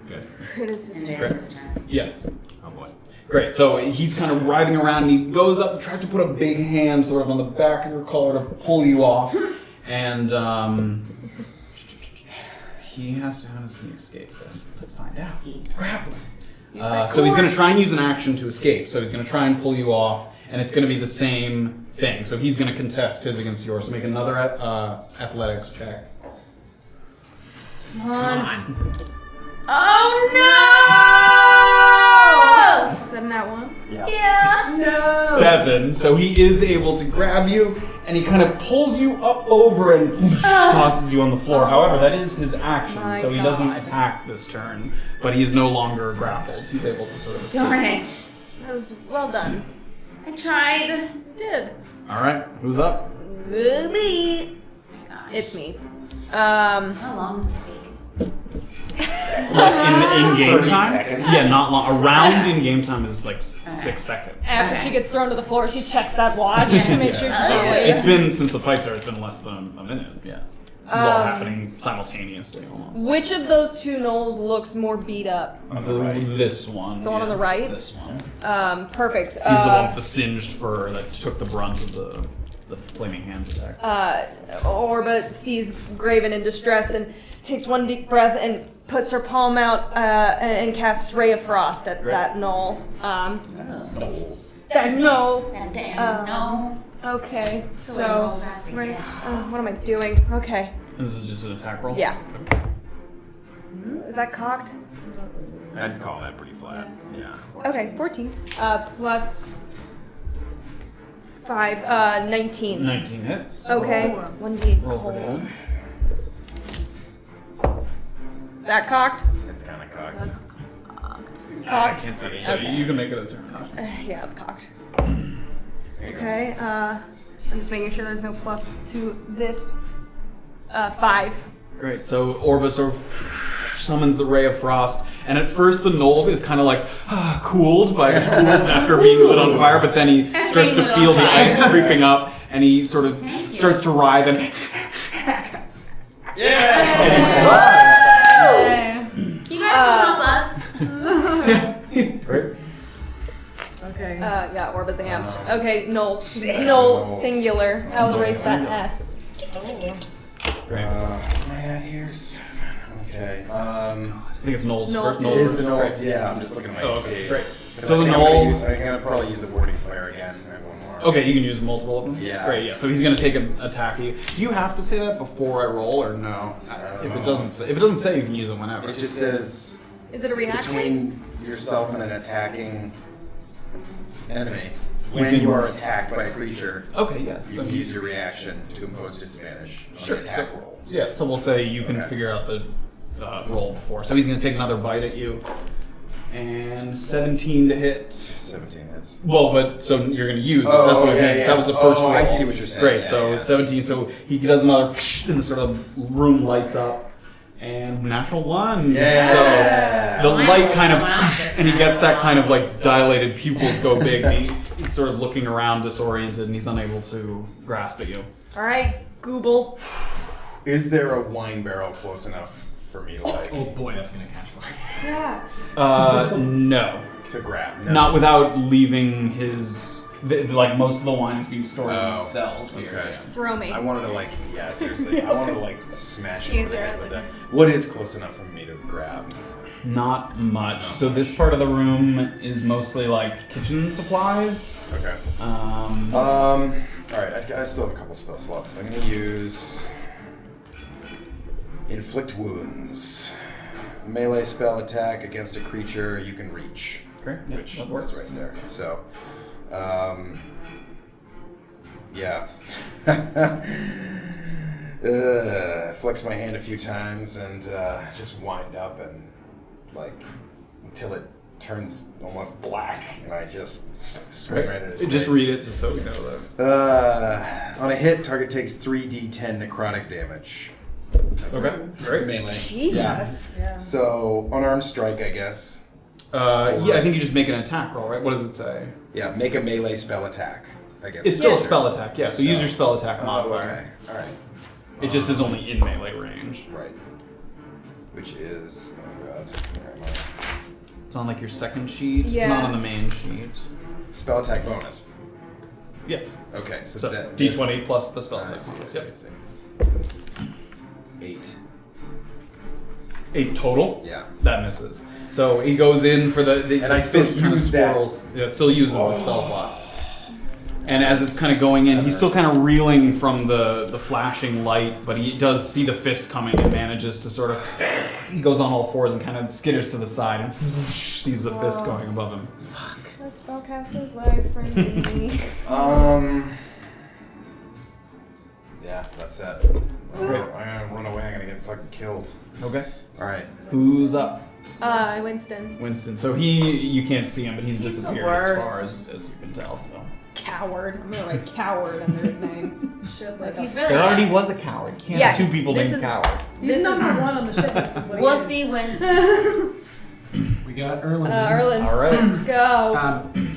Good. It is his turn. Yes. Oh boy. Great. So he's kind of writhing around, and he goes up and tries to put a big hand sort of on the back of your collar to pull you off. And he has to. How does he escape this? Let's find out. Grappling. So he's going to try and use an action to escape. So he's going to try and pull you off, and it's going to be the same thing. So he's going to contest his against yours. So make another athletics check. Come on. Oh no! Is that in that one? Yeah. No. 7. So he is able to grab you, and he kind of pulls you up over and tosses you on the floor. However, that is his action, so he doesn't attack this turn. But he is no longer grappled. He's able to sort of escape. Darn it. That was well done. I tried. You did. All right, who's up? Me. Gosh. It's me. How long is this taking? In game 30 time? seconds. Yeah, not long. Around in game time is like 6 seconds. After she gets thrown to the floor, she checks that watch to make sure she's awake. It's been since the fight started. It's been less than a minute. Yeah, this is all happening simultaneously almost. Which of those two gnolls looks more beat up? This one. The one on the right? This one. Perfect. He's the one with the singed fur that took the brunt of the flaming hands attack. Orba sees Graven in distress and takes one deep breath and puts her palm out and casts Ray of Frost at that gnoll. That gnoll. That damn no. Okay, So so what am I doing? Okay, This is just an attack roll? yeah. Is that cocked? I'd call that pretty flat. Yeah. Okay, 14. Plus 5, 19. 19 hits. Okay, 1d Roll for cold. him. Is that cocked? It's kind of cocked. That's I Cocked? can't see it. Okay. You can make it a turn. Yeah, it's cocked. Okay, I'm just making sure there's no plus to this. 5. Great. So Orba sort of summons the Ray of Frost, and at first the gnoll is kind of like cooled after being lit on fire, but then he starts to feel the ice creeping up, and he sort of starts to writhe and You guys can help us. right. okay. Yeah, Orba's amped. Okay, Knowles. Knowles, singular. I'll erase that S. Man, here's. Okay. I think it's Knowles first. Knowles. It is the Great. Knolls. Yeah, I'm just looking at my Oh, HP. okay, great. 'Cause So I the think I'm gonna Knolls. use- I'm gonna probably use the warding flare again. I have one more. Okay, you can use multiple of them. Yeah. Great. Yeah. So he's gonna take an attack at you. Do you have to say that before I roll, or no? If it doesn't say, you can use it whenever. It just says Is it a reaction? between yourself and an attacking enemy. When you are attacked by a creature, Okay. Yeah. you can use your reaction to impose disadvantage on the attack roll. Yeah. So we'll say you can Okay. figure out the roll before. So he's gonna take another bite at you, and 17 to hit. 17 is. Well, but so you're gonna use it. Oh, That's what I yeah, meant. yeah. That was the first Oh, roll. I see what you're saying. Great. Yeah, so yeah. it's 17. So he does another, and the sort of room lights up, And natural 1. Yeah. So the light kind of, and he gets that kind of like dilated pupils go big. And he's sort of looking around disoriented, and he's unable to grasp at you. All right, Google. Is there a wine barrel close enough for me to like? Oh boy, that's gonna catch fire. Yeah. No. To grab. No. Not without leaving his. Like most of the wine is being stored in cells. Okay. Just throw me. I wanted to like, yeah, seriously. I wanted to like smash it Use over the your head eyes with that. What is close enough for me to grab? Not much. So this part of the room is mostly like kitchen supplies. Okay. All right. I still have a couple spell slots. I'm gonna use inflict wounds. Melee spell attack against a creature you can reach. Great. Yeah, Which that works. is right there. So, yeah. Flex my hand a few times and just wind up and like until it turns almost black, and I just swing right at his face. Just read it just so we know that. On a hit, target takes 3d10 necrotic damage. That's Okay. Great. Melee. Jesus. Yeah. So unarmed strike, I guess. Yeah, I think you just make an attack roll, right? What does it say? Yeah, make a melee spell attack. I guess It's still a spell attack, yeah. So use your spell attack modifier. Okay. All right. It just is only in melee range. Right. Which is, oh god, where am I? It's on like your second sheet. Yeah. It's not on the main sheet. Spell attack bonus. Yeah. Okay, so, So that D20 plus the spell I attack. see, I bonus. see, Yep. I see. 8. 8 total. Yeah. That misses. So he goes in for the And I still fist kind of use that. swirls. Yeah, it still uses the spell slot. And as it's kind of going in, he's still kind of reeling from the flashing light, but he does see the fist coming and manages to sort of. He goes on all fours and kind of skitters to the side and sees the fist going above him. The spellcaster's life for me. Yeah, that's it. Great. I'm gonna run away. I'm gonna get fucking killed. Okay. All right. Who's up? Winston. Winston. So you can't see him, but he's the disappeared as worst. far as you can tell. So. Coward. I'm gonna write coward under his name. Shit, like He's really There already was a coward. You can't have two people this named is- Coward. He's number 1 on the shit list. Is what he We'll is. see when. We got Erland. Erland. All right. Let's go.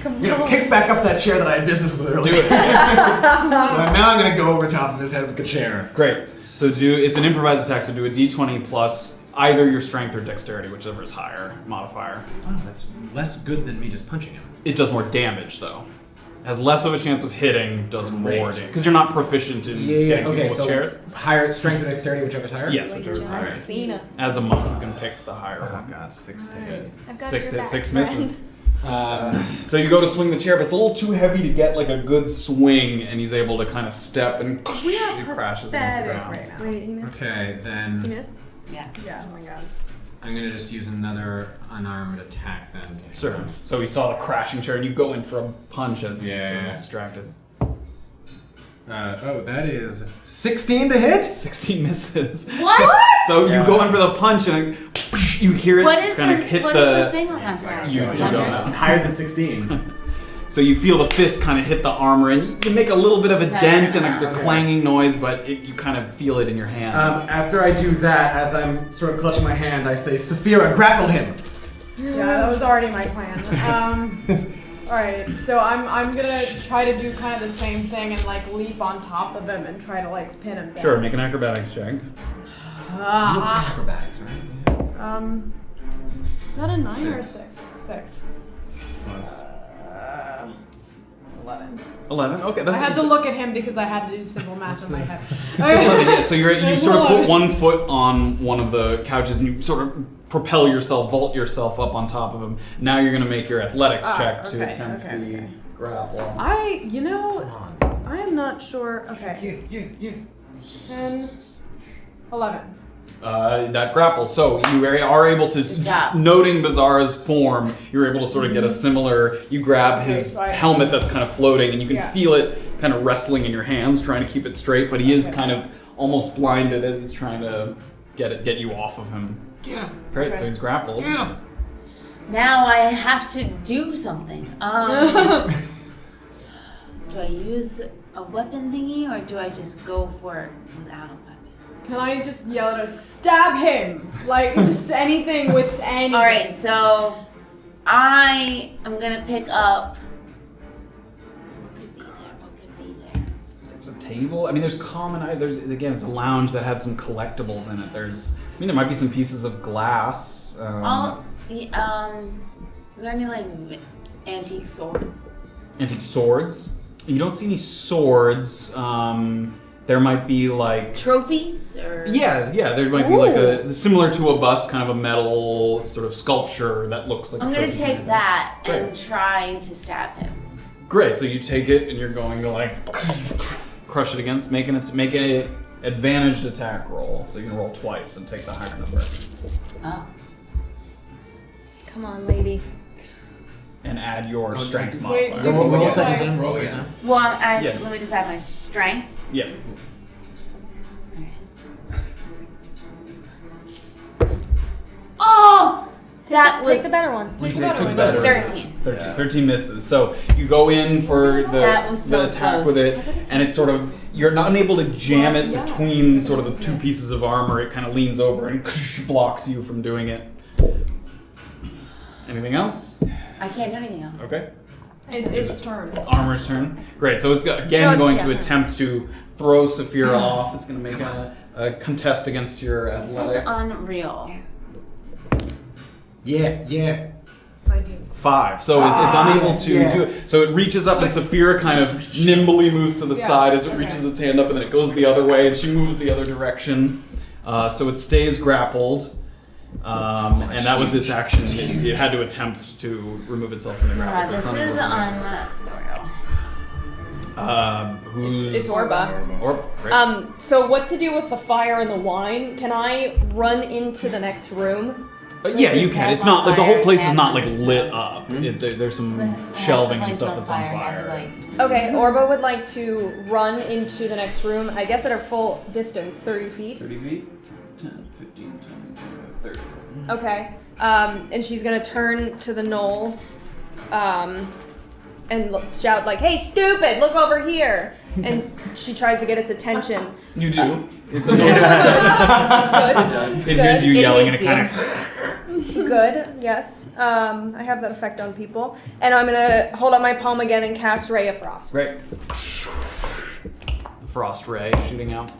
Come on. Pick back up that chair that I had business with earlier. Do it. Now I'm gonna go over top of his head with the chair. Great. So it's an improvised attack. So do a D20 plus either your strength or dexterity, whichever is higher modifier. Oh, that's less good than me just punching him. It does more damage though. Has less of a chance of hitting. Does more Range. damage because you're not proficient in hitting people Okay, with so chairs. higher strength or dexterity, whichever's higher. Yes, whichever is higher. Cena. As a monk, you can pick the higher Oh one. god, 6 to hit. I've got Six your hits, back, 6 friend. misses. So you go to swing the chair, but it's a little too heavy to get like a good swing, and he's able to kind of step and We are it crashes against the pathetic ground. right now. Wait, he missed. Okay, He then missed? Yeah. Yeah. Oh my god. I'm gonna just use another unarmed attack then. Sure. So he saw the crashing chair, and you go in for a punch as he's sort of Yeah. distracted. That is 16 to hit. 16 misses. What? So you go in for the punch, and you hear it What is kind the of hit what the. is the thing on that part? You don't know. Higher than 16. So you feel the fist kind of hit the armor, and you make a little bit of a It's dent not and a okay. clanging noise, but you kind of feel it in your hand. After I do that, as I'm sort of clutching my hand, I say, Safira, grapple him. Yeah, that was already my plan. All right, so I'm gonna try to do kind of the same thing and like leap on top of him and try to like pin him down. Sure, make an acrobatics check. Acrobatics, right? Is that a 9 or a 6. 6? 6. Plus 11. 11. Okay, I that's. had to look at him because I had to do simple math in my head. 11, yeah. So you sort of put One. one foot on one of the couches, and you sort of propel yourself, vault yourself up on top of him. Now you're going to make your athletics check to okay, attempt okay, the okay. grapple. I am not sure. Okay. Yeah. 10, 11. That grapple. So you are able to, job. noting Beezaura's form, you're able to sort of get a similar. You grab Okay, his so I- helmet that's kind of floating, and you can Yeah. feel it kind of wrestling in your hands, trying to keep it straight. But he is Okay. kind of almost blinded as he's trying to get you off of him. Get him. Great. Okay. So he's grappled. Get him. Now I have to do something. Do I use a weapon thingy or do I just go for it without a weapon? Can I just yell at her, stab him? Like, just anything with anything. Alright, so I am gonna pick up. What could be there? There's a table. I mean, there's there's again, it's a lounge that had some collectibles in it. There might be some pieces of glass. Are there any like antique swords? Antique swords. You don't see any swords. There might be like Trophies or yeah. There might be like a similar to a bust, kind of a metal sort of sculpture that looks like. I'm a gonna trophy. take that and Great. try to stab him. Great. So you take it and you're going to like crush it against, make an advantaged attack roll. So you can roll twice and take the higher number. Oh. Come on, lady. And add your strength Wait, modifier. Roll a second Twice. time. Roll a second time. Well, Yeah. let me just add my strength. Yeah. Oh! That was Take the better one. You Took took better. better. 13. 13 misses. So you go in for That was the so attack close. with it, and it's sort of, you're not able to jam it Yeah. between sort of the two pieces of armor. It kind of leans over and blocks you from doing it. Anything else? I can't do anything else. Okay. It's its turn. Armor's turn. Great. So it's again No, it's- going yeah. to attempt to throw Safira off. It's going to make a contest against your This is athletics. unreal. Yeah. 19. 5. So it's unable to do it. So it reaches up, and Safira kind of nimbly moves to the side as it reaches its hand up, and then it goes the other way, and she moves the other direction. So it stays grappled. And that was its action. It had to attempt to remove itself from the grapple. So This it's is unable unreal. who's It's Orba. Orba. Right. So what's the deal with the fire and the wine? Can I run into the next room? But yeah, you is can. It's on not like the whole fire place is and not like there's lit up. There's some shelving and stuff that's on fire. Okay, Orba would like to run into the next room, I guess at her full distance, 30 feet. 30 feet? 10, 15, 20, 30. Okay. And she's gonna turn to the knoll and shout like, "Hey, stupid! Look over here!" And she tries to get its attention. You do. It's annoying. It hears you It yelling and it hates kind of. Good. Yes. I have that effect on people. And I'm gonna hold up my palm again and cast Ray of Frost. Right. Frost ray shooting out.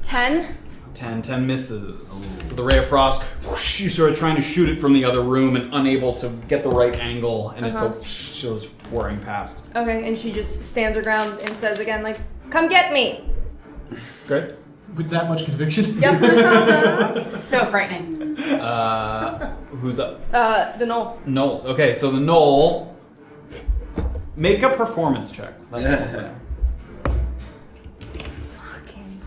10. 10 misses. So the ray of frost, whoosh, you sort of trying to shoot it from the other room and unable to get the right angle, and it goes whirring past. Okay, and she just stands her ground and says again, like, "Come get me!" Great. With that much conviction. Yep. So frightening. Who's up? The knoll. Knowles. Okay, so the knoll. Make a performance check. That's what I'll say. Fucking.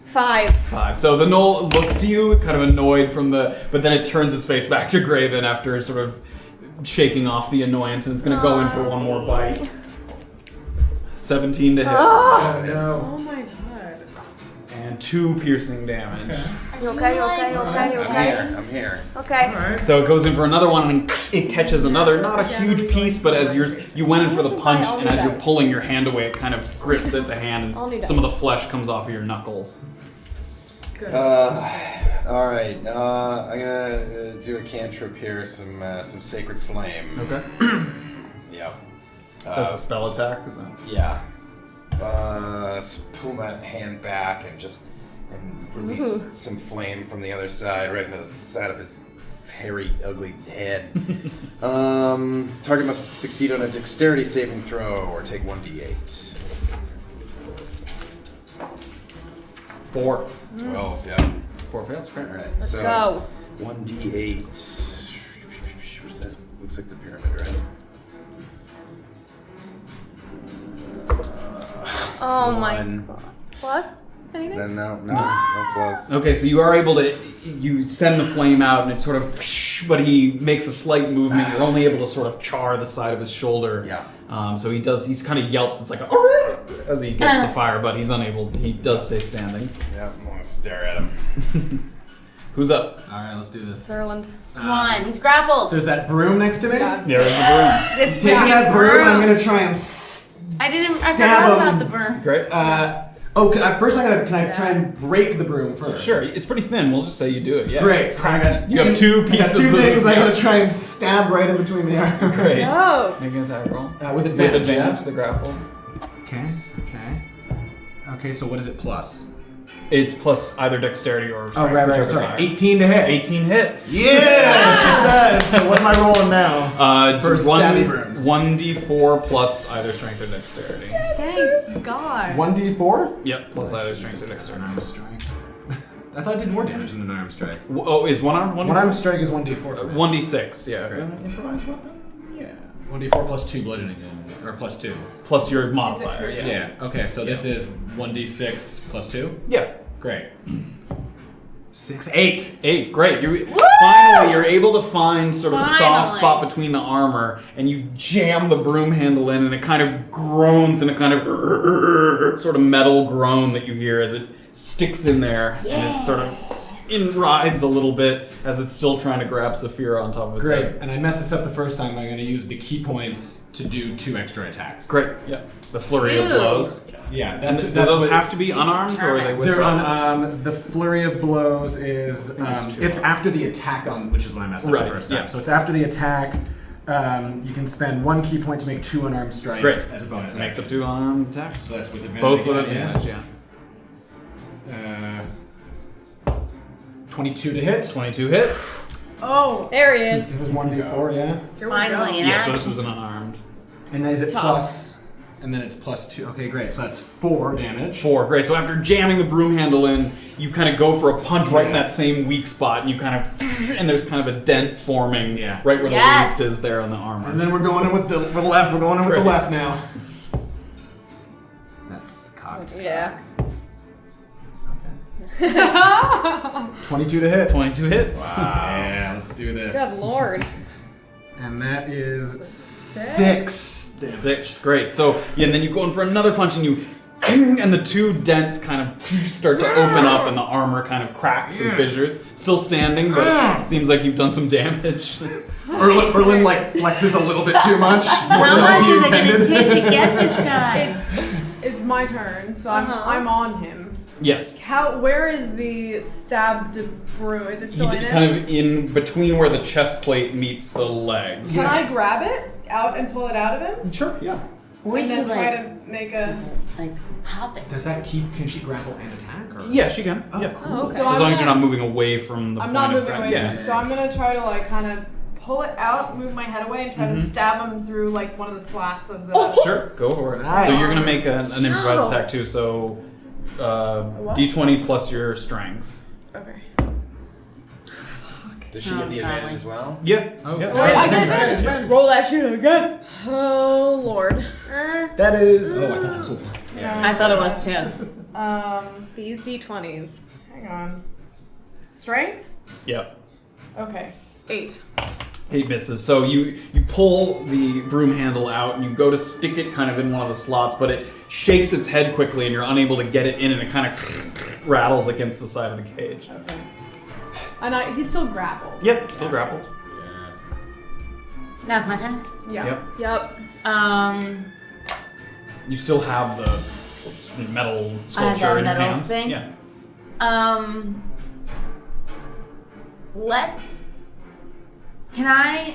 5. 5. So the knoll looks to you, kind of annoyed but then it turns its face back to Graven after sort of shaking off the annoyance, and it's going to go in for one more bite. 17 to hit. Oh no. Oh my god. And 2 piercing damage. You okay? You okay? You okay? You okay? I'm here. Okay. So it goes in for another one, and it catches another, not a huge piece, but as you went in for the punch, and as you're pulling your hand away, it kind of grips at the hand, and some of the flesh comes off of your knuckles. Good. All right. I'm gonna do a cantrip here. Some sacred flame. Okay. Yeah. That's a spell attack, isn't it? Yeah. Pull that hand back and release some flame from the other side, right into the side of his hairy, ugly head. Target must succeed on a dexterity saving throw or take 1d8. 4. 12, yeah. 4 fails, great. All right, Let's so go. 1d8. What is that? Looks like the pyramid, right? Oh my One. god. Plus? Anything? Then no plus. Okay, so you are able to, you send the flame out, and it sort of, but he makes a slight movement. You're only able to sort of char the side of his shoulder. Yeah. So he's kind of yelps. It's like, as he gets the fire, but he's unable, he does stay standing. Yeah, I'm gonna stare at him. Who's up? Alright, let's do this. Erland. Come on, he's grappled. There's that broom next to me. There's the broom. This Taking fucking that broom, I'm broom. gonna try and I Stab forgot him. about the burn. Great. First can I try and break the broom first? Sure, it's pretty thin. We'll just say you do it. Yeah. Great. So I got You have two pieces. two of things. I gotta try and stab right in between the arms. Great. Oh. Make an attack roll. With advantage. With advantage, Yeah? the grapple. Okay, so what is it plus? It's plus either dexterity or Oh, strength. right. whichever's Sorry. higher. 18 to hit. 18 hits. Yeah, sure does. So what am I rolling now? For stabby brooms. 1d4 plus either strength or dexterity. Thank God. 1d4? Yep, plus either strength or dexterity. Unarmed strike. I thought it did more damage than an arm strike. Oh, is one arm? One arm strike is 1d4. for me. 1d6, yeah. Okay. Improvised weapon? Yeah. 1d4 plus 2 bludgeoning damage. Or plus 2. Plus your modifier, piercing? yeah. Yeah, okay, so this is 1d6 plus 2? Yeah. Great. 6, 8. 8, great. Finally, you're able to find sort of a soft Finally. spot between the armor, and you jam the broom handle in, and it kind of groans in a kind of sort of metal groan that you hear as it sticks in there, and it sort of rides a little bit as it's still trying to grab Safira on top of its Great, head. and I mess this up the first time. I'm going to use the key points to do 2 extra attacks. Great, yeah. The flurry of Two. blows. Yeah, And that's do those what have to be unarmed, or are they with They're weapons? on. The flurry of blows is That's true. it's after the attack on, which is when I messed up Right, the first time. yeah. So it's after the attack. You can spend 1 key point to make 2 unarmed strike Great. as a bonus. Make the action. 2 unarmed attacks. So that's with advantage. Both with again, advantage, yeah. 22 to hit. 22 hits. Oh, There he is. This is 1d4, yeah. here we Finally, go. an Yeah, so action. this is an unarmed. And then is it Top. plus? And then it's plus 2. Okay, great. So that's 4 damage. 4, great. So after jamming the broom handle in, you kind of go for a punch right in that same weak spot, and you kind of, and there's kind of a dent forming right where Yes. the least is there on the armor. And then we're going in with the left. We're going in with the Great. left now. That's cocked. Yeah. 22 to hit. 22 hits. Yeah, let's do this. Good lord. And that is 6 damage. 6, great. So, yeah, and then you go in for another punch, and you, and the 2 dents kind of start to open up, and the armor kind of cracks and fissures. Still standing, but it seems like you've done some damage. Erland like flexes a little bit too much. How much is it going to take to get this guy? It's my turn, so Uh-huh. I'm on him. Yes. Where is the stabbed broom? Is it still in it? Kind of in between where the chest plate meets the legs. Can I grab it out and pull it out of him? Sure, yeah. Or And you then could try like, to make a. like pop it. Does that keep? Can she grapple and attack? Or? Yeah, she can. Oh, yeah. cool. Oh, okay. So As I'm long as you're gonna- not moving away from the I'm point not of moving attack. away Yeah. from him, so I'm gonna try to like kind of pull it out, move my head away, and try to stab him through like one of the slats of the. Sure, go for it. Nice. So you're gonna make an improvised No. attack too. So what? D20 plus your strength. Okay. Does she get the Oh, advantage golly. as well? Yeah. Oh, yeah. Wait, I get advantage. advantage. Roll that shit again. Oh lord. That is. Oh, I thought that was. I thought it was too. These d20s. Hang on. Strength? Yep. Okay. 8. 8 misses. So you pull the broom handle out and you go to stick it kind of in one of the slots, but it shakes its head quickly and you're unable to get it in, and it kind of rattles against the side of the cage. Okay. And he's still grappled. Yep, still grappled. Now it's my turn. Yeah. Yep. Yep. You still have the metal I have sculpture that in your metal hand. thing? Yeah. Can I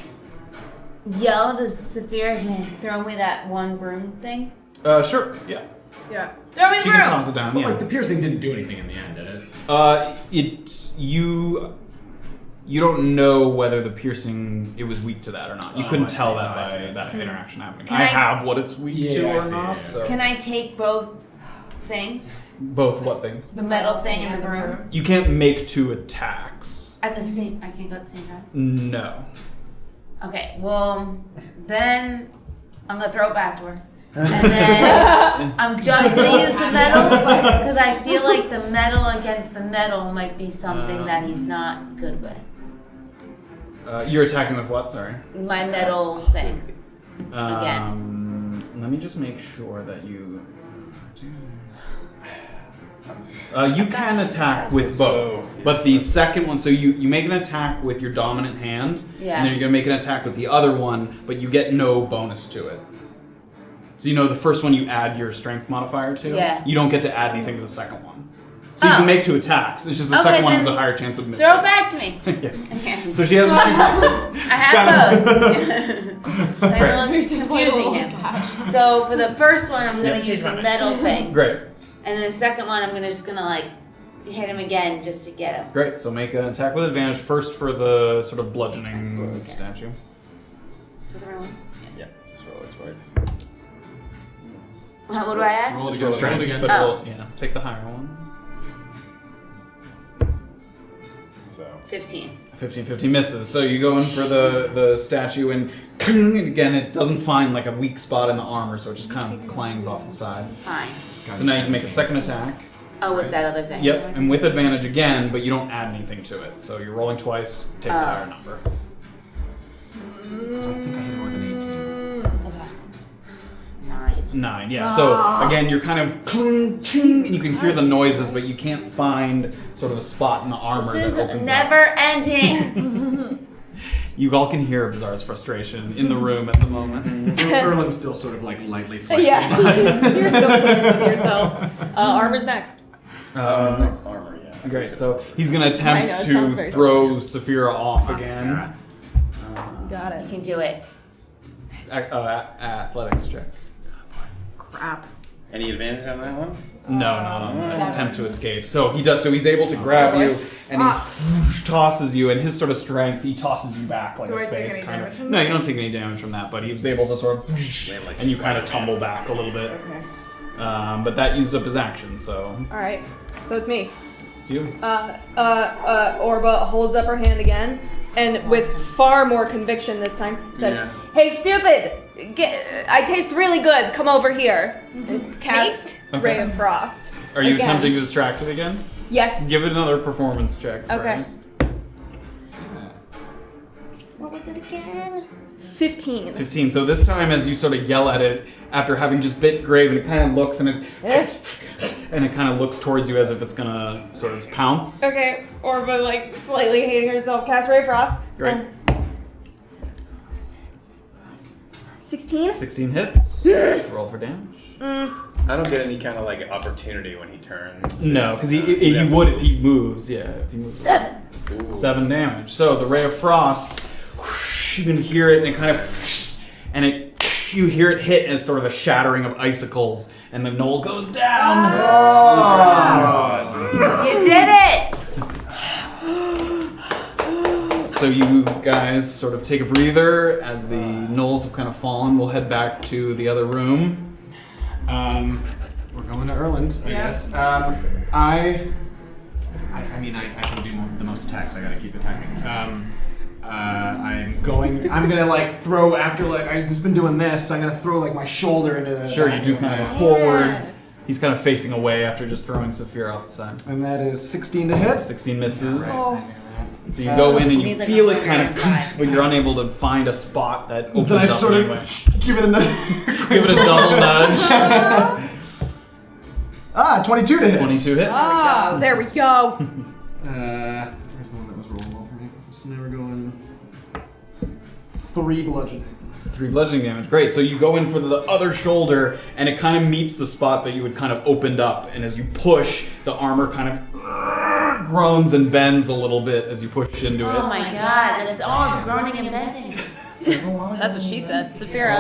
yell to Safira to throw me that one broom thing? Sure. Yeah. Yeah. Throw me the She can broom! toss it down. But Yeah. like the piercing didn't do anything in the end, did it? You don't know whether the piercing it was weak to that or not. You Oh, couldn't I tell see. that Oh, I by see. that interaction happening. Can I I- have what it's weak Yeah, to I or see, not. yeah. So Can I take both things? both what things? The metal thing and the broom? You can't make 2 attacks. At the same I can't go at the same time? No. Okay, well then I'm gonna throw it back to her. And then I'm just gonna use the metal because I feel like the metal against the metal might be something that he's not good with. You're attacking with what? Sorry. My metal thing. Let me just make sure that you. You can attack with both, but the second one, so you make an attack with your dominant hand, Yeah. and then you're gonna make an attack with the other one, but you get no bonus to it. So the first one you add your strength modifier to. Yeah. You don't get to add anything to the second one. So you can make 2 attacks. It's just the second one has a higher chance of missing. Throw it back to me. Yeah. Okay. So she has. I have both. I'm confusing him. So for the first one, I'm gonna use the metal thing. Great. And the second one, I'm just gonna like hit him again just to get him. Great. So make an attack with advantage first for the sort of bludgeoning statue. So the right one? Yeah, just roll it twice. What do I add? Roll it Just again. roll strength, again. but Oh. take the higher one. So 15. 15 misses. So you go in for the statue and again it doesn't find like a weak spot in the armor, so it just kind of clangs off the side. Fine. So now you can make a second attack. Oh, with that other thing. Yep, and with advantage again, but you don't add anything to it. So you're rolling twice, take the higher number. 'Cause I think I hit more than 18. 9, yeah. So again, you're kind of and you can hear the noises, but you can't find sort of a spot in the armor This that is opens never ending. You all can hear Beezaura's frustration in the room at the moment. Erland's still sort of like lightly flexing. Yeah. You're still pleased with yourself. Armor's next. armor, yeah. Great. So he's going to I know, attempt it sounds to very throw Safira off again. Safira. Got You it. can do it. Athletics check. Crap. Any advantage on that one? No, not on the 7. attempt to escape. So he does. So he's able to grab you, and he tosses you. And his sort of strength, he tosses you back like Do a I take space any kind damage of. from No, that? you don't take any damage from that. But he was able to sort of, like and you kind of tumble back a little bit. Okay. But that used up his action. So All right. So it's me. it's you. Orba holds up her hand again, and with far more conviction this time, said, Yeah. "Hey, stupid! I taste really good. Come over here." And cast Okay. Ray of Frost. Are you again. attempting to distract it again? Yes. Give it another performance check Okay. first. What was it again? 15. 15. So this time, as you sort of yell at it, after having just bit Graven, it kind of looks and it kind of looks towards you as if it's gonna sort of pounce. Okay, Orba, like, slightly hating herself, cast Ray of Frost. Great. 16? 16 hits. Roll for damage. I don't get any kind of like opportunity when he turns. No, because he would if he moves. Yeah, if he moves. 7. Ooh. 7 damage. So the ray of frost, whoosh, you can hear it, and it kind of, whoosh, and it, you hear it hit as sort of a shattering of icicles, and the knoll goes down. You did it! So you guys sort of take a breather as the knolls have kind of fallen. We'll head back to the other room. We're going to Erland, I guess. I mean, I can do the most attacks. I gotta keep attacking. I'm gonna like throw after like I've just been doing this. So I'm gonna throw like my shoulder into the. Sure, you do kind of a forward. He's kind of facing away after just throwing Safira off the side. And that is 16 to hit. 16 misses. Oh. So you go in and you Needs like feel a it kind of, 105. but you're unable to find a spot that opens Then I up sort of anyway. give it another. Give it a double nudge. 22 to hit. 22 hits. Oh, there we go. Where's the one that was rolling well for me? So now we're going 3 bludgeoning. 3 bludgeoning damage. Great. So you go in for the other shoulder, and it kind of meets the spot that you had kind of opened up. And as you push, the armor kind of groans and bends a little bit as you push into it. Oh my god, that's all groaning and bending. That's what she said. Safira.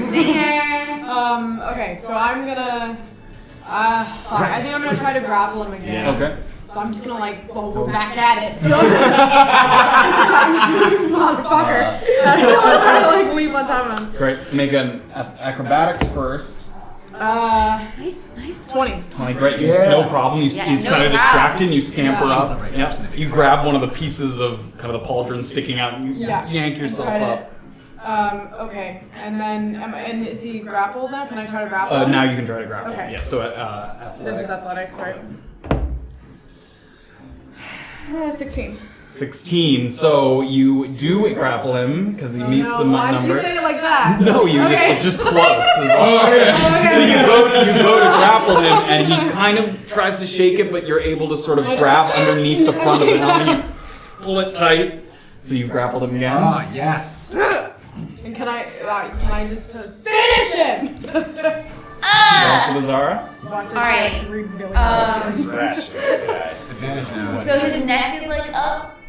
Zinger! Okay, so I'm gonna. Fuck. I think I'm gonna try to grapple him again. Okay. So I'm just gonna like, well, we're back at it. So, motherfucker. I don't want to try to like leave one time on. Great. Make an acrobatics first. 20. 20. Great. Yeah. No problem. Yeah, He's no kind of problem. distracted. And you scamper Yeah. up. Yep. You grab one of the pieces of kind of the pauldron sticking out, and you Yeah. yank yourself Tried up. Okay. And then, and is he grappled now? Can I try to grapple him? Now you can try to grapple. Okay. Yeah. So athletics. This is athletics, right? 16. 16. So you do grapple him because he meets No, the why did number. you say it like that? No, you Okay. it's just close. Is all. So you go to grapple him, and he kind of tries to shake it, but you're able to sort of grab underneath the front of the helmet. You pull it tight. So you've grappled him again. Yes. And can I just finish him? Yes, Beezaura. Watch it Alright. like 3 billion Scratch this guy. Advantage now. So his neck is like up.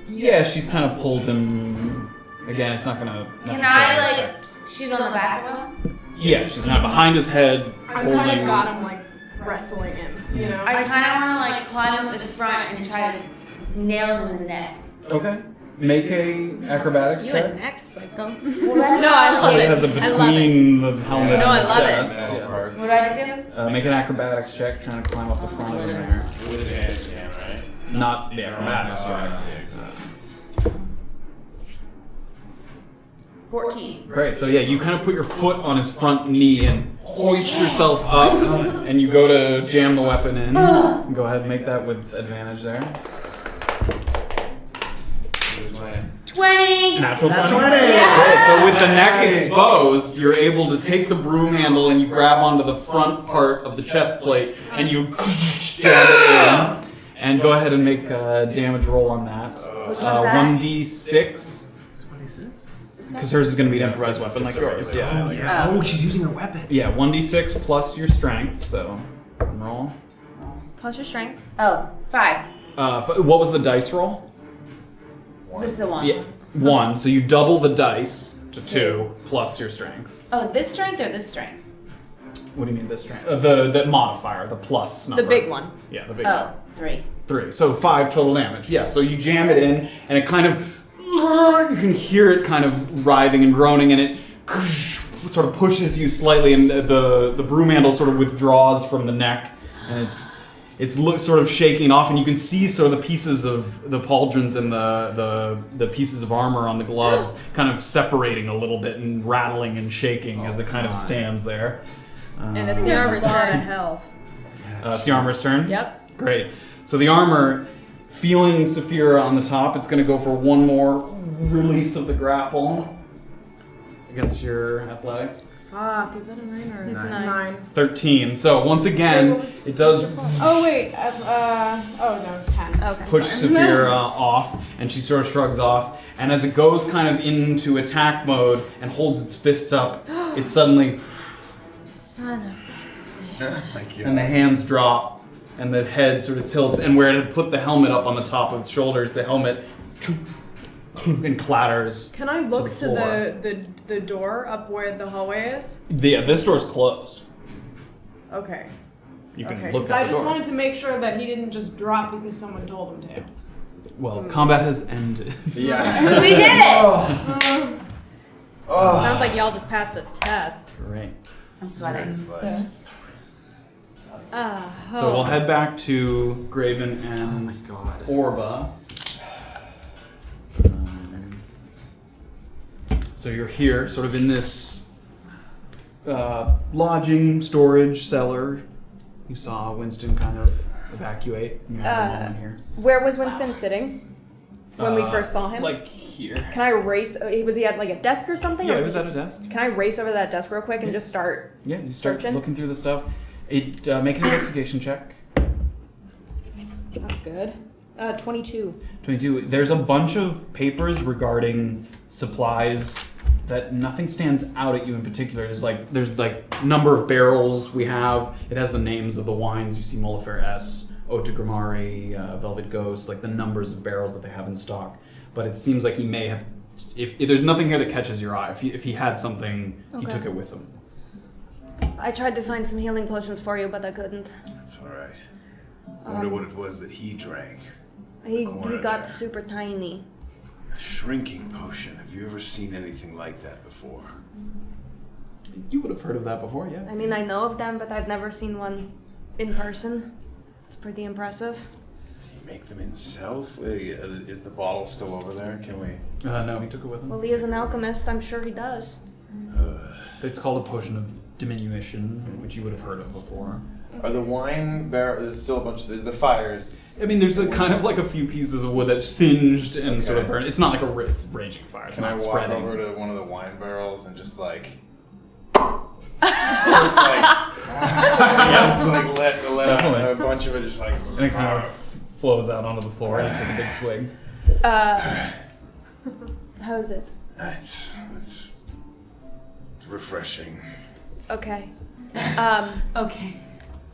Yeah, she's kind of pulled him. Again, it's not gonna. Can necessarily I like? affect- She's on the back of him. Yeah, she's kind of behind his head, I holding. kind of got him like wrestling him, you know. I kind of want to like climb up his front and try to nail him in the neck. Okay. Make a acrobatics You check. a next cycle. Well, that's No, I not love It it. has a I love between the helmet No, and I the love it. chest. Metal Yeah. parts. What do I do? Make an acrobatics check, trying to climb up the front of him there. With advantage again, right? Not the acrobatics check. 14. Great. So yeah, you kind of put your foot on his front knee and hoist yourself up, and you go to jam the weapon in. Go ahead and make that with advantage there. 20. Natural 20. Great. So with the neck exposed, you're able to take the broom handle and you grab onto the front part of the chest plate and you jam it in. And go ahead and make a damage roll on that. Which one's that? 1d6. 26? Because hers is going to be an improvised weapon like yours. Yeah. Yeah. Oh, she's using her weapon. Yeah, 1d6 plus your strength. So roll. Plus your strength. Oh, 5. What was the dice roll? This is a 1. Yeah, 1. So you double the dice to 2 plus your strength. Oh, this strength or this strength? What do you mean this strength? The modifier, the plus number. The big one. Yeah, the big one. Oh, 3. 3. So 5 total damage. Yeah, so you jam it in, and it kind of, you can hear it kind of writhing and groaning, and it sort of pushes you slightly, and the broom handle sort of withdraws from the neck, and it's sort of shaking off, and you can see sort of the pieces of the pauldrons and the pieces of armor on the gloves kind of separating a little bit and rattling and shaking as it kind of stands there. And it's the There's a armor's lot of turn. health. It's the armor's turn? Yep. Great. So the armor, feeling Safira on the top, it's going to go for one more release of the grapple against your athletics. Fuck, is that a 9 or It's a 9? 13. So once again, it does Oh wait, oh no, 10. Okay. push sorry. Safira off, and she sort of shrugs off. And as it goes kind of into attack mode and holds its fists up, it suddenly, Son of Thank you. and the hands drop, and the head sort of tilts, and where it had put the helmet up on the top of its shoulders, the helmet and clatters. Can I look the to floor. the door up where the hallway is? Yeah, this door's closed. Okay. You can Okay. look Because at I the just door. wanted to make sure that he didn't just drop because someone told him to. Well, combat has ended. Yeah. We did it! Sounds like y'all just passed a test. Great. I'm sweating. So So we'll head back to Graven and Orba. So you're here, sort of in this lodging, storage, cellar. You saw Winston kind of evacuate. You have a moment here. where was Winston sitting when we first saw him? Like here. Can I race? Was he at like a desk or something? Yeah, or he was at a just- desk. Can I race over to that desk real quick and just start? Yeah, you start Searching? looking through the stuff. Make an investigation check. That's good. 22. 22. There's a bunch of papers regarding supplies that nothing stands out at you in particular. There's like number of barrels we have. It has the names of the wines. You see Mollefaire S, Haute de Grimari, Velvet Ghost, like the numbers of barrels that they have in stock. But it seems like he may have. If there's nothing here that catches your eye, if he had something, he Okay. took it with him. I tried to find some healing potions for you, but I couldn't. That's all right. I wonder what it was that he drank. He Corner got there. super tiny. A shrinking potion. Have you ever seen anything like that before? You would have heard of that before, yeah. I mean, I know of them, but I've never seen one in person. It's pretty impressive. Does he make them himself? Is the bottle still over there? Can we? No, he took it with him. Well, he is an alchemist. I'm sure he does. It's called a potion of diminution, which you would have heard of before. Are the wine barrel? There's still a bunch. There's the fires. I mean, there's kind of like a few pieces of wood that's singed and sort of Okay. burned. It's not like a raging fire. It's Can I not walk spreading. over to one of the wine barrels and just like, just like let Definitely. a bunch of it just like. And it kind of flows out onto the floor and you take a big swig. How is it? It's refreshing. Okay. Okay.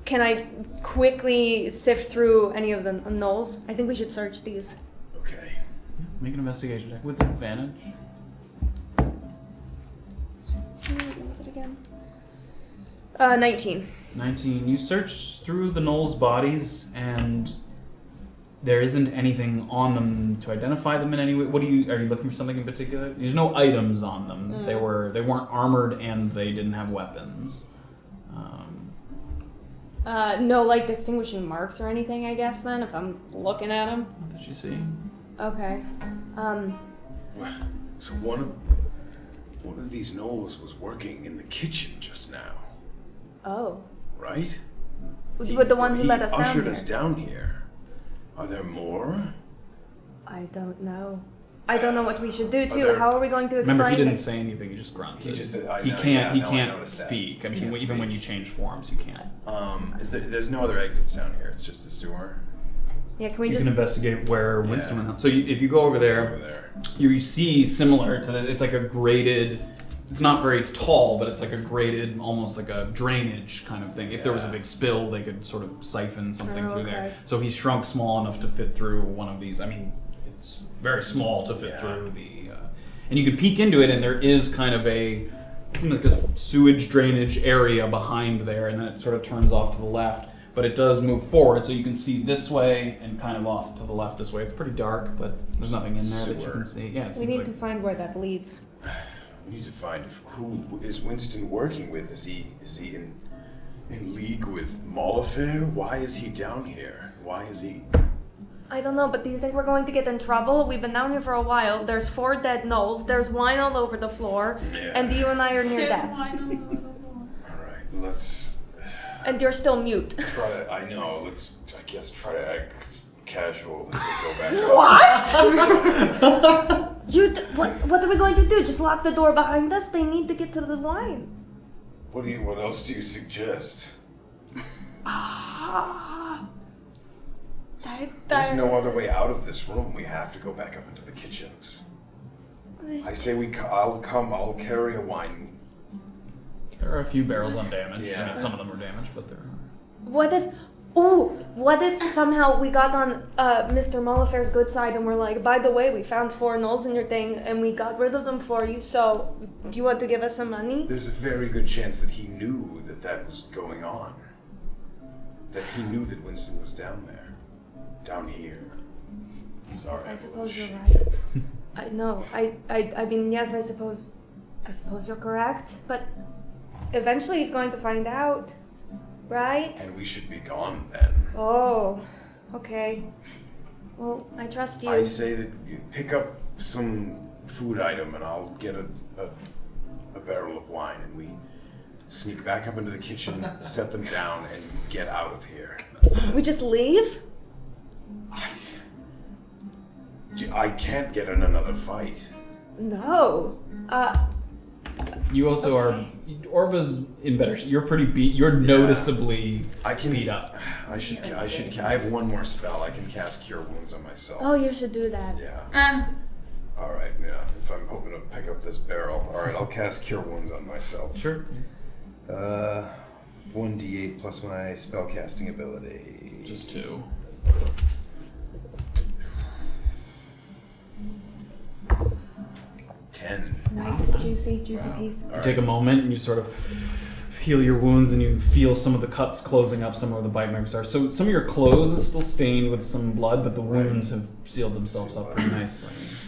Can I quickly sift through any of the knolls? I think we should search these. Okay. Make an investigation check with advantage. What was it again? 19. 19. You search through the gnolls' bodies, and there isn't anything on them to identify them in any way. Are you looking for something in particular? There's no items on them. They weren't armored, and they didn't have weapons. No, like, distinguishing marks or anything, I guess, then, if I'm looking at them. What did you see? Okay. So one of these gnolls was working in the kitchen just now, Oh. right? But the one who let us down ushered here. us down here. Are there more? I don't know. I don't know what we should do, too. there- How are we going to explain Remember, he didn't this? say anything. He just grunted. He just He can't noticed that. speak. I mean, Can't even when speak. you change forms, you can't. There's no other exits down here. It's just the sewer. Yeah, can we You just... can investigate where Winston Yeah. went out. So if you go over there, Over there. you see similar to it's like a graded. It's not very tall, but it's like a graded, almost like a drainage kind of thing. If there was a Yeah. big spill, they could sort of siphon something Oh, through okay. there. So he's shrunk small enough to fit through one of these. I mean, it's very small to fit Yeah. through the. And you can peek into it, and there is kind of it seems like a sewage drainage area behind there, and then it sort of turns off to the left. But it does move forward, so you can see this way and kind of off to the left this way. It's pretty dark, but there's nothing in there that you Sewer. can see. Yeah, it We seems need like to find where that leads. We need to find who is Winston working with. Is he in league with Mollefaire? Why is he down here? Why is he? I don't know, but do you think we're going to get in trouble? We've been down here for a while. There's 4 dead gnolls. There's wine all over the floor. Yeah. And you and I are near death. All right, let's And you're still mute. try to. I know. Let's. I guess try to act casual as we go back. What are we going to do? Just lock the door behind us? They need to get to the wine. What else do you suggest? There's no other way out of this room. We have to go back up into the kitchens. I say I'll carry a wine. there are a few barrels undamaged. I Yeah. mean, some of them are damaged, but there are. What if somehow we got on Mr. Mollefaire's good side and we're like, by the way, we found 4 gnolls in your thing and we got rid of them for you, so do you want to give us some money? There's a very good chance that he knew that was going on. That he knew that Winston was down there. Down here. Sorry. Yes, I I'm a suppose you're little right. I know. I mean, yes, I suppose you're correct, but eventually he's going to find out, right? And we should be gone then. Oh, okay. Well, I trust you. I say that you pick up some food item and I'll get a barrel of wine and we sneak back up into the kitchen, set them down, and get out of here. We just leave? I can't get in another fight. No. You also are. Orba's in better shape. You're pretty beat. You're noticeably beat up. I have one more spell. I can cast Cure Wounds on myself. Oh, you should do that. Yeah. All right. Yeah. If I'm hoping to pick up this barrel, all right. I'll cast Cure Wounds on myself. Sure. 1d8 plus my spellcasting ability. Just 2. Nice, juicy piece. You take a moment and you sort of heal your wounds and you feel some of the cuts closing up, some of the bite marks are. So some of your clothes is still stained with some blood, but the wounds have sealed themselves up pretty nicely.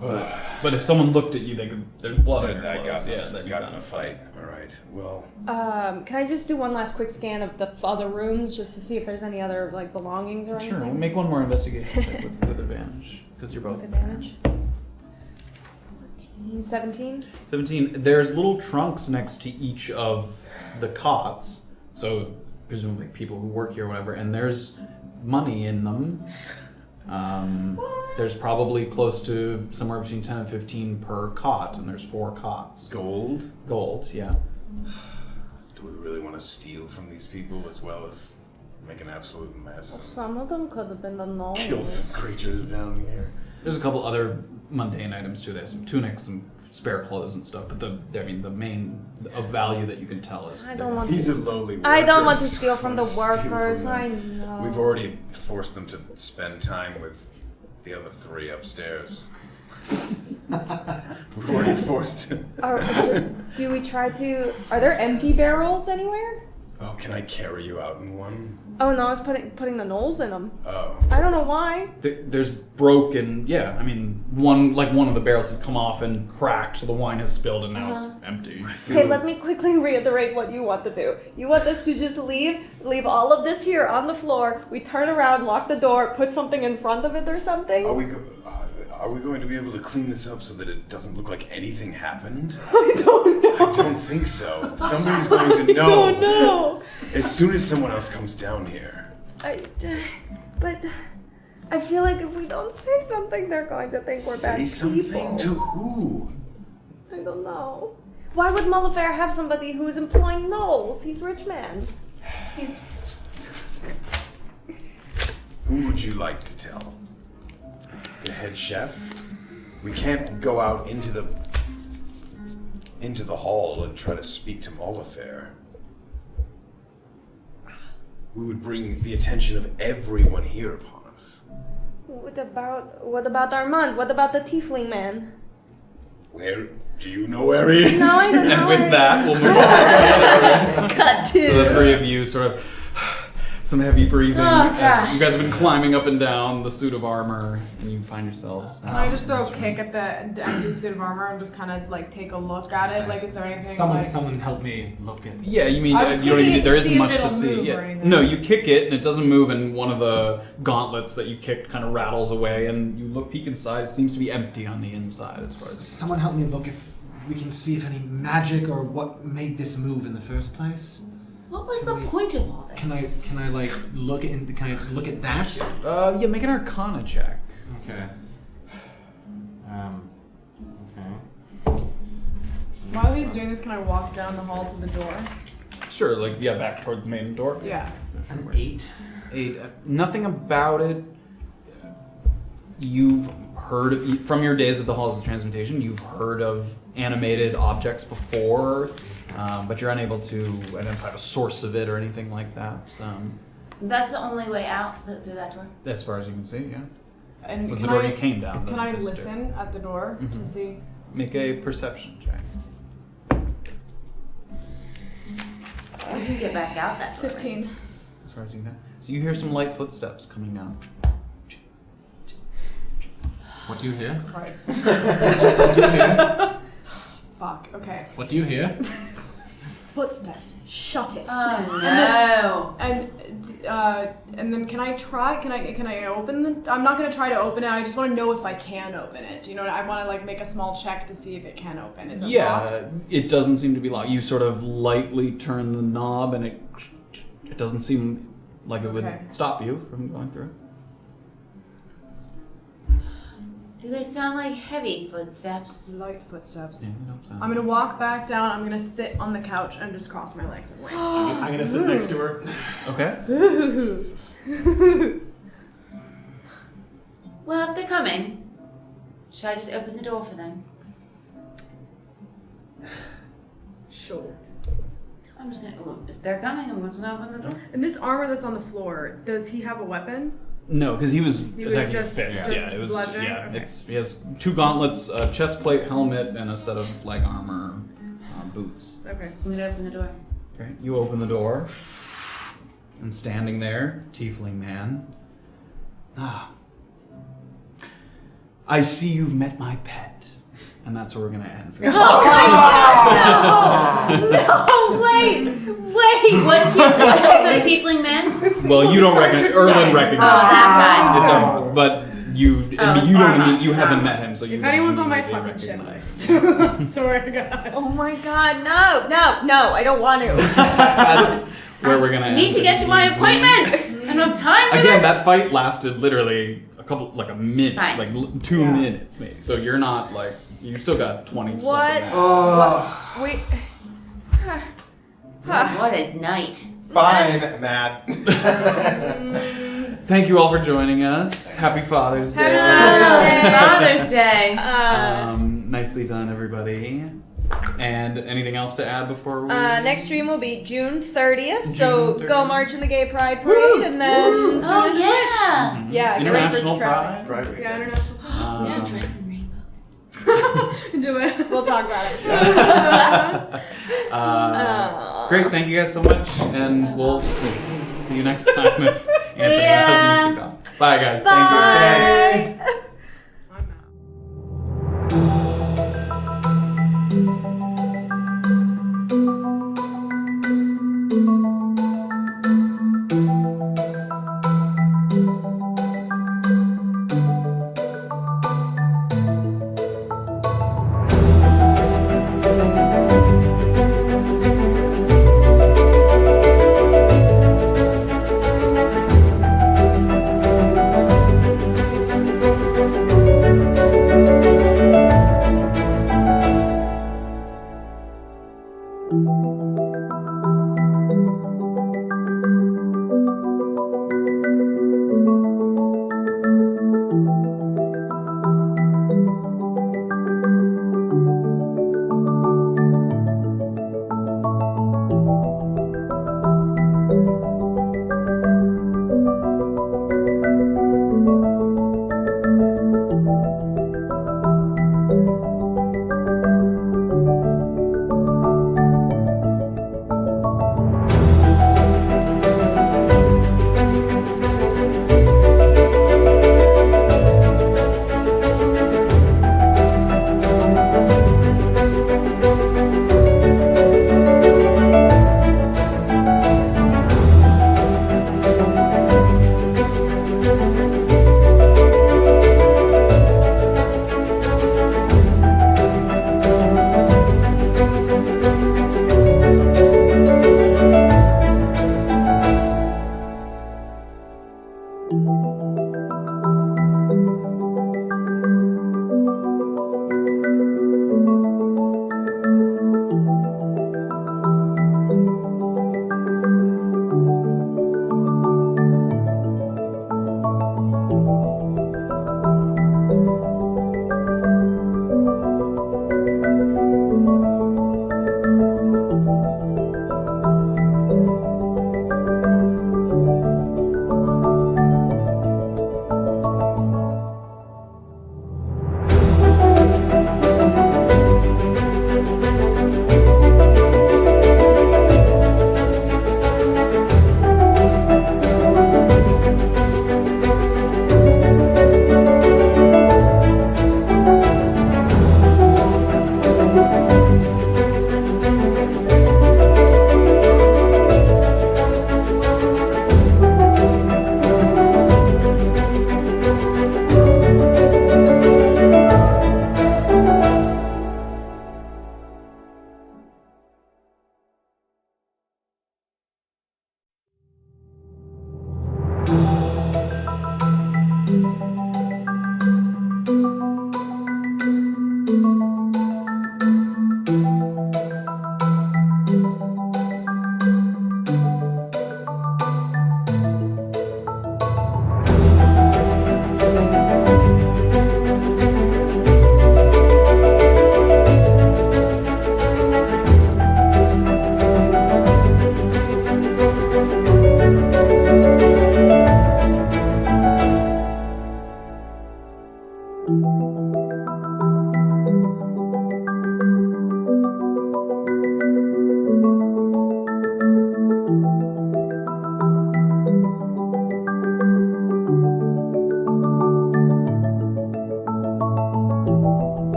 But if someone looked at you, they could. There's blood on your I clothes. got in a fight. All right. Well. Can I just do one last quick scan of the other rooms just to see if there's any other like belongings or Sure. anything? Make one more investigation check with advantage because you're both. With advantage. 14, 17. 17. There's little trunks next to each of the cots, so presumably people who work here or whatever, and there's money in them. There's probably close to somewhere between 10 and 15 per cot, and there's 4 cots. Gold? Gold, yeah. Do we really want to steal from these people as well as make an absolute mess? Some of them could have been the gnolls. Kill some creatures down here. There's a couple other mundane items too. There's some tunics, some spare clothes and stuff. But the main of value that you can tell is I don't want These to. are lowly workers. I don't want to steal from the Steal from workers. them. I know. We've already forced them to spend time with the other 3 upstairs. We've already forced him. Do we try to? Are there empty barrels anywhere? Oh, can I carry you out in one? Oh no, I was putting the knolls in them. Oh. I don't know why. There's broken. Yeah, I mean, one of the barrels had come off and cracked, so the wine has spilled, and now it's empty. Okay, let me quickly reiterate what you want to do. You want us to just leave all of this here on the floor. We turn around, lock the door, put something in front of it or something. Are we going to be able to clean this up so that it doesn't look like anything happened? I don't know. I don't think so. Somebody's going to know. I don't know. As soon as someone else comes down here. But I feel like if we don't say something, they're going to think we're bad Say something people. to who? I don't know. Why would Mollefaire have somebody who's employing gnolls? He's a rich man. Who would you like to tell? The head chef? We can't go out into the hall and try to speak to Mollefaire. We would bring the attention of everyone here upon us. What about Armand? What about the Tiefling man? Where do you know where he is? No, I don't know. And with that, we'll move on. Cut to. So the 3 of you sort of some heavy breathing as gosh. you guys have been climbing up and down the suit of armor, and you find yourselves. Can I just throw a kick at the empty suit of armor and just kind of like take a look at it? Like, is there anything? Someone help me look at. Yeah, you mean I was you don't kicking even, it to there isn't see if much to it'll see. move Yeah. or anything. No, you kick it and it doesn't move, and one of the gauntlets that you kicked kind of rattles away, and you peek inside. It seems to be empty on the inside as far as. Someone help me look if we can see if any magic or what made this move in the first place. What was the point of all this? Can I like look at? Can I look at that? Yeah, make an Arcana check. Okay. Okay. While he's doing this, can I walk down the hall to the door? Sure, back towards the main door. Yeah. An 8. 8. Nothing about it. You've heard from your days at the Halls of Transmutation. You've heard of animated objects before, but you're unable to identify the source of it or anything like that. That's the only way out through that door. As far as you can see, yeah. And Was can the door I, you came down? Can the I stair. listen at the door to see? Make a perception check. We can get back out that door. 15. As far as you know. So you hear some light footsteps coming down. What do you hear? Christ. What do you hear? Fuck. Okay. What do you hear? Footsteps. Shut it. Oh no. And then can I try? Can I open the? I'm not gonna try to open it. I just want to know if I can open it. Do you know what I want to make a small check to see if it can open? Is it locked? It doesn't seem to be locked. You sort of lightly turn the knob, and it doesn't seem like it would stop you from going through. Do they sound like heavy footsteps? Light footsteps. Yeah, they don't sound. I'm gonna walk back down. I'm gonna sit on the couch and just cross my legs and wait. I'm gonna sit next to her. Okay. Well, if they're coming, should I just open the door for them? Sure. I'm just gonna. If they're coming, I'm just gonna open the door. And this armor that's on the floor, does he have a weapon? No, because he was just fist. just It was. bludgeoning? Yeah, Okay. he has 2 gauntlets, a chest plate, helmet, and a set of leg armor, boots. Okay. I'm gonna open the door. Okay, you open the door, and standing there, Tiefling man. I see you've met my pet, and that's where we're gonna end for this. No, wait. What's the tiefling man? Well, you don't recognize. Erland recognizes. Oh, that guy. It's Armand, but you it's you don't Armand. you haven't met him, so you. If don't anyone's on my immediately fucking shit recognize. list, swear to God. Oh my god, no, I don't want to. That's where we're gonna. Need end to get to my appointments. I don't have time for Again, this. that fight lasted literally a minute, Fine. 2 minutes maybe. So you're not you still got 20. What? Wait. What a night. Fine, Matt. Thank you all for joining us. Happy Father's Day. Father's Day. Nice Nicely done, everybody. And anything else to add before we... Next stream will be June 30th, so June go 30th. march in the Gay Pride Parade, and then tune into Oh, Twitch. yeah. Yeah, get ready for some International traffic. Pride. Pride Yeah, weekend. international. We should dress in rainbow. Do it. We'll talk about it. Great, thank you guys so much, and we'll see you next time if Anthony ya. doesn't make it up. Bye, guys. Thank you. Good night.